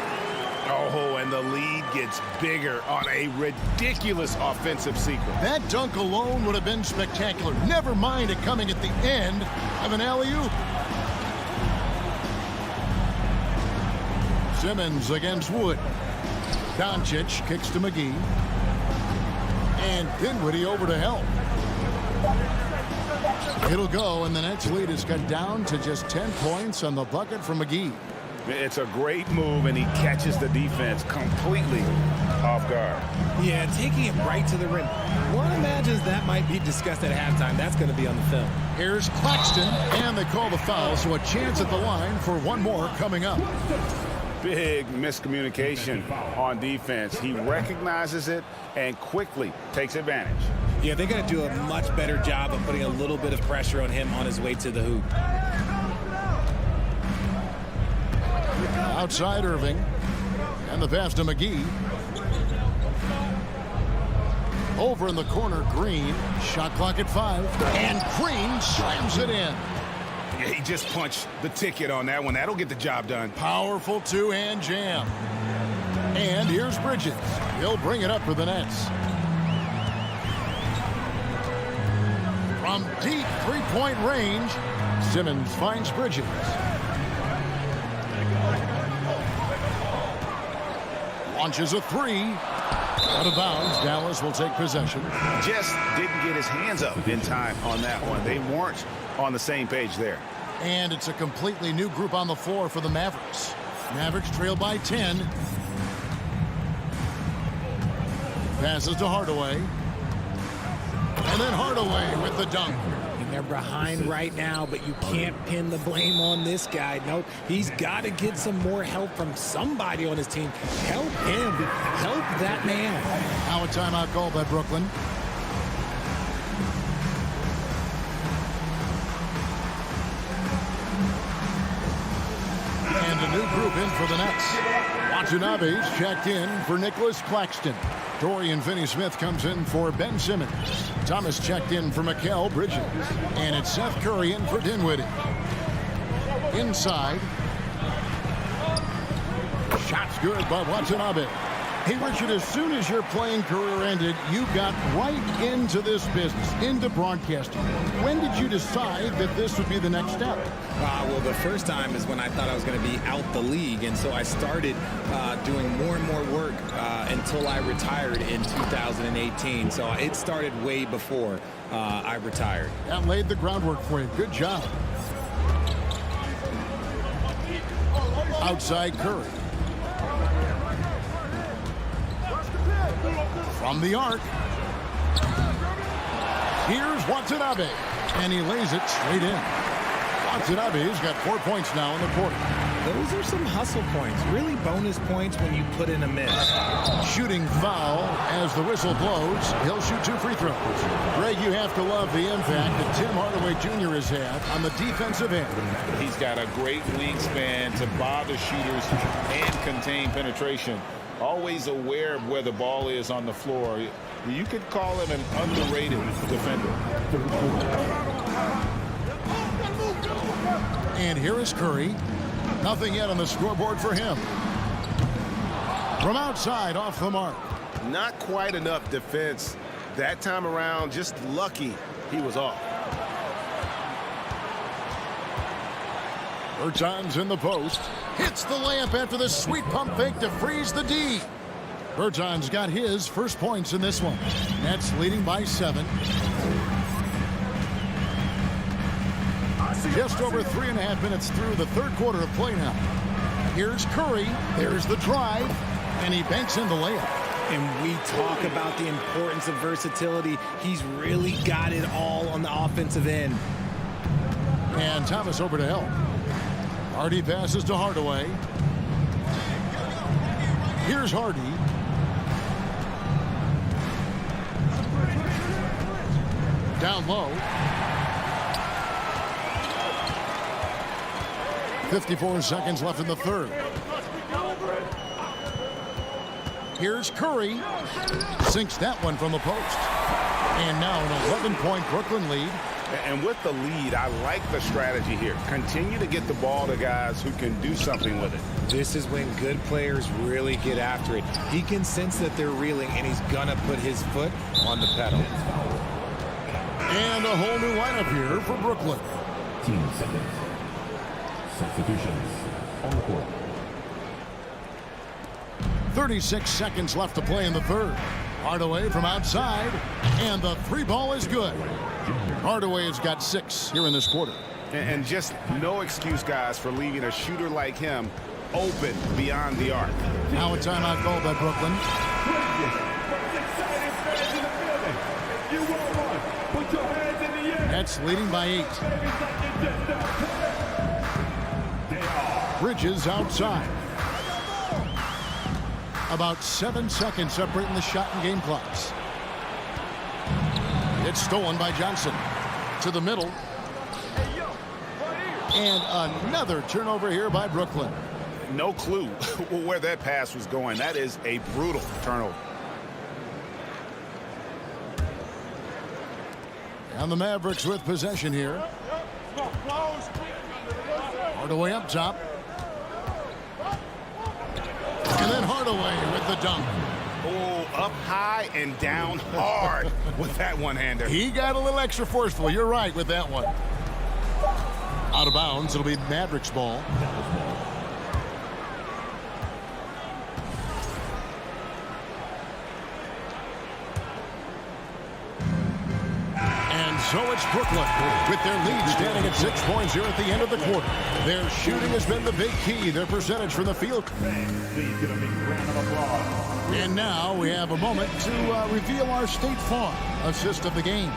Oh, and the lead gets bigger on a ridiculous offensive sequence. That dunk alone would have been spectacular. Never mind it coming at the end of an alley-oop. Simmons against Wood. Doncic kicks to McGee. And Dinwiddie over to help. It'll go, and the Nets lead is cut down to just 10 points on the bucket from McGee. It's a great move, and he catches the defense completely off guard. Yeah, taking it right to the rim. One imagines that might be discussed at halftime. That's going to be on the film. Here's Claxton, and they call the foul, so a chance at the line for one more coming up. Big miscommunication on defense. He recognizes it and quickly takes advantage. Yeah, they're going to do a much better job of putting a little bit of pressure on him on his way to the hoop. Outside Irving. And the pass to McGee. Over in the corner, Green. Shot clock at 5. And Green slams it in. Yeah, he just punched the ticket on that one. That'll get the job done. Powerful two-hand jam. And here's Bridges. He'll bring it up for the Nets. From deep three-point range, Simmons finds Bridges. Launches a three. Out of bounds. Dallas will take possession. Just didn't get his hands up in time on that one. They weren't on the same page there. And it's a completely new group on the floor for the Mavericks. Mavericks trail by 10. Passes to Hardaway. And then Hardaway with the dunk. And they're behind right now, but you can't pin the blame on this guy. Nope, he's got to get some more help from somebody on his team. Help him. Help that man. Now a timeout call by Brooklyn. And a new group in for the Nets. Watanabe's checked in for Nicholas Claxton. Dorian Finney-Smith comes in for Ben Simmons. Thomas checked in for Mikal Bridges. And it's Seth Curry in for Dinwiddie. Inside. Shots good by Watanabe. Hey, Richard, as soon as your playing career ended, you got right into this business, into broadcasting. When did you decide that this would be the next step? Well, the first time is when I thought I was going to be out the league, and so I started doing more and more work until I retired in 2018. So it started way before I retired. That laid the groundwork for you. Good job. Outside Curry. From the arc. Here's Watanabe. And he lays it straight in. Watanabe's got 4 points now in the quarter. Those are some hustle points. Really bonus points when you put in a miss. Shooting foul as the whistle blows. He'll shoot 2 free throws. Greg, you have to love the impact that Tim Hardaway Jr. has had on the defensive end. He's got a great wingspan to bother shooters and contain penetration. Always aware of where the ball is on the floor. You could call him an underrated defender. And here is Curry. Nothing yet on the scoreboard for him. From outside, off the mark. Not quite enough defense that time around. Just lucky he was off. Bertans in the post. Hits the layup after the sweet pump fake to freeze the D. Bertans got his first points in this one. Nets leading by 7. Just over 3.5 minutes through the third quarter of play now. Here's Curry. There's the drive. And he banks in the layup. And we talk about the importance of versatility. He's really got it all on the offensive end. And Thomas over to help. Hardy passes to Hardaway. Here's Hardy. Down low. 54 seconds left in the third. Here's Curry. Sinks that one from the post. And now an 11-point Brooklyn lead. And with the lead, I like the strategy here. Continue to get the ball to guys who can do something with it. This is when good players really get after it. He can sense that they're reeling, and he's going to put his foot on the pedal. And a whole new lineup here for Brooklyn. Team seconds. Substitutions on the court. 36 seconds left to play in the third. Hardaway from outside, and the 3 ball is good. Hardaway has got 6 here in this quarter. And just no excuse, guys, for leaving a shooter like him open beyond the arc. Now a timeout call by Brooklyn. Nets leading by 8. Bridges outside. About 7 seconds separating the shot and game clocks. It's stolen by Johnson. To the middle. And another turnover here by Brooklyn. No clue where that pass was going. That is a brutal turnover. And the Mavericks with possession here. Hardaway up top. And then Hardaway with the dunk. Oh, up high and down hard with that one-hander. He got a little extra forceful. You're right with that one. Out of bounds. It'll be Mavericks ball. so it's Brooklyn with their lead standing at 6 points here at the end of the quarter. Their shooting has been the big key, their percentage from the field. And now we have a moment to reveal our State Farm assist of the game.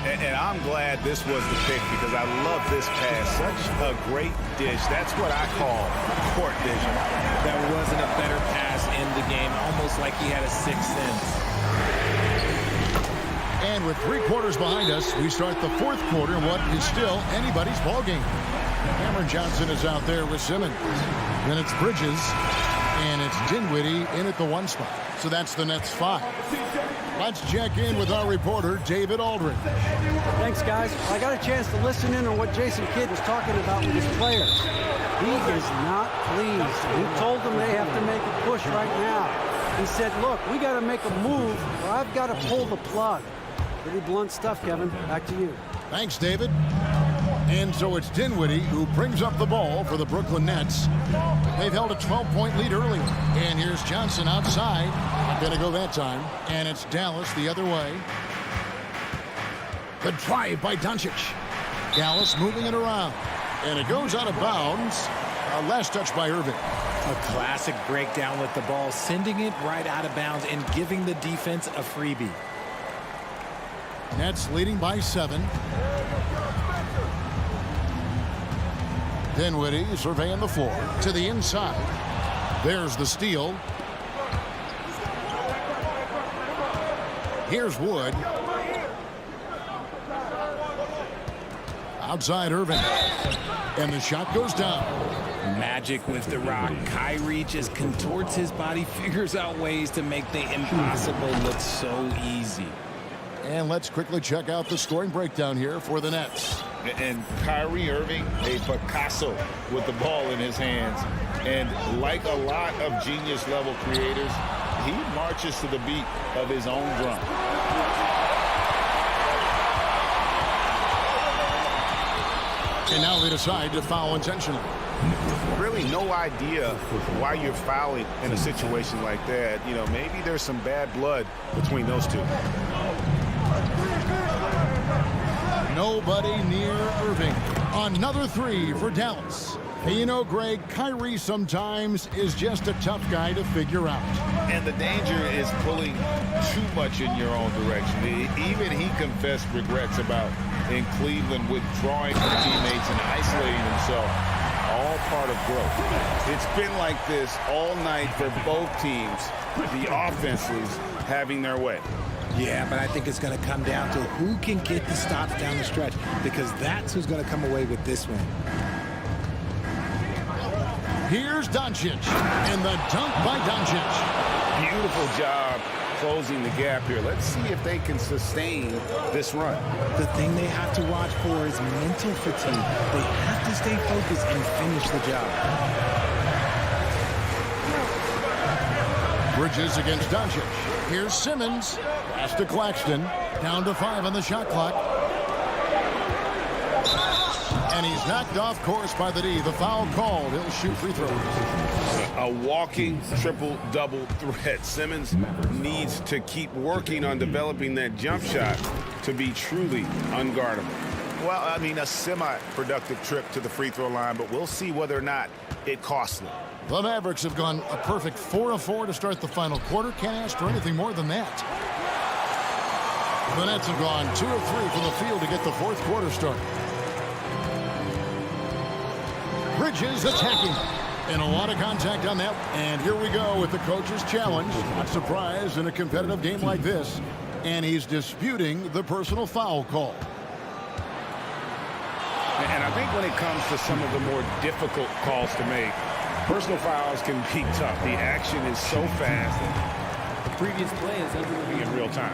And I'm glad this was the pick because I love this pass. Such a great dish. That's what I call court vision. There wasn't a better pass in the game, almost like he had a sixth sense. And with 3 quarters behind us, we start the 4th quarter in what is still anybody's ball game. Cameron Johnson is out there with Simmons. Then it's Bridges, and it's Dinwiddie in at the 1 spot. So that's the Nets 5. Let's check in with our reporter, David Aldridge. Thanks, guys. I got a chance to listen in on what Jason Kidd was talking about with his players. He is not pleased. He told them they have to make a push right now. He said, look, we got to make a move or I've got to pull the plug. Pretty blunt stuff, Kevin. Back to you. Thanks, David. And so it's Dinwiddie who brings up the ball for the Brooklyn Nets. They've held a 12-point lead earlier. And here's Johnson outside. Not going to go that time. And it's Dallas the other way. The drive by Doncic. Dallas moving it around. And it goes out of bounds. Last touch by Irving. A classic breakdown with the ball, sending it right out of bounds and giving the defense a freebie. Nets leading by 7. Dinwiddie surveying the floor to the inside. There's the steal. Here's Wood. Outside Irving. And the shot goes down. Magic with the rock. Kyrie just contorts his body, figures out ways to make the impossible look so easy. And let's quickly check out the scoring breakdown here for the Nets. And Kyrie Irving, a Picasso with the ball in his hands. And like a lot of genius-level creators, he marches to the beat of his own drum. And now they decide to foul intentionally. Really no idea why you're fouling in a situation like that. You know, maybe there's some bad blood between those two. Nobody near Irving. Another 3 for Dallas. And you know, Greg, Kyrie sometimes is just a tough guy to figure out. And the danger is pulling too much in your own direction. Even he confessed regrets about in Cleveland withdrawing from teammates and isolating himself. All part of growth. It's been like this all night for both teams. The offenses having their way. Yeah, but I think it's going to come down to who can get the stops down the stretch, because that's who's going to come away with this one. Here's Doncic, and the dunk by Doncic. Beautiful job closing the gap here. Let's see if they can sustain this run. The thing they have to watch for is mental fatigue. They have to stay focused and finish the job. Bridges against Doncic. Here's Simmons. Pass to Claxton. Down to 5 on the shot clock. And he's knocked off course by the D. The foul called. He'll shoot free throws. A walking triple-double threat. Simmons needs to keep working on developing that jump shot to be truly unguardable. Well, I mean, a semi-productive trip to the free throw line, but we'll see whether or not it costs them. The Mavericks have gone a perfect 4 of 4 to start the final quarter. Can't ask for anything more than that. The Nets have gone 2 of 3 from the field to get the 4th quarter started. Bridges attacking. And a lot of contact on that. And here we go with the coach's challenge. Not surprised in a competitive game like this. And he's disputing the personal foul call. And I think when it comes to some of the more difficult calls to make, personal fouls can be tough. The action is so fast. The previous play is underway in real time.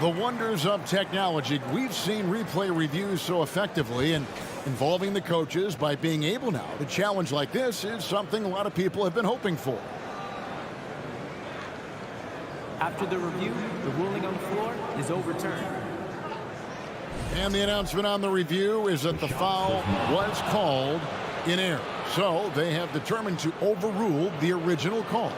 The wonders of technology. We've seen replay reviews so effectively, and involving the coaches by being able now to challenge like this is something a lot of people have been hoping for. After the review, the ruling on the floor is overturned. And the announcement on the review is that the foul was called in error. So they have determined to overrule the original call.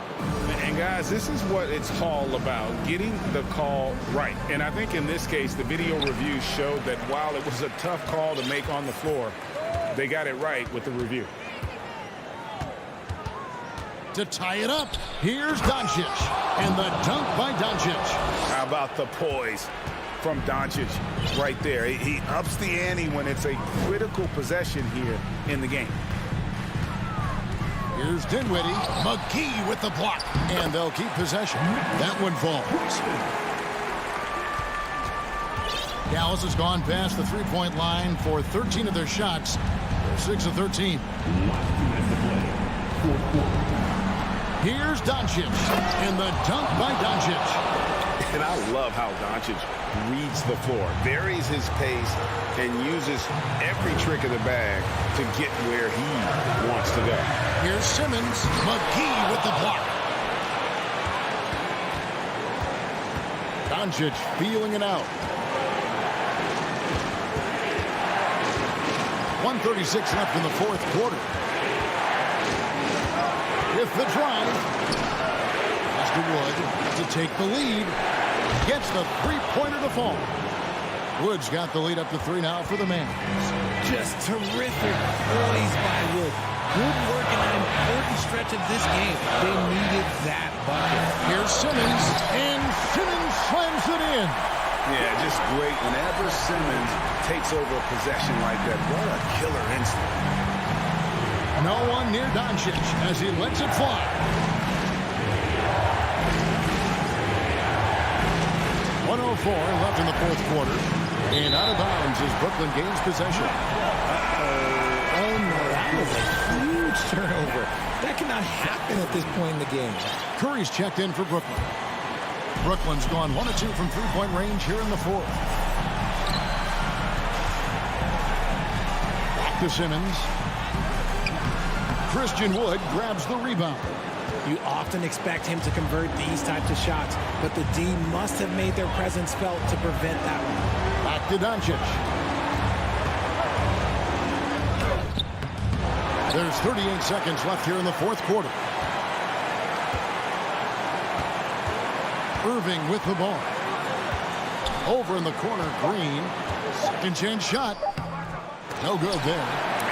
And guys, this is what it's all about, getting the call right. And I think in this case, the video review showed that while it was a tough call to make on the floor, they got it right with the review. To tie it up, here's Doncic. And the dunk by Doncic. How about the poise from Doncic right there? He ups the ante when it's a critical possession here in the game. Here's Dinwiddie. McGee with the block. And they'll keep possession. That one falls. Dallas has gone past the three-point line for 13 of their shots. They're 6 of 13. Here's Doncic. And the dunk by Doncic. And I love how Doncic reads the floor, varies his pace, and uses every trick of the bag to get where he wants to go. Here's Simmons. McGee with the block. Doncic feeling it out. 1:36 left in the fourth quarter. With the drive. Mr. Wood to take the lead. Gets the three-pointer to fall. Wood's got the lead up to 3 now for the man. Just terrific poise by Wood. Good work in an important stretch of this game. They needed that bucket. Here's Simmons, and Simmons slams it in. Yeah, just great. Whenever Simmons takes over a possession like that, what a killer instinct. No one near Doncic as he lets it fly. .104 left in the fourth quarter. And out of bounds as Brooklyn gains possession. Oh, no, that was a huge turnover. That cannot happen at this point in the game. Curry's checked in for Brooklyn. Brooklyn's gone 1 of 2 from three-point range here in the fourth. Back to Simmons. Christian Wood grabs the rebound. You often expect him to convert these types of shots, but the D must have made their presence felt to prevent that one. Back to Doncic. There's 38 seconds left here in the fourth quarter. Irving with the ball. Over in the corner, Green. Second chance shot. No good there.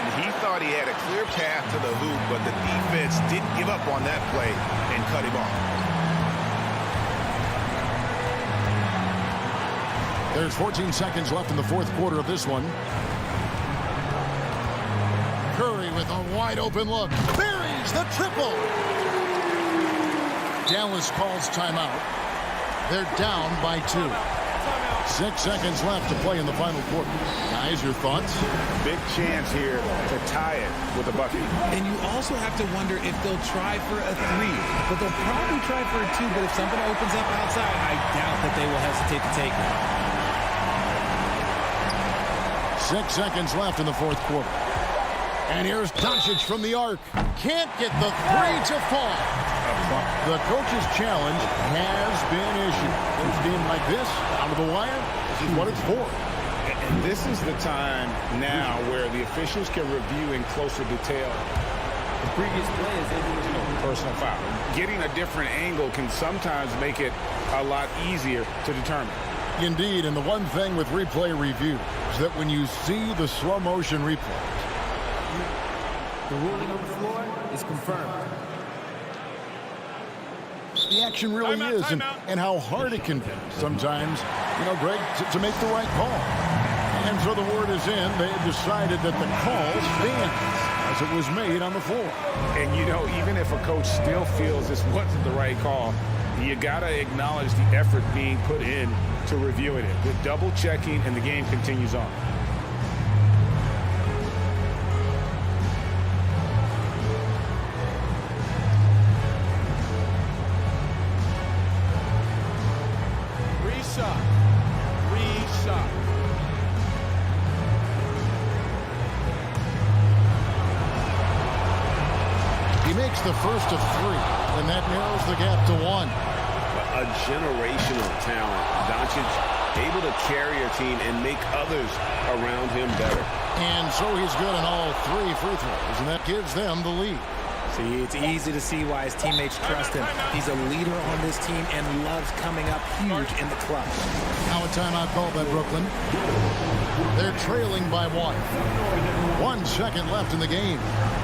And he thought he had a clear path to the hoop, but the defense didn't give up on that play and cut him off. There's 14 seconds left in the fourth quarter of this one. Curry with a wide open look. Buries the triple. Dallas calls timeout. They're down by 2. 6 seconds left to play in the final quarter. Guys, your thoughts? Big chance here to tie it with a bucket. And you also have to wonder if they'll try for a 3. But they'll probably try for a 2. But if something opens up outside, I doubt that they will hesitate to take it. 6 seconds left in the fourth quarter. And here's Doncic from the arc. Can't get the 3 to fall. The coach's challenge has been issued. In a game like this, out of the wire, this is what it's for. And this is the time now where the officials can review in closer detail. The previous play is a personal foul. Getting a different angle can sometimes make it a lot easier to determine. Indeed, and the one thing with replay review is that when you see the slow motion replay, the ruling on the floor is confirmed. The action really is, and how hard it can be sometimes, Greg, to make the right call. And so the word is in. They have decided that the call stands as it was made on the floor. And, even if a coach still feels this wasn't the right call, you got to acknowledge the effort being put in to reviewing it. With double checking, and the game continues on. The first of 3, and that narrows the gap to 1. A generational talent. Doncic able to carry a team and make others around him better. And so he's good on all 3 free throws, and that gives them the lead. See, it's easy to see why his teammates trust him. He's a leader on this team and loves coming up huge in the clutch. Now a timeout called by Brooklyn. They're trailing by 1. 1 second left in the game.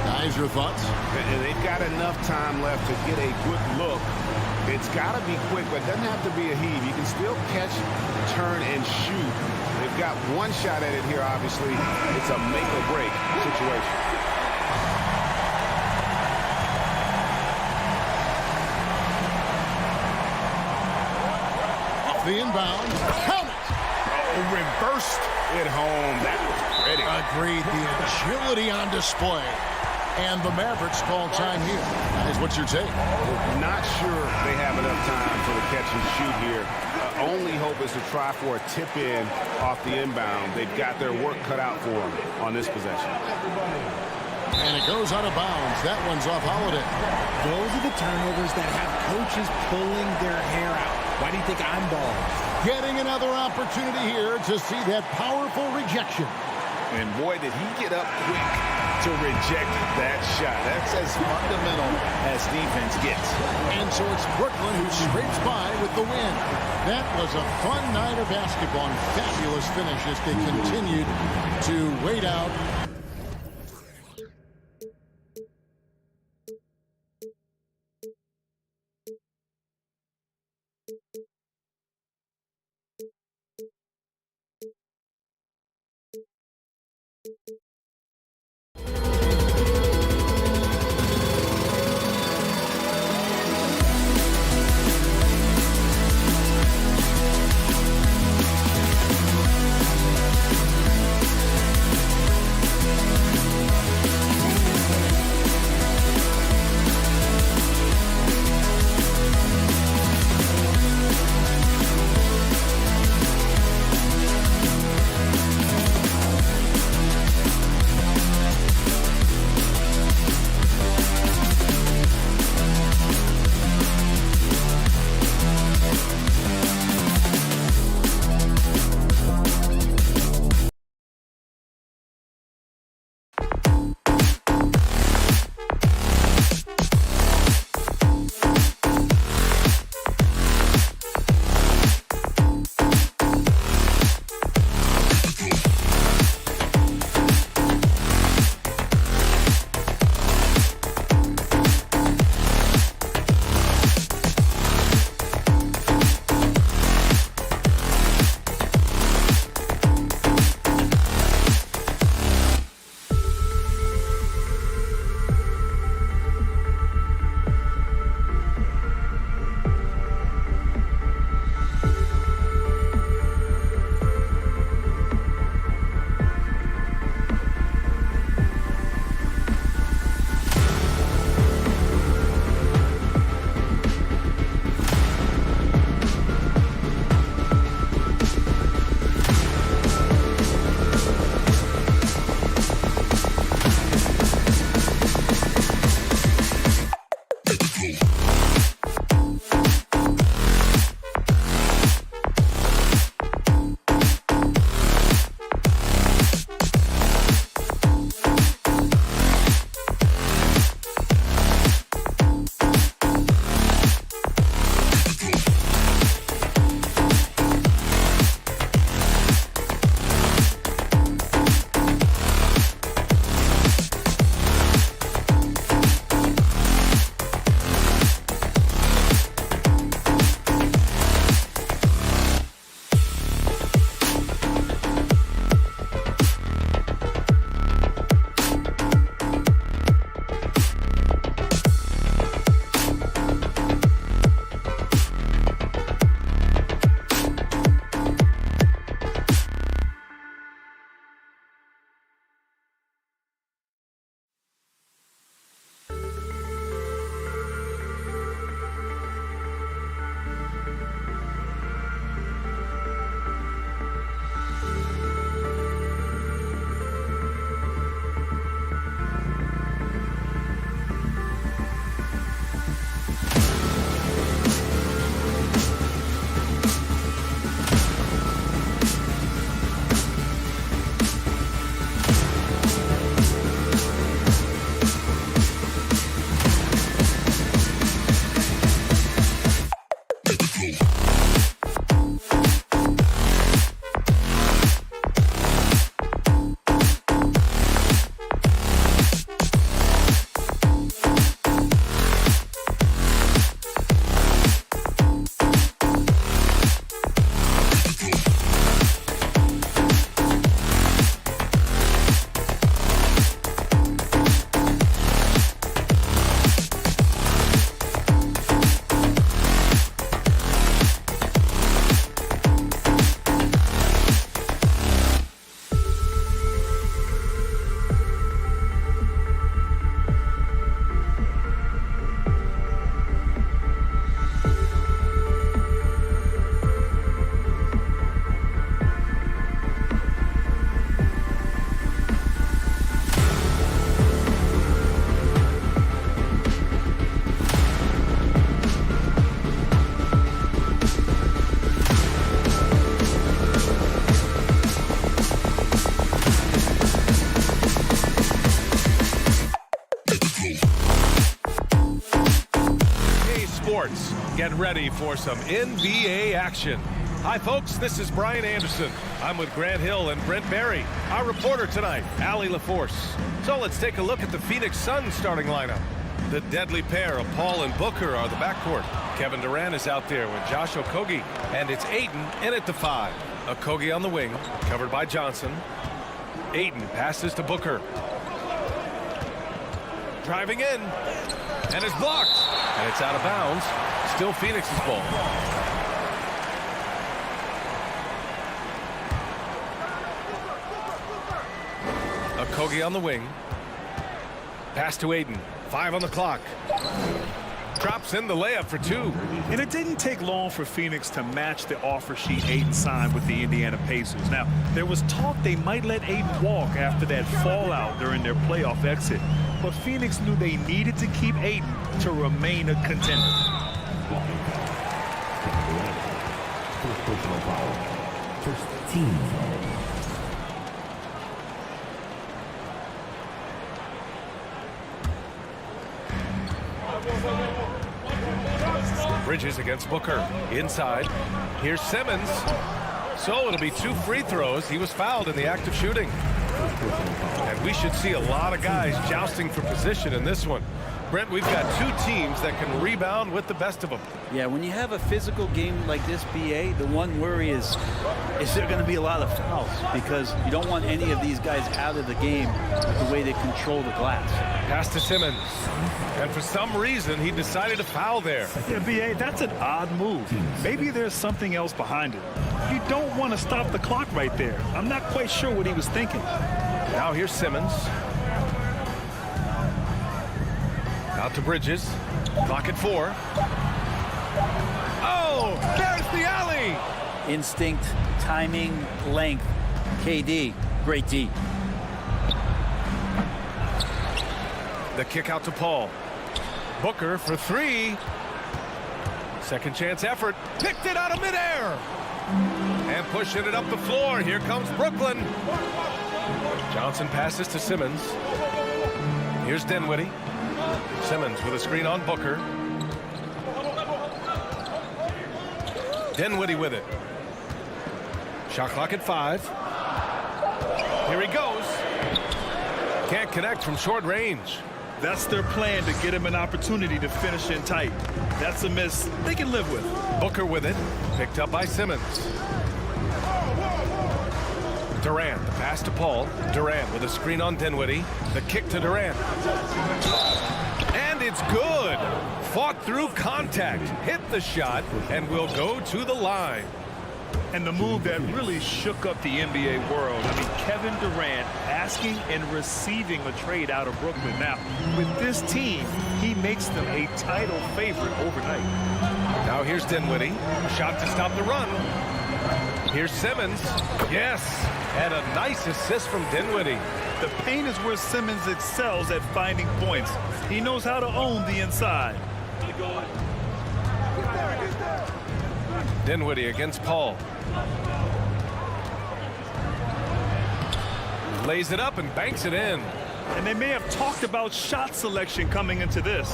Guys, your thoughts? And they've got enough time left to get a good look. It's got to be quick, but it doesn't have to be a heave. You can still catch, turn, and shoot. They've got 1 shot at it here, obviously. It's a make-or-break situation. The inbound. Count it! Oh, reversed it home. That was pretty. Agreed. The agility on display. And the Mavericks call time here. Guys, what's your take? Not sure they have enough time for the catch and shoot here. Only hope is to try for a tip-in off the inbound. They've got their work cut out for them on this possession. And it goes out of bounds. That one's off Holiday. Those are the turnovers that have coaches pulling their hair out. Why do you think I'm bald? Getting another opportunity here to see that powerful rejection. And boy, did he get up quick to reject that shot. That's as fundamental as defense gets. And so it's Brooklyn who scrapes by with the win. That was a fun night of basketball and fabulous finish as they continued to wait out. sports. Get ready for some NBA action. Hi, folks. This is Brian Anderson. I'm with Grant Hill and Brent Barry. Our reporter tonight, Allie LaForce. So let's take a look at the Phoenix Suns starting lineup. The deadly pair of Paul and Booker are the backcourt. Kevin Durant is out there with Josh Okogie. And it's Ayton in at the 5. Okogie on the wing, covered by Johnson. Ayton passes to Booker. Driving in. And it's blocked. And it's out of bounds. Still Phoenix's ball. Okogie on the wing. Pass to Ayton. 5 on the clock. Drops in the layup for 2. And it didn't take long for Phoenix to match the offer sheet Ayton signed with the Indiana Pacers. Now, there was talk they might let Ayton walk after that fallout during their playoff exit. But Phoenix knew they needed to keep Ayton to remain a contender. First team foul. Bridges against Booker. Inside. Here's Simmons. So it'll be 2 free throws. He was fouled in the act of shooting. And we should see a lot of guys jousting for position in this one. Brent, we've got 2 teams that can rebound with the best of them. Yeah, when you have a physical game like this, BA, the one worry is there going to be a lot of fouls? Because you don't want any of these guys out of the game with the way they control the glass. Pass to Simmons. And for some reason, he decided to foul there. Yeah, BA, that's an odd move. Maybe there's something else behind it. You don't want to stop the clock right there. I'm not quite sure what he was thinking. Now here's Simmons. Out to Bridges. Clock at 4. Oh, there's the alley. Instinct, timing, length. KD, great D. The kick out to Paul. Booker for 3. Second chance effort. Picked it out of midair. And pushing it up the floor. Here comes Brooklyn. Johnson passes to Simmons. Here's Dinwiddie. Simmons with a screen on Booker. Dinwiddie with it. Shot clock at 5. Here he goes. Can't connect from short range. That's their plan, to get him an opportunity to finish in tight. That's a miss they can live with. Booker with it. Picked up by Simmons. Durant, the pass to Paul. Durant with a screen on Dinwiddie. The kick to Durant. And it's good. Fought through contact. Hit the shot and will go to the line. And the move that really shook up the NBA world. I mean, Kevin Durant asking and receiving a trade out of Brooklyn. Now, with this team, he makes them a title favorite overnight. Now here's Dinwiddie. Shot to stop the run. Here's Simmons. Yes. And a nice assist from Dinwiddie. The paint is where Simmons excels at finding points. He knows how to own the inside. Dinwiddie against Paul. Lays it up and banks it in. And they may have talked about shot selection coming into this.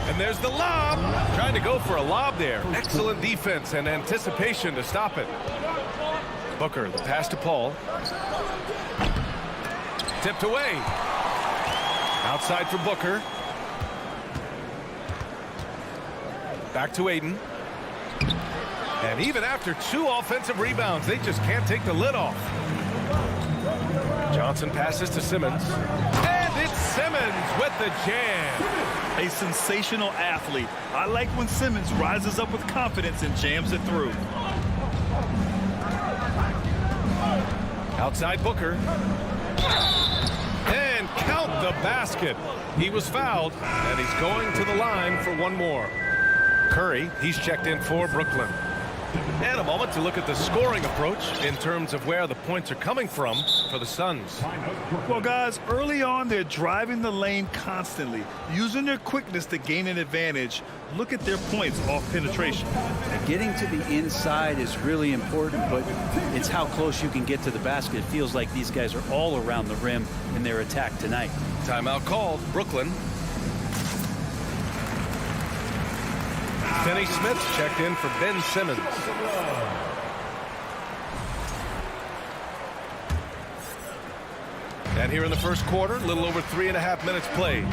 And there's the lob. Trying to go for a lob there. Excellent defense and anticipation to stop it. Booker, the pass to Paul. Tipped away. Outside for Booker. Back to Ayton. And even after 2 offensive rebounds, they just can't take the lid off. Johnson passes to Simmons. And it's Simmons with the jam. A sensational athlete. I like when Simmons rises up with confidence and jams it through. Outside Booker. And count the basket. He was fouled, and he's going to the line for 1 more. Curry, he's checked in for Brooklyn. And a moment to look at the scoring approach in terms of where the points are coming from for the Suns. Well, guys, early on, they're driving the lane constantly, using their quickness to gain an advantage. Look at their points off penetration. Getting to the inside is really important, but it's how close you can get to the basket. It feels like these guys are all around the rim in their attack tonight. Timeout called. Brooklyn. Finney Smith checked in for Ben Simmons. And here in the first quarter, a little over 3.5 minutes played.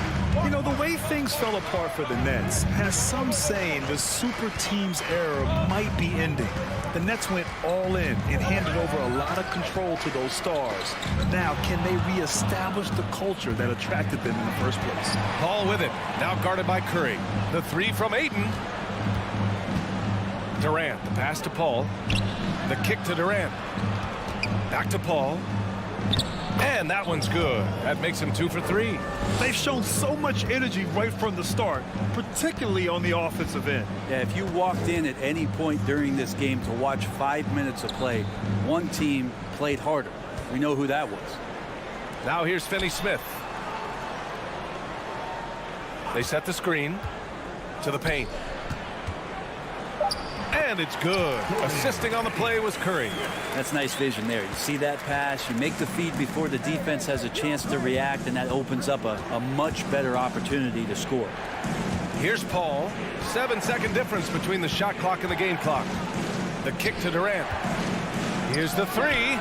You know, the way things fell apart for the Nets has some saying the super team's era might be ending. The Nets went all in and handed over a lot of control to those stars. Now, can they reestablish the culture that attracted them in the first place? Paul with it, now guarded by Curry. The three from Ayton. Durant, the pass to Paul. The kick to Durant. Back to Paul. And that one's good. That makes him 2 for 3. They've shown so much energy right from the start, particularly on the offensive end. Yeah, if you walked in at any point during this game to watch 5 minutes of play, one team played harder. We know who that was. Now here's Finney Smith. They set the screen to the paint. And it's good. Assisting on the play was Curry. That's nice vision there. You see that pass, you make the feed before the defense has a chance to react, and that opens up a much better opportunity to score. Here's Paul. 7-second difference between the shot clock and the game clock. The kick to Durant. Here's the three.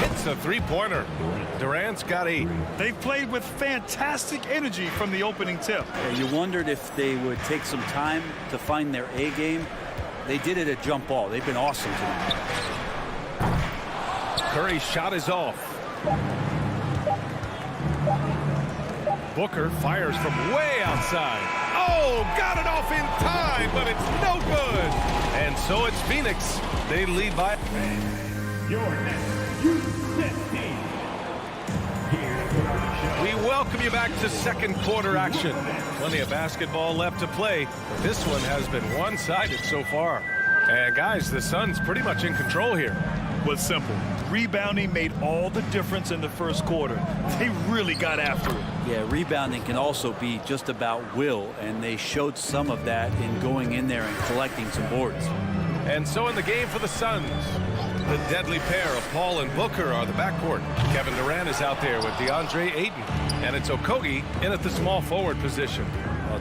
Hits a three-pointer. Durant's got 8. They've played with fantastic energy from the opening tip. Yeah, you wondered if they would take some time to find their A game. They did it at jump ball. They've been awesome tonight. Curry's shot is off. Booker fires from way outside. Oh, got it off in time, but it's no good. And so it's Phoenix. They lead by. Your next U.S. team. We welcome you back to second quarter action. Plenty of basketball left to play. This one has been one-sided so far. And guys, the Suns pretty much in control here. Was simple. Rebounding made all the difference in the first quarter. They really got after it. Yeah, rebounding can also be just about will, and they showed some of that in going in there and collecting some boards. And so in the game for the Suns, the deadly pair of Paul and Booker are the backcourt. Kevin Durant is out there with DeAndre Ayton. And it's Okogie in at the small forward position.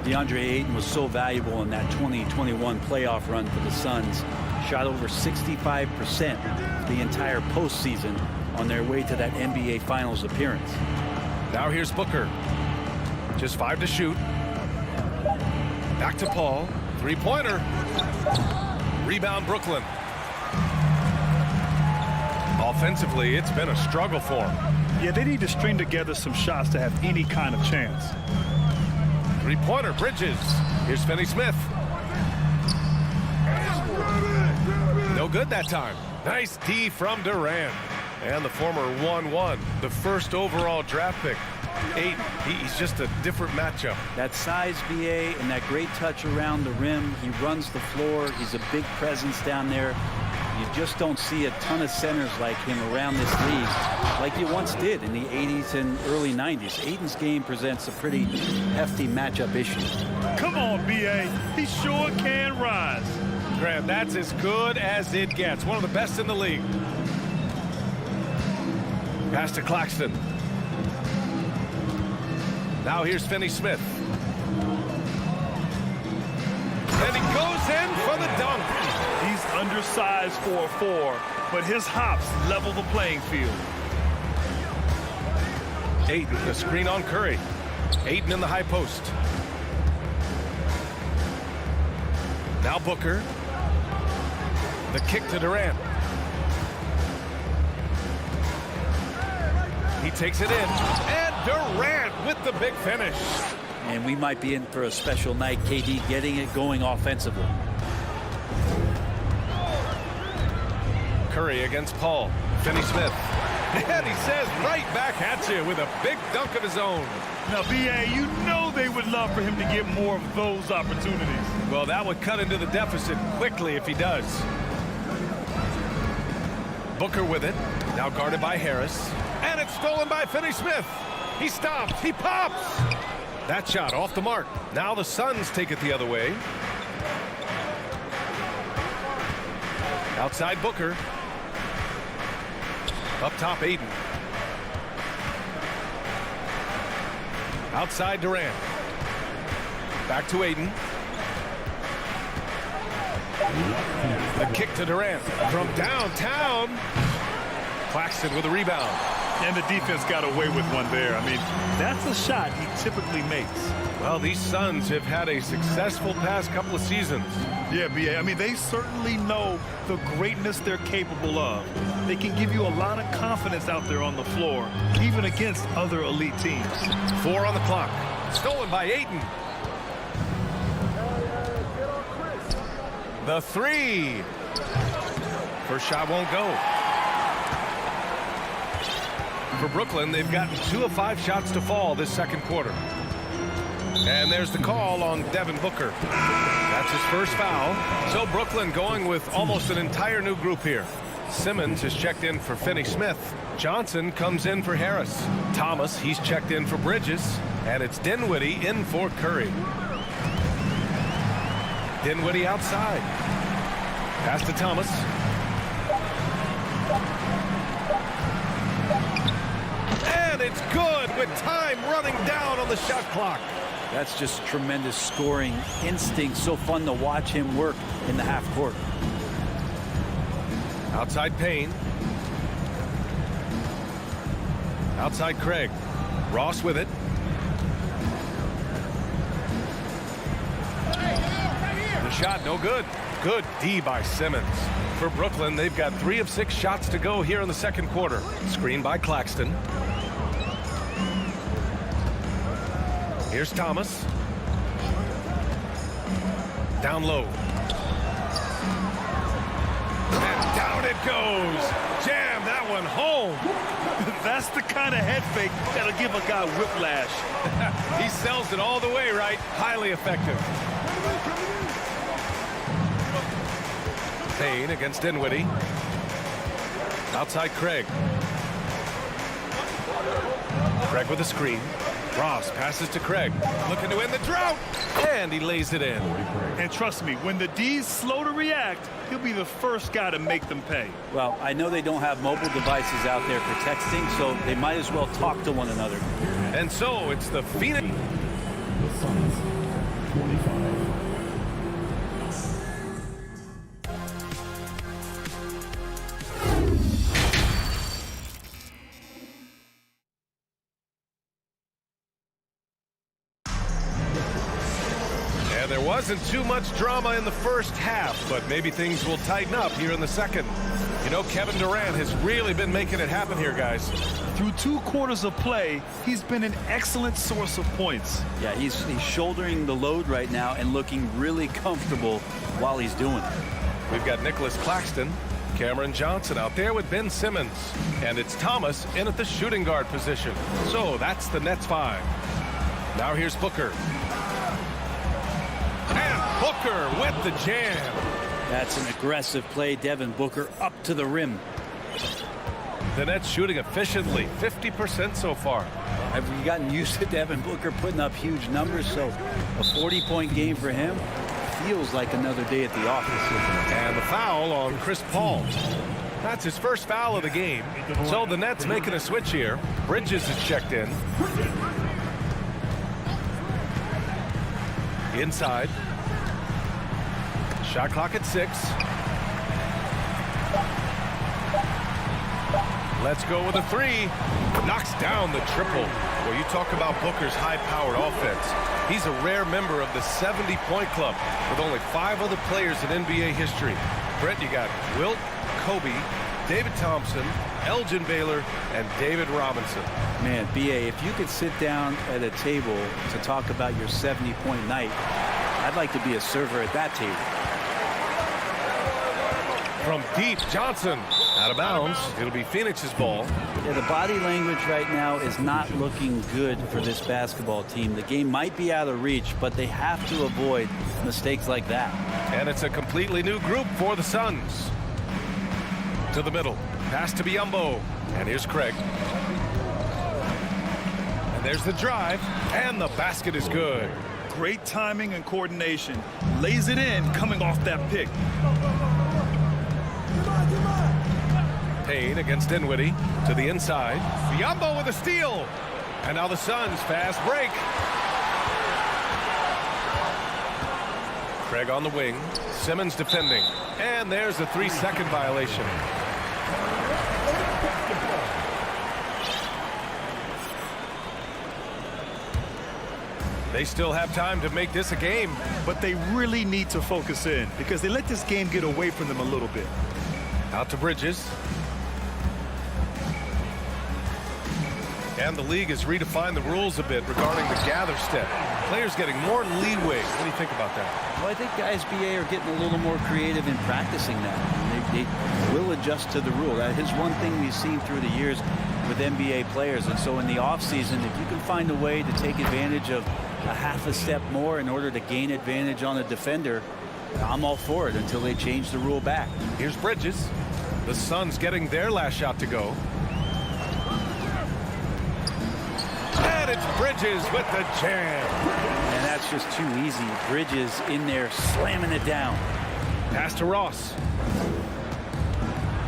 DeAndre Ayton was so valuable in that 2021 playoff run for the Suns. Shot over 65% the entire postseason on their way to that NBA Finals appearance. Now here's Booker. Just 5 to shoot. Back to Paul. Three-pointer. Rebound Brooklyn. Offensively, it's been a struggle for them. Yeah, they need to string together some shots to have any kind of chance. Three-pointer, Bridges. Here's Finney Smith. No good that time. Nice D from Durant. And the former 1-1, the first overall draft pick. Ayton, he's just a different matchup. That size, BA, and that great touch around the rim. He runs the floor. He's a big presence down there. You just don't see a ton of centers like him around this league like you once did in the 80s and early 90s. Ayton's game presents a pretty hefty matchup issue. Come on, B.A. He sure can rise. Graham, that's as good as it gets. One of the best in the league. Pass to Claxton. Now here's Finney Smith. And he goes in for the dunk. He's undersized for a 4, but his hops level the playing field. Ayton, the screen on Curry. Ayton in the high post. Now Booker. The kick to Durant. He takes it in. And Durant with the big finish. And we might be in for a special night, KD getting it going offensively. Curry against Paul. Finney Smith. And he says right back at you with a big dunk of his own. Now, B.A., you know they would love for him to get more of those opportunities. Well, that would cut into the deficit quickly if he does. Booker with it. Now guarded by Harris. And it's stolen by Finney Smith. He stops. He pops. That shot off the mark. Now the Suns take it the other way. Outside Booker. Up top Ayton. Outside Durant. Back to Ayton. The kick to Durant from downtown. Claxton with a rebound. And the defense got away with one there. I mean, that's a shot he typically makes. Well, these Suns have had a successful past couple of seasons. Yeah, B.A. I mean, they certainly know the greatness they're capable of. They can give you a lot of confidence out there on the floor, even against other elite teams. 4 on the clock. Stolen by Ayton. The 3. First shot won't go. For Brooklyn, they've gotten 2 of 5 shots to fall this second quarter. And there's the call on Devin Booker. That's his first foul. So Brooklyn going with almost an entire new group here. Simmons is checked in for Finney Smith. Johnson comes in for Harris. Thomas, he's checked in for Bridges. And it's Dinwiddie in for Curry. Dinwiddie outside. Pass to Thomas. And it's good with time running down on the shot clock. That's just tremendous scoring instinct. So fun to watch him work in the half court. Outside Payne. Outside Craig. Ross with it. The shot no good. Good D by Simmons. For Brooklyn, they've got 3 of 6 shots to go here in the second quarter. Screen by Claxton. Here's Thomas. Down low. And down it goes. Jam that one home. That's the kind of head fake that'll give a guy whiplash. He sells it all the way, right? Highly effective. Payne against Dinwiddie. Outside Craig. Craig with a screen. Ross passes to Craig. Looking to end the drought. And he lays it in. And trust me, when the D's slow to react, he'll be the first guy to make them pay. Well, I know they don't have mobile devices out there for texting, so they might as well talk to one another. And so it's the Phoenix. The Suns, 25. There wasn't too much drama in the first half, but maybe things will tighten up here in the second. You know, Kevin Durant has really been making it happen here, guys. Through 2 quarters of play, he's been an excellent source of points. Yeah, he's shouldering the load right now and looking really comfortable while he's doing it. We've got Nicholas Claxton, Cameron Johnson out there with Ben Simmons. And it's Thomas in at the shooting guard position. So that's the Nets 5. Now here's Booker. And Booker with the jam. That's an aggressive play. Devin Booker up to the rim. The Nets shooting efficiently, 50% so far. Have we gotten used to Devin Booker putting up huge numbers? So a 40-point game for him feels like another day at the office. And the foul on Chris Paul. That's his first foul of the game. So the Nets making a switch here. Bridges is checked in. Inside. Shot clock at 6. Let's go with a 3. Knocks down the triple. Well, you talk about Booker's high-powered offense. He's a rare member of the 70-point club with only 5 other players in NBA history. Brett, you got Wilt, Kobe, David Thompson, Elgin Baylor, and David Robinson. Man, B.A., if you could sit down at a table to talk about your 70-point night, I'd like to be a server at that table. From deep, Johnson out of bounds. It'll be Phoenix's ball. Yeah, the body language right now is not looking good for this basketball team. The game might be out of reach, but they have to avoid mistakes like that. And it's a completely new group for the Suns. To the middle. Pass to Biyombo. And here's Craig. And there's the drive. And the basket is good. Great timing and coordination. Lays it in coming off that pick. Payne against Dinwiddie to the inside. Biyombo with a steal. And now the Suns fast break. Craig on the wing. Simmons defending. And there's a 3-second violation. They still have time to make this a game. But they really need to focus in because they let this game get away from them a little bit. Out to Bridges. And the league has redefined the rules a bit regarding the gather step. Players getting more leeway. What do you think about that? Well, I think the SBA are getting a little more creative in practicing that. They will adjust to the rule. That is one thing we've seen through the years with NBA players. And so in the offseason, if you can find a way to take advantage of a half a step more in order to gain advantage on a defender, I'm all for it until they change the rule back. Here's Bridges. The Suns getting their last shot to go. And it's Bridges with the jam. And that's just too easy. Bridges in there slamming it down. Pass to Ross.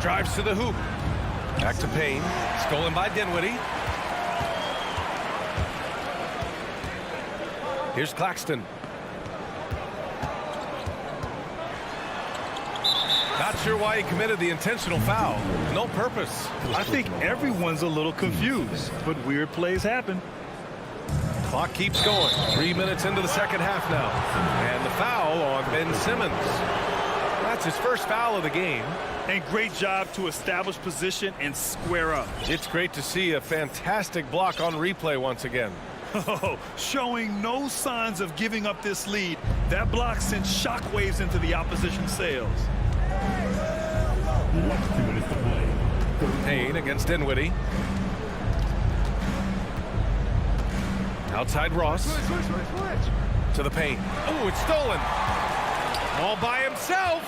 Drives to the hoop. Back to Payne. Stolen by Dinwiddie. Here's Claxton. Not sure why he committed the intentional foul. No purpose. I think everyone's a little confused, but weird plays happen. Clock keeps going. 3 minutes into the second half now. And the foul on Ben Simmons. That's his first foul of the game. And great job to establish position and square up. It's great to see a fantastic block on replay once again. Oh, showing no signs of giving up this lead. That block sent shockwaves into the opposition sails. Payne against Dinwiddie. Outside Ross. To the paint. Oh, it's stolen. All by himself.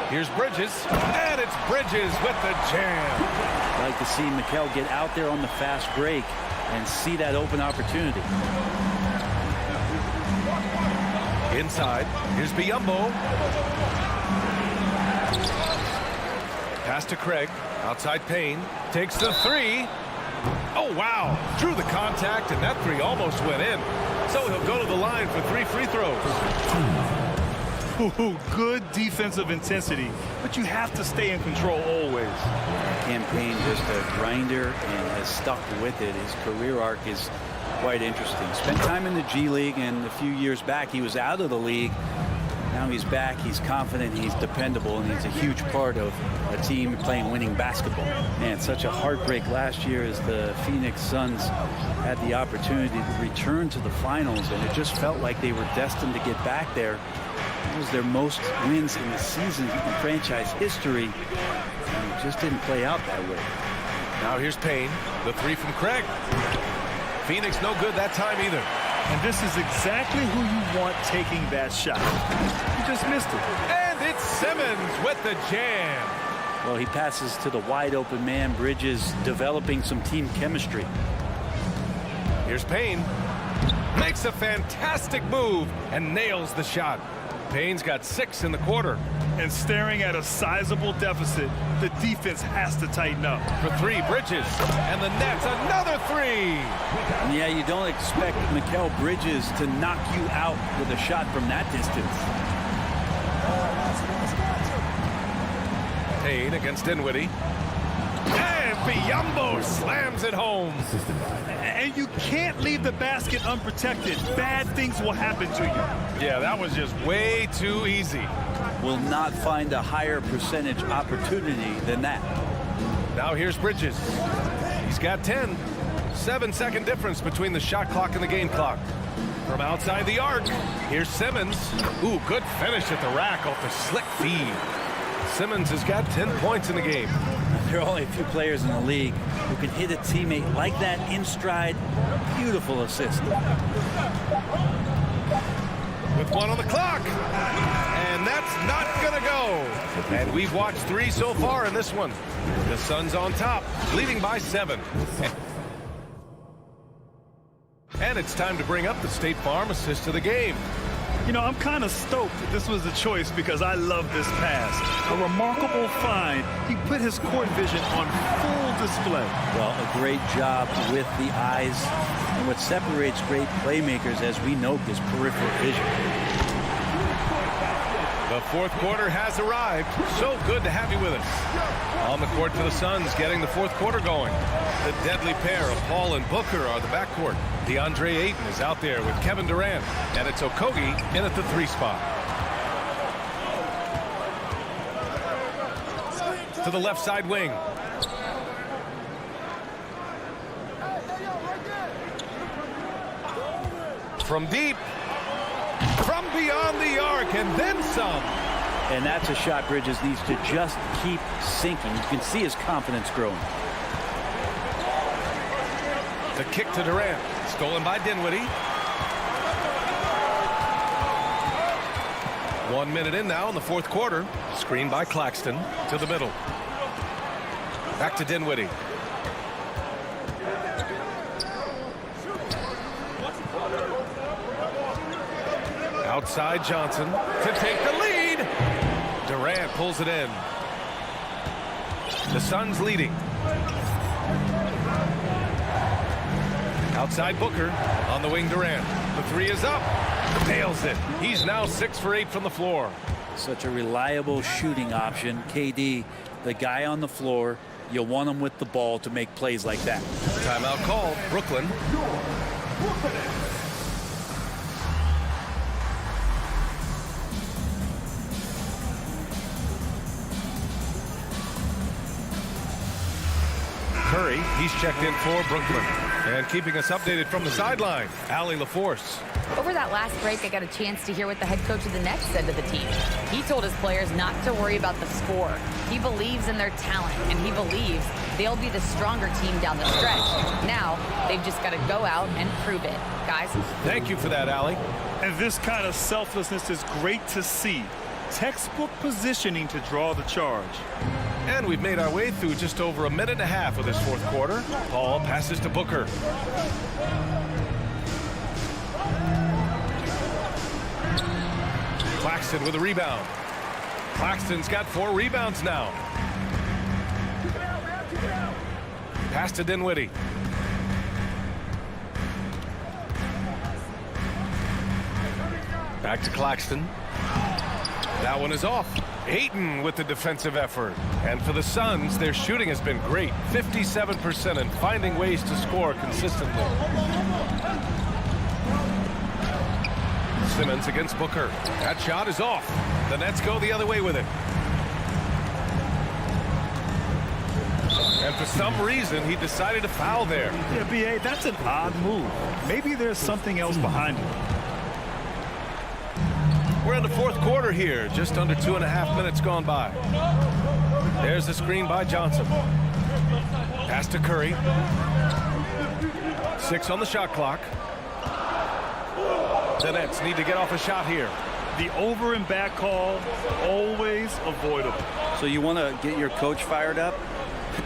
Here's Bridges. And it's Bridges with the jam. I'd like to see Mikal get out there on the fast break and see that open opportunity. Inside. Here's Biyombo. Pass to Craig. Outside Payne. Takes the three. Oh, wow. Drew the contact, and that three almost went in. So he'll go to the line for 3 free throws. Ooh, good defensive intensity, but you have to stay in control always. Campaign just a grinder and has stuck with it. His career arc is quite interesting. Spent time in the G League, and a few years back he was out of the league. Now he's back, he's confident, he's dependable, and he's a huge part of a team playing winning basketball. Man, such a heartbreak last year as the Phoenix Suns had the opportunity to return to the finals, and it just felt like they were destined to get back there. It was their most wins in the season in franchise history, and it just didn't play out that way. Now here's Payne, the three from Craig. Phoenix no good that time either. And this is exactly who you want taking that shot. You just missed it. And it's Simmons with the jam. Well, he passes to the wide open man. Bridges developing some team chemistry. Here's Payne. Makes a fantastic move and nails the shot. Payne's got 6 in the quarter. And staring at a sizable deficit, the defense has to tighten up. For 3, Bridges. And the Nets, another 3. Yeah, you don't expect Mikal Bridges to knock you out with a shot from that distance. Payne against Dinwiddie. And Biyombo slams it home. And you can't leave the basket unprotected. Bad things will happen to you. Yeah, that was just way too easy. Will not find a higher percentage opportunity than that. Now here's Bridges. He's got 10. 7-second difference between the shot clock and the game clock. From outside the arc, here's Simmons. Ooh, good finish at the rack off the slick feed. Simmons has got 10 points in the game. There are only a few players in the league who can hit a teammate like that in stride. Beautiful assist. With 1 on the clock. And that's not going to go. And we've watched 3 so far in this one. The Suns on top, leading by 7. And it's time to bring up the State Farm assist of the game. You know, I'm kind of stoked that this was a choice because I love this pass. A remarkable find. He put his court vision on full display. Well, a great job with the eyes. And what separates great playmakers, as we note, is peripheral vision. The fourth quarter has arrived. So good to have you with us. On the court for the Suns, getting the fourth quarter going. The deadly pair of Paul and Booker are the backcourt. DeAndre Ayton is out there with Kevin Durant. And it's Okogie in at the 3 spot. To the left side wing. From deep. From beyond the arc, and then some. And that's a shot Bridges needs to just keep sinking. You can see his confidence growing. The kick to Durant. Stolen by Dinwiddie. 1 minute in now in the fourth quarter. Screen by Claxton to the middle. Back to Dinwiddie. Outside Johnson to take the lead. Durant pulls it in. The Suns leading. Outside Booker. On the wing Durant. The 3 is up. Nails it. He's now 6 for 8 from the floor. Such a reliable shooting option. KD, the guy on the floor. You want him with the ball to make plays like that. Timeout called. Brooklyn. Curry, he's checked in for Brooklyn. And keeping us updated from the sideline, Allie LaForce. Over that last break, I got a chance to hear what the head coach of the Nets said to the team. He told his players not to worry about the score. He believes in their talent, and he believes they'll be the stronger team down the stretch. Now, they've just got to go out and prove it. Guys. Thank you for that, Allie. And this kind of selflessness is great to see. Textbook positioning to draw the charge. And we've made our way through just over a minute and a half of this fourth quarter. Paul passes to Booker. Claxton with a rebound. Claxton's got 4 rebounds now. Pass to Dinwiddie. Back to Claxton. That one is off. Ayton with the defensive effort. And for the Suns, their shooting has been great. 57% and finding ways to score consistently. Simmons against Booker. That shot is off. The Nets go the other way with it. And for some reason, he decided to foul there. Yeah, B.A., that's an odd move. Maybe there's something else behind it. We're in the fourth quarter here. Just under 2.5 minutes gone by. There's the screen by Johnson. Pass to Curry. 6 on the shot clock. The Nets need to get off a shot here. The over and back call, always avoidable. So you want to get your coach fired up?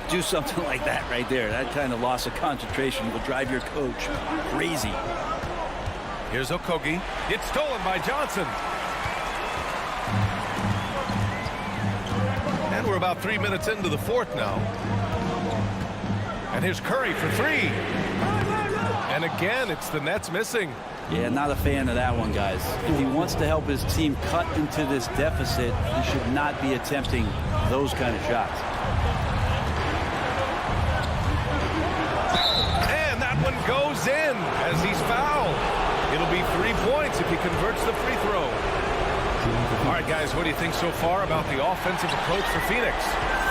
Do something like that right there. That kind of loss of concentration will drive your coach crazy. Here's Okogie. It's stolen by Johnson. And we're about 3 minutes into the fourth now. And here's Curry for 3. And again, it's the Nets missing. Yeah, not a fan of that one, guys. If he wants to help his team cut into this deficit, he should not be attempting those kind of shots. And that one goes in as he's fouled. It'll be 3 points if he converts the free throw. All right, guys, what do you think so far about the offensive approach for Phoenix?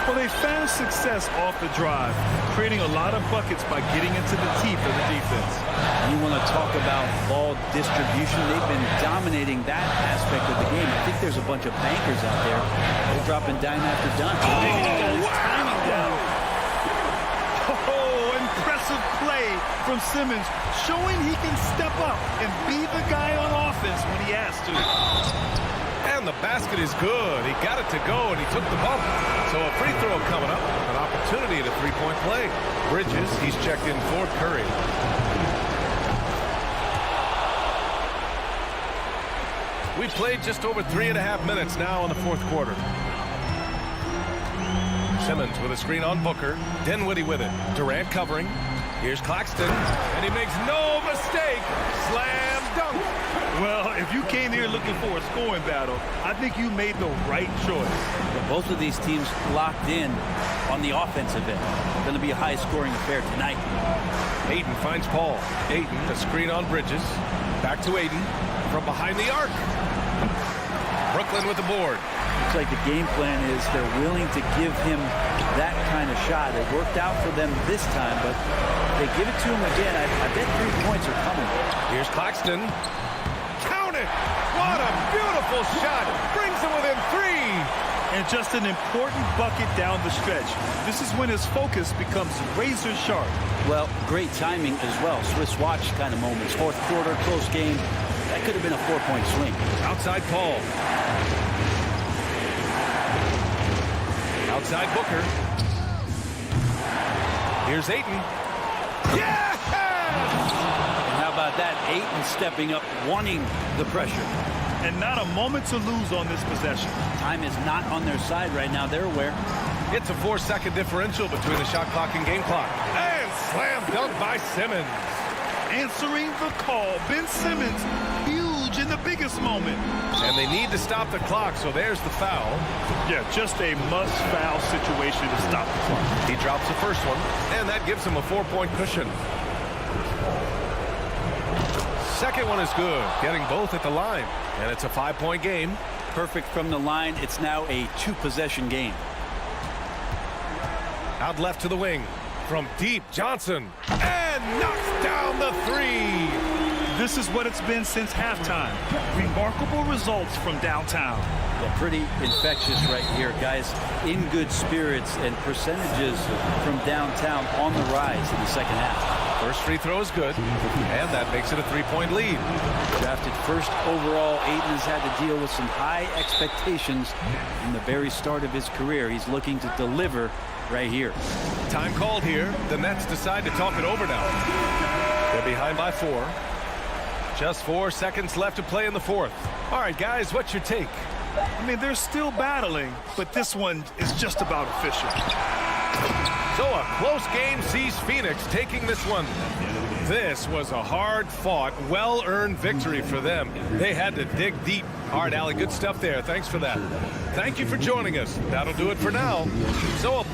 Well, they found success off the drive, creating a lot of buckets by getting into the teeth of the defense. You want to talk about ball distribution? They've been dominating that aspect of the game. I think there's a bunch of bankers out there. They're dropping dime after dime. Timing down. Oh, impressive play from Simmons, showing he can step up and be the guy on offense when he has to. And the basket is good. He got it to go, and he took the bump. So a free throw coming up. An opportunity at a three-point play. Bridges, he's checked in for Curry. We played just over 3.5 minutes now in the fourth quarter. Simmons with a screen on Booker. Dinwiddie with it. Durant covering. Here's Claxton, and he makes no mistake. Slam dunk. Well, if you came here looking for a scoring battle, I think you made the right choice. Both of these teams locked in on the offensive end. Going to be a high-scoring affair tonight. Ayton finds Paul. Ayton, a screen on Bridges. Back to Ayton from behind the arc. Brooklyn with the board. Looks like the game plan is they're willing to give him that kind of shot. It worked out for them this time, but they give it to him again. I bet 3 points are coming. Here's Claxton. Count it! What a beautiful shot! Brings him within 3. And just an important bucket down the stretch. This is when his focus becomes razor sharp. Well, great timing as well. Swiss watch kind of moments. Fourth quarter, close game. That could have been a 4-point swing. Outside Paul. Outside Booker. Here's Ayton. Yes! And how about that? Ayton stepping up, wanting the pressure. And not a moment to lose on this possession. Time is not on their side right now. They're aware. It's a 4-second differential between the shot clock and game clock. And slam dunk by Simmons. Answering the call. Ben Simmons, huge in the biggest moment. And they need to stop the clock, so there's the foul. Yeah, just a must-foul situation to stop the clock. He drops the first one, and that gives him a 4-point cushion. Second one is good, getting both at the line. And it's a 5-point game. Perfect from the line. It's now a 2-possession game. Out left to the wing. From deep, Johnson. And knocks down the 3. This is what it's been since halftime. Remarkable results from downtown. Yeah, pretty infectious right here. Guys in good spirits and percentages from downtown on the rise in the second half. First free throw is good, and that makes it a 3-point lead. Drafted first overall, Ayton has had to deal with some high expectations from the very start of his career. He's looking to deliver right here. Time called here. The Nets decide to talk it over now. They're behind by 4. Just 4 seconds left to play in the fourth. All right, guys, what's your take? I mean, they're still battling, but this one is just about official. So a close game sees Phoenix taking this one. This was a hard-fought, well-earned victory for them. They had to dig deep. All right, Allie, good stuff there. Thanks for that. Thank you for joining us. That'll do it for now. So